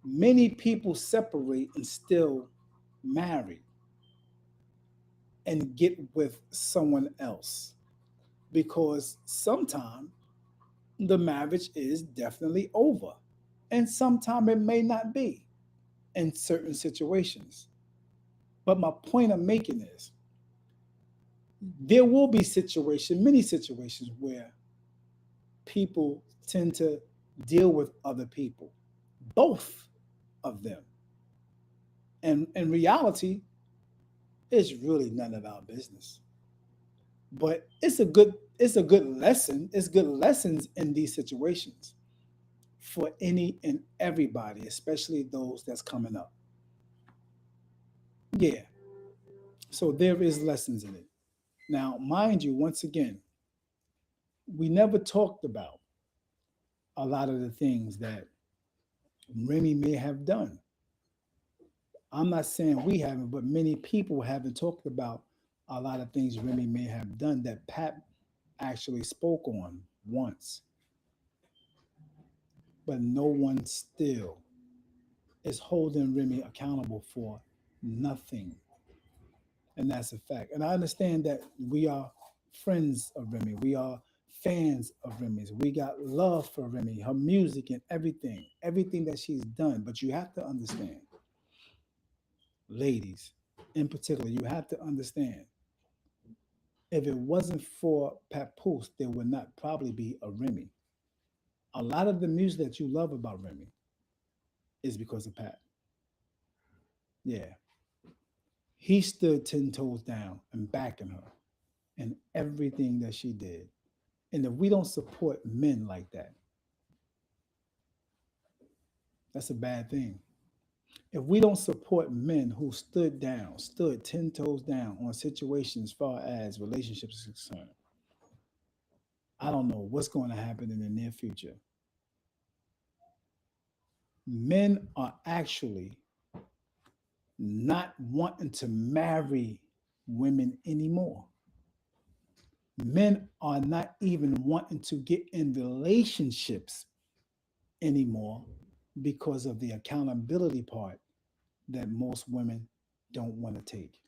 Many people separate and still marry and get with someone else because sometimes the marriage is definitely over and sometimes it may not be in certain situations. But my point I'm making is there will be situations, many situations where people tend to deal with other people, both of them. And in reality, it's really none of our business. But it's a good lesson. It's good lessons in these situations for any and everybody, especially those that's coming up. Yeah. So there is lessons in it. Now, mind you, once again, we never talked about a lot of the things that Remy may have done. I'm not saying we haven't, but many people haven't talked about a lot of things Remy may have done that Pat actually spoke on once, but no one still is holding Remy accountable for nothing. And that's a fact. And I understand that we are friends of Remy. We are fans of Remy's. We got love for Remy, her music and everything that she's done. But you have to understand, ladies in particular, you have to understand if it wasn't for Papoose, there would not probably be a Remy. A lot of the music that you love about Remy is because of Pat. Yeah. He stood 10 toes down and backing her in everything that she did. And if we don't support men like that, that's a bad thing. If we don't support men who stood down, stood 10 toes down on situations as far as relationships is concerned, I don't know what's going to happen in the near future. Men are actually not wanting to marry women anymore. Men are not even wanting to get in relationships anymore because of the accountability part that most women don't want to take.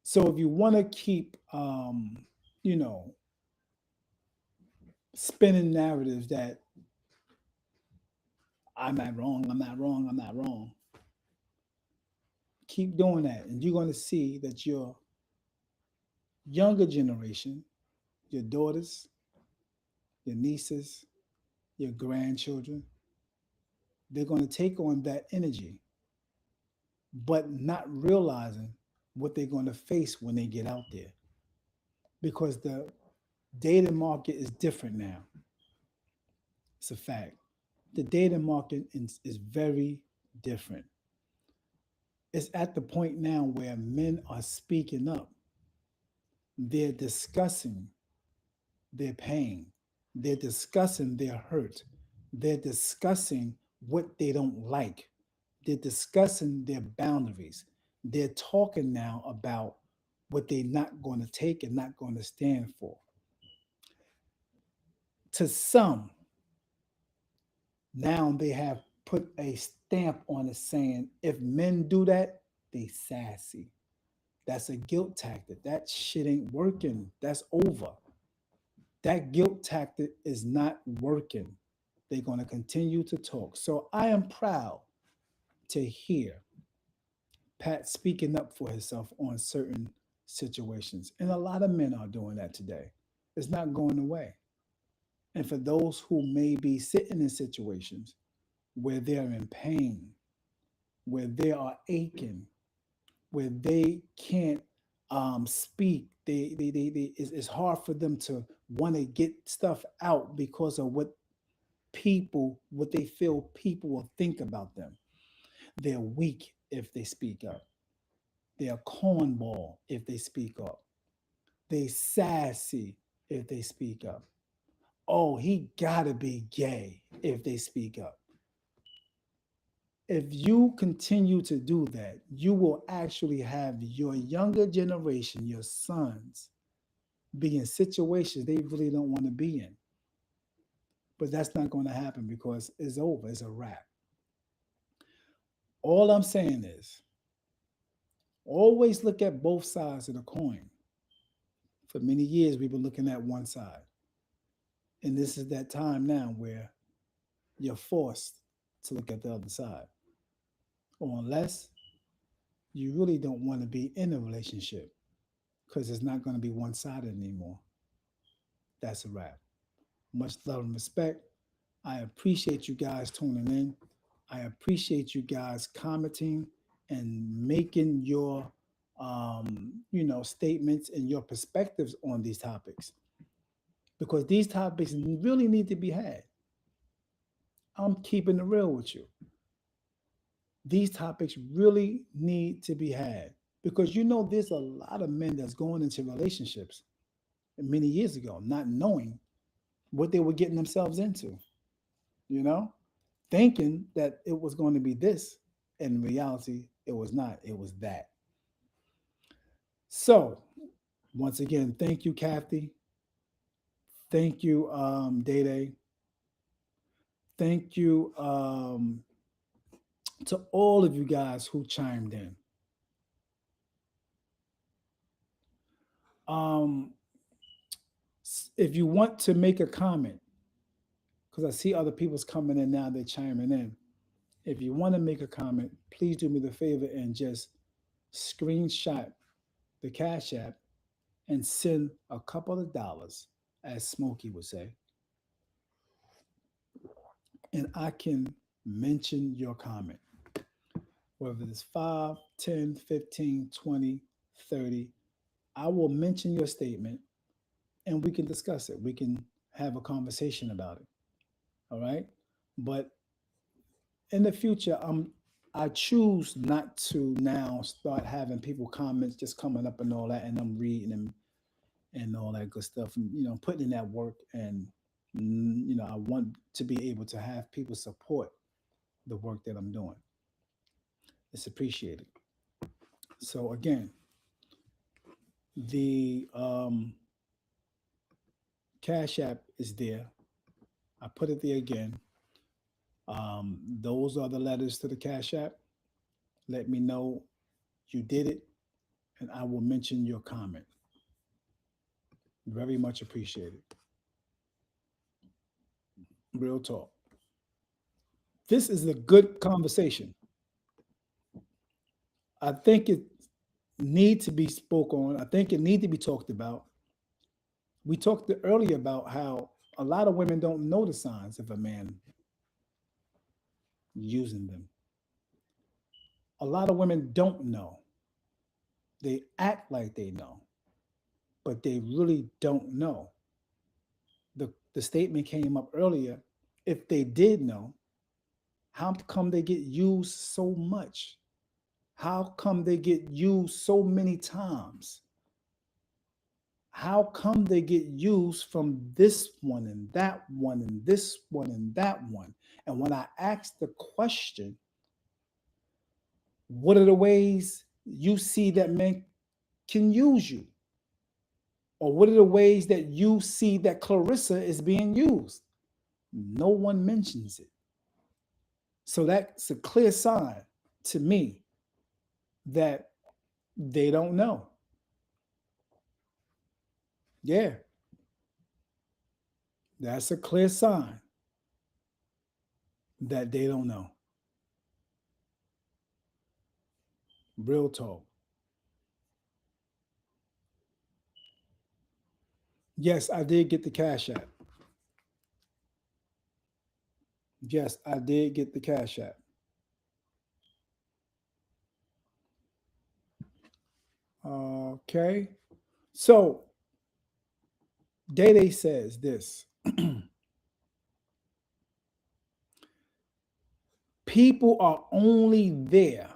So if you want to keep, you know, spinning narratives that I'm not wrong, I'm not wrong, I'm not wrong, keep doing that, and you're going to see that your younger generation, your daughters, your nieces, your grandchildren, they're going to take on that energy, but not realizing what they're going to face when they get out there because the dating market is different now. It's a fact. The dating market is very different. It's at the point now where men are speaking up. They're discussing their pain. They're discussing their hurt. They're discussing what they don't like. They're discussing their boundaries. They're talking now about what they're not going to take and not going to stand for. To some, now they have put a stamp on it saying if men do that, they sassy. That's a guilt tactic. That shit ain't working. That's over. That guilt tactic is not working. They're going to continue to talk. So I am proud to hear Pat speaking up for himself on certain situations. And a lot of men are doing that today. It's not going away. And for those who may be sitting in situations where they're in pain, where they are aching, where they can't speak, it's hard for them to want to get stuff out because of what they feel people will think about them. They're weak if they speak up. They're cornball if they speak up. They sassy if they speak up. Oh, he gotta be gay if they speak up. If you continue to do that, you will actually have your younger generation, your sons, be in situations they really don't want to be in. But that's not going to happen because it's over. It's a wrap. All I'm saying is always look at both sides of the coin. For many years, we've been looking at one side. And this is that time now where you're forced to look at the other side. Or unless you really don't want to be in a relationship because it's not going to be one sided anymore. That's a wrap. Much love and respect. I appreciate you guys tuning in. I appreciate you guys commenting and making your statements and your perspectives on these topics because these topics really need to be had. I'm keeping it real with you. These topics really need to be had because there's a lot of men that's going into relationships many years ago not knowing what they were getting themselves into, you know, thinking that it was going to be this. In reality, it was not. It was that. So, once again, thank you, Kathy. Thank you, Day. Thank you to all of you guys who chimed in. Um, if you want to make a comment, because I see other people's coming in now, they're chiming in. If you want to make a comment, please do me the favor and just screenshot the Cash App and send a couple of dollars, as Smokey would say, and I can mention your comment, whether it's 5, 10, 15, 20, 30. I will mention your statement and we can discuss it. We can have a conversation about it. All right. But in the future, I choose not to now start having people comments just coming up and all that, and I'm reading them and all that good stuff, and putting in that work, and I want to be able to have people support the work that I'm doing. It's appreciated. So again, the Cash App is there. I put it there again. Those are the letters to the Cash App. Let me know you did it, and I will mention your comment. Very much appreciated. Real talk. This is a good conversation. I think it need to be spoke on. I think it need to be talked about. We talked earlier about how a lot of women don't know the signs of a man using them. A lot of women don't know. They act like they know, but they really don't know. The statement came up earlier. If they did know, how come they get used so much? How come they get used so many times? How come they get used from this one and that one and this one and that one? And when I ask the question, what are the ways you see that men can use you? Or what are the ways that you see that Clarissa is being used? No one mentions it. So that's a clear sign to me that they don't know. Yeah, that's a clear sign that they don't know. Real talk. Yes, I did get the Cash App. Yes, I did get the Cash App. Okay. So Day Day says this. People are only there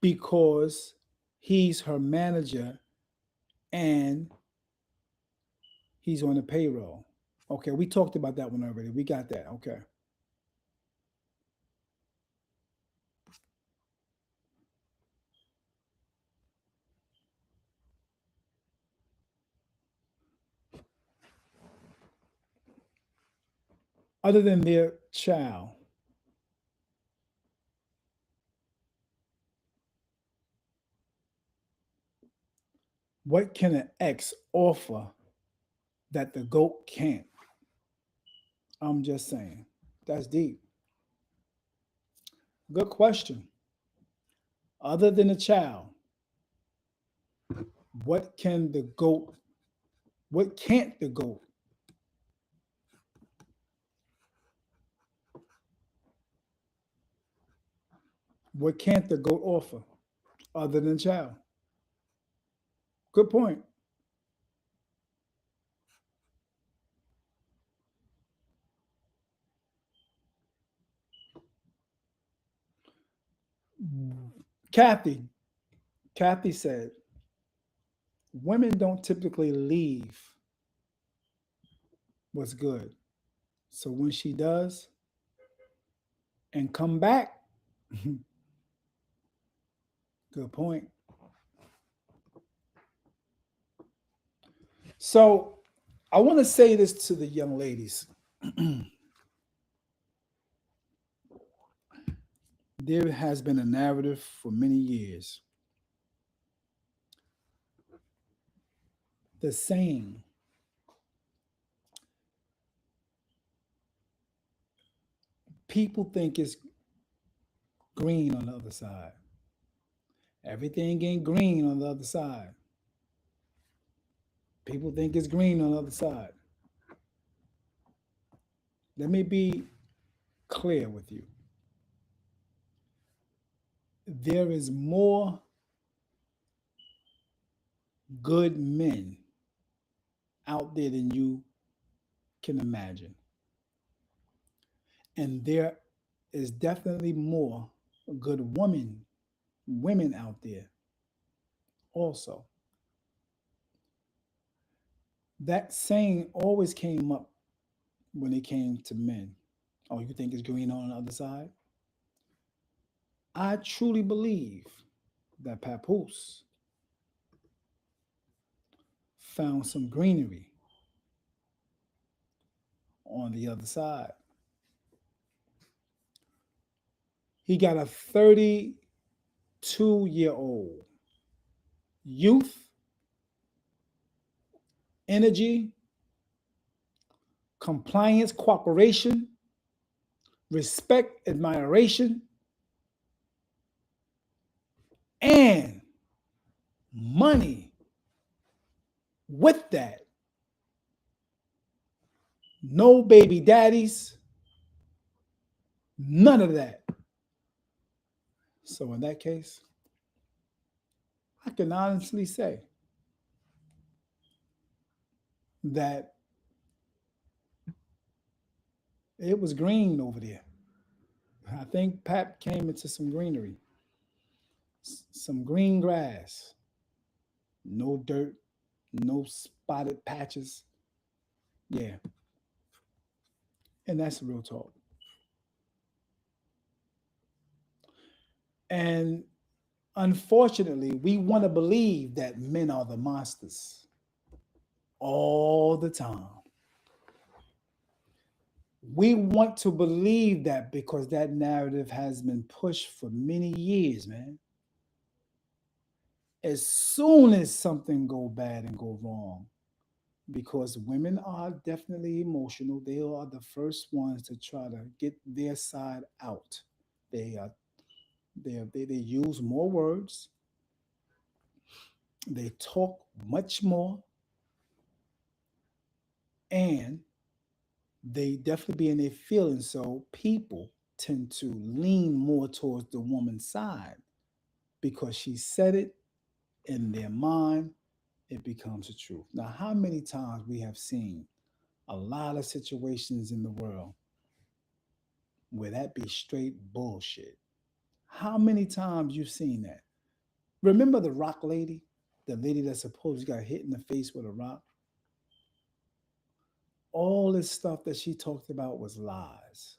because he's her manager and he's on the payroll. Okay, we talked about that one already. We got that. Okay. Other than their child, what can an ex offer that the GOAT can't? I'm just saying. That's deep. Good question. Other than a child, what can the GOAT, what can't the GOAT? What can't the GOAT offer other than child? Good point. Kathy, Kathy said, women don't typically leave what's good. So when she does and come back, good point. So I want to say this to the young ladies. There has been a narrative for many years. The saying, people think it's green on the other side. Everything ain't green on the other side. People think it's green on the other side. Let me be clear with you. There is more good men out there than you can imagine. And there is definitely more good women out there also. That saying always came up when it came to men. Oh, you think it's green on the other side? I truly believe that Papoose found some greenery on the other side. He got a 32-year-old youth, energy, compliance, cooperation, respect, admiration, and money with that. No baby daddies, none of that. So, in that case, I can honestly say that it was green over there. I think Pap came into some greenery, some green grass, no dirt, no spotted patches. Yeah, and that's real talk. And unfortunately, we want to believe that men are the monsters all the time. We want to believe that because that narrative has been pushed for many years, man. As soon as something go bad and go wrong, because women are definitely emotional, they are the first ones to try to get their side out. They are they use more words, they talk much more, and they definitely be in their feelings. So people tend to lean more towards the woman's side because she said it in their mind, it becomes the truth. Now, how many times we have seen a lot of situations in the world where that be straight bullshit? How many times you've seen that? Remember the rock lady? The lady that supposedly got hit in the face with a rock? All this stuff that she talked about was lies.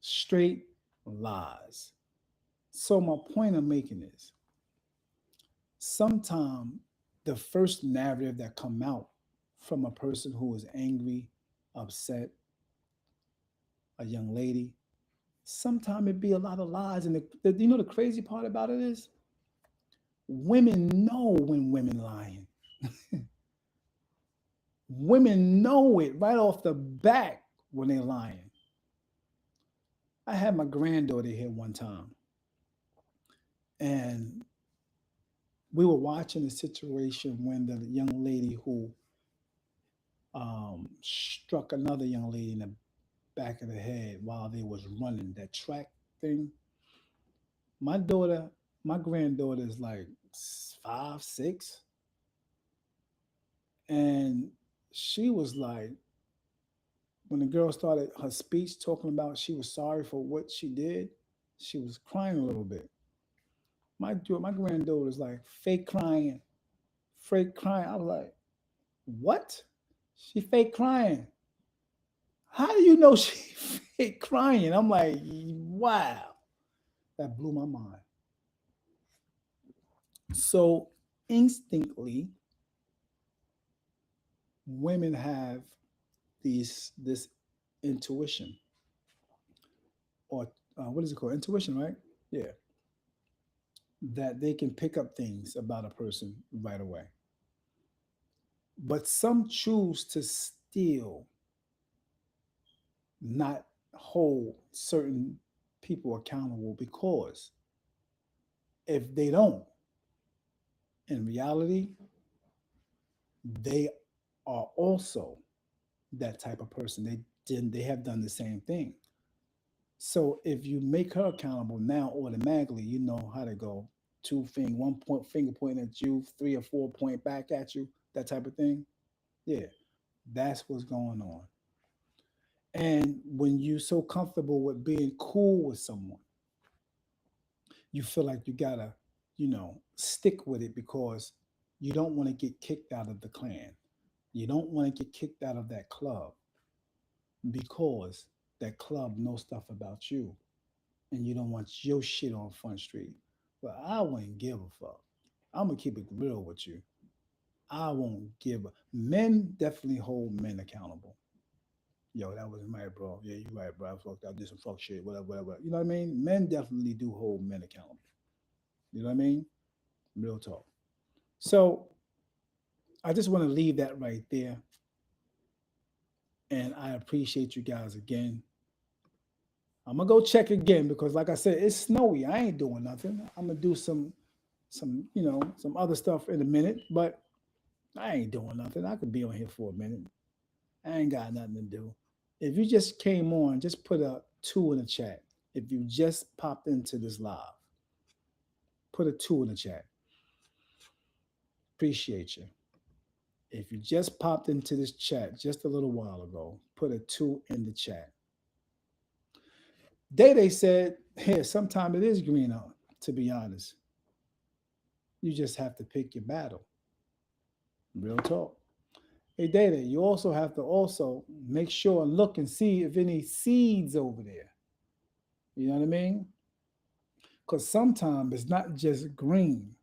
Straight lies. So my point I'm making is sometimes the first narrative that come out from a person who is angry, upset, a young lady, sometimes it be a lot of lies. And you know the crazy part about it is women know when women lying. Women know it right off the bat when they're lying. I had my granddaughter here one time, and we were watching a situation when the young lady who struck another young lady in the back of the head while they was running that track thing. My daughter, my granddaughter is like 5, 6, and she was like, when the girl started her speech talking about she was sorry for what she did, she was crying a little bit. My granddaughter was like fake crying. I was like, what? She fake crying. How do you know she fake crying? I'm like, wow, that blew my mind. So instinctively, women have this intuition, or what is it called? Intuition, right? Yeah, that they can pick up things about a person right away. But some choose to still not hold certain people accountable because if they don't, in reality, they are also that type of person. They then they have done the same thing. So if you make her accountable now, automatically you know how to go two finger, one point finger pointing at you, three or four point back at you, that type of thing. Yeah, that's what's going on. And when you're so comfortable with being cool with someone, you feel like you gotta, stick with it because you don't want to get kicked out of the clan. You don't want to get kicked out of that club because that club knows stuff about you and you don't want your shit on Front Street. But I wouldn't give a fuck. I'm gonna keep it real with you. I won't give a men definitely hold men accountable. Yo, that wasn't right, bro. Yeah, you right, bro. I fucked. I did some fuck shit. Whatever, whatever. You know what I mean? Men definitely do hold men accountable. You know what I mean? Real talk. So I just want to leave that right there. And I appreciate you guys again. I'm gonna go check again because, like I said, it's snowy. I ain't doing nothing. I'm gonna do some other stuff in a minute, but I ain't doing nothing. I could be on here for a minute. I ain't got nothing to do. If you just came on, just put a two in the chat. If you just popped into this live, put a two in the chat. Appreciate you. If you just popped into this chat just a little while ago, put a two in the chat. Day said, here, sometime it is green out, to be honest. You just have to pick your battle. Real talk. Hey, Day, you also have to also make sure and look and see if any seeds over there. You know what I mean? Because sometimes it's not just green.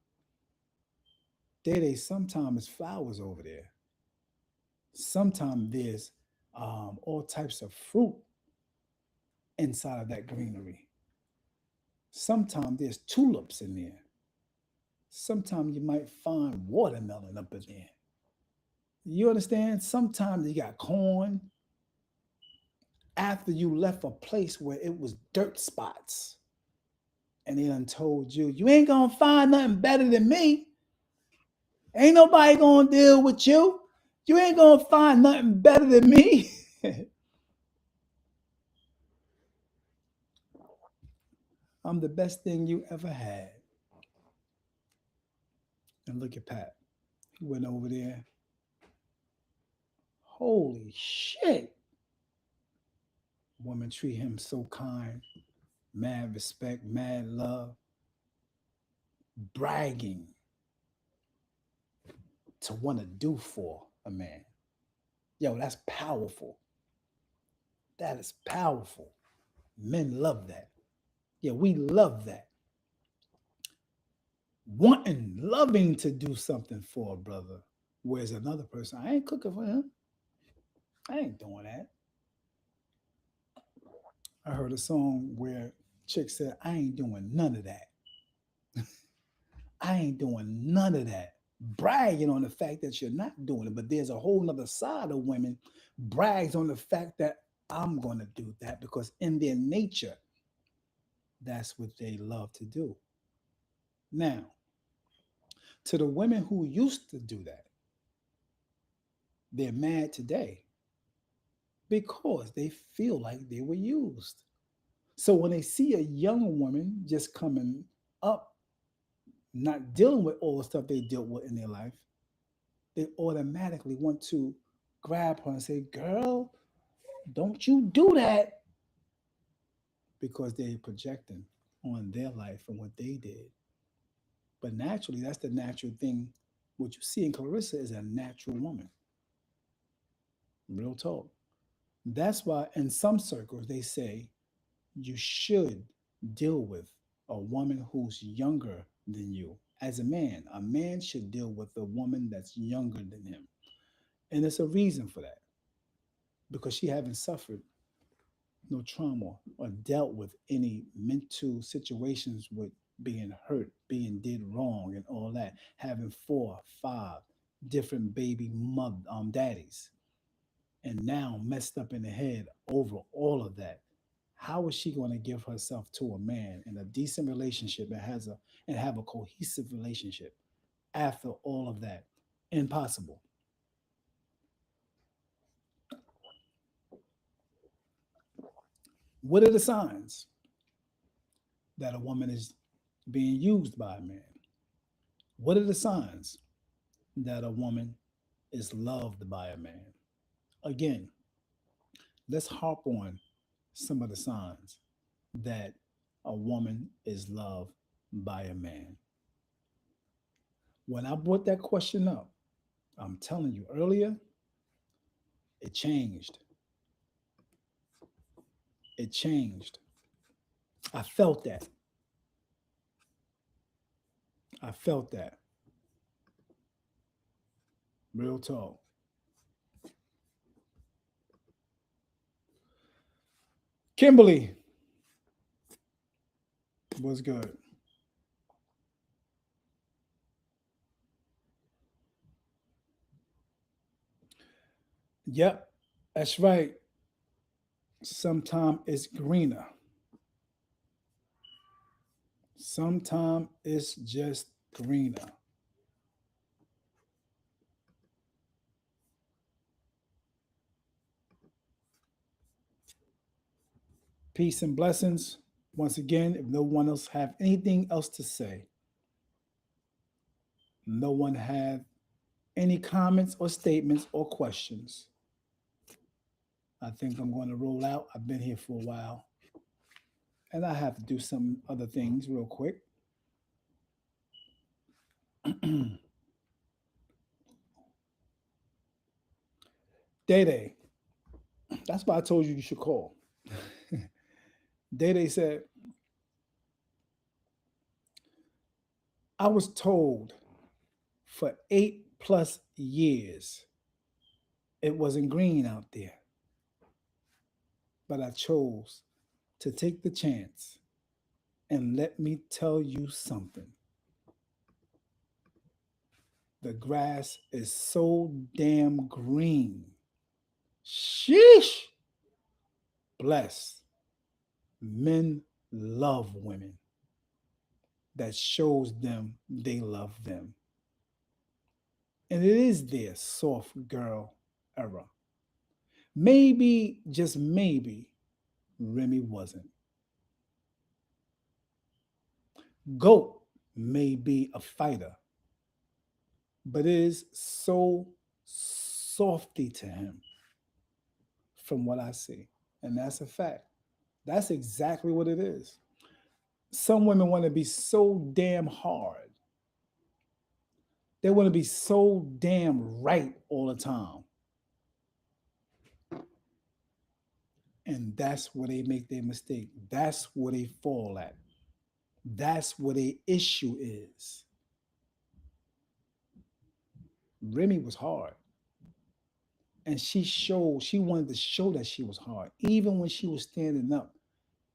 Day, sometimes it's flowers over there. Sometimes there's all types of fruit inside of that greenery. Sometimes there's tulips in there. Sometimes you might find watermelon up in there. You understand? Sometimes you got corn after you left a place where it was dirt spots. And they done told you, you ain't gonna find nothing better than me. Ain't nobody gonna deal with you. You ain't gonna find nothing better than me. I'm the best thing you ever had. And look at Pat. He went over there. Holy shit. Women treat him so kind, mad respect, mad love, bragging to want to do for a man. Yo, that's powerful. That is powerful. Men love that. Yeah, we love that. Wanting, loving to do something for a brother. Whereas another person, I ain't cooking for him. I ain't doing that. I heard a song where chick said, I ain't doing none of that. I ain't doing none of that. Bragging on the fact that you're not doing it. But there's a whole nother side of women brags on the fact that I'm going to do that because in their nature, that's what they love to do. Now, to the women who used to do that, they're mad today because they feel like they were used. So when they see a young woman just coming up, not dealing with all the stuff they dealt with in their life, they automatically want to grab her and say, girl, don't you do that, because they're projecting on their life and what they did. But naturally, that's the natural thing. What you see in Clarissa is a natural woman. Real talk. That's why in some circles they say you should deal with a woman who's younger than you. As a man should deal with a woman that's younger than him. And there's a reason for that. Because she haven't suffered no trauma or dealt with any mental situations with being hurt, being did wrong, and all that, having 4, 5 different baby daddies, and now messed up in the head over all of that. How is she going to give herself to a man in a decent relationship and have a cohesive relationship after all of that? Impossible. What are the signs that a woman is being used by a man? What are the signs that a woman is loved by a man? Again, let's harp on some of the signs that a woman is loved by a man. When I brought that question up, I'm telling you earlier, it changed. It changed. I felt that. I felt that. Real talk. Kimberly was good. Yep, that's right. Sometimes it's greener. Sometimes it's just greener. Peace and blessings. Once again, if no one else have anything else to say, no one have any comments or statements or questions, I think I'm going to roll out. I've been here for a while, and I have to do some other things real quick. Day Day, that's why I told you you should call. Day Day said, I was told for 8+ years it wasn't green out there, but I chose to take the chance. And let me tell you something, the grass is so damn green. Sheesh. Bless. Men love women. That shows them they love them. And it is their soft girl era. Maybe, just maybe, Remy wasn't. Goat may be a fighter, but it is so softy to him from what I see. And that's a fact. That's exactly what it is. Some women want to be so damn hard. They want to be so damn right all the time. And that's where they make their mistake. That's where they fall at. That's what the issue is. Remy was hard. And she wanted to show that she was hard, even when she was standing up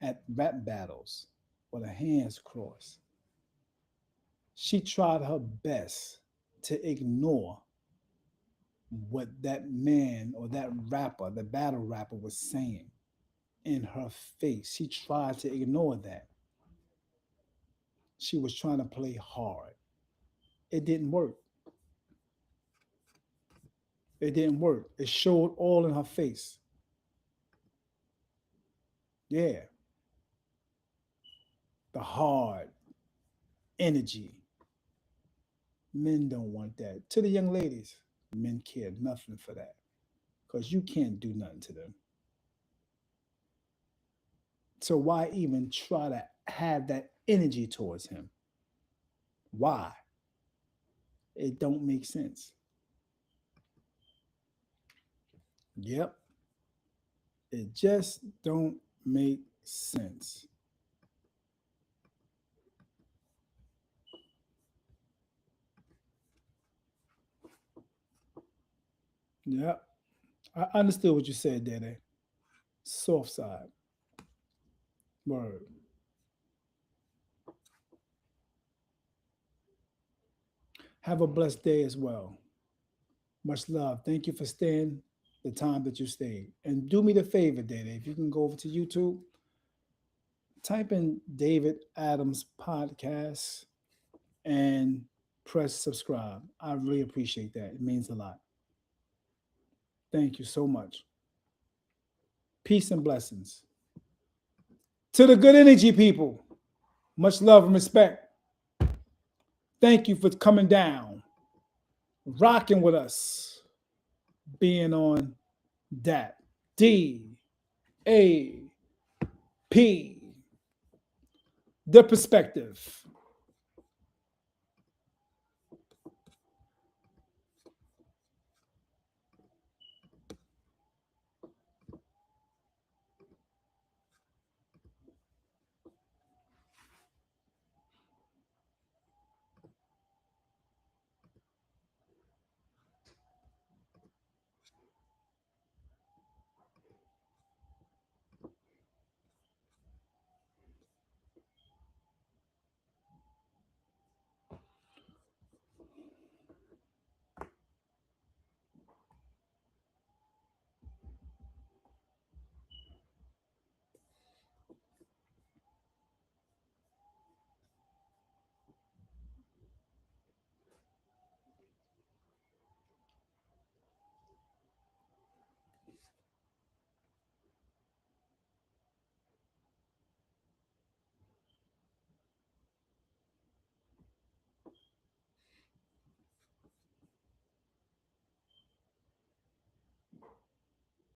at rap battles with her hands crossed. She tried her best to ignore what that man or that rapper, the battle rapper, was saying in her face. She tried to ignore that. She was trying to play hard. It didn't work. It didn't work. It showed all in her face. Yeah. The hard energy. Men don't want that. To the young ladies, men care nothing for that because you can't do nothing to them. So why even try to have that energy towards him? Why? It don't make sense. Yep. It just don't make sense. Yep. I understood what you said, Daddy. Soft side. Word. Have a blessed day as well. Much love. Thank you for staying the time that you stayed. And do me the favor, Daddy, if you can go over to YouTube, type in David Adams Podcast and press subscribe. I really appreciate that. It means a lot. Thank you so much. Peace and blessings. To the good energy people, much love and respect. Thank you for coming down, rocking with us, being on that D.A.P. The perspective.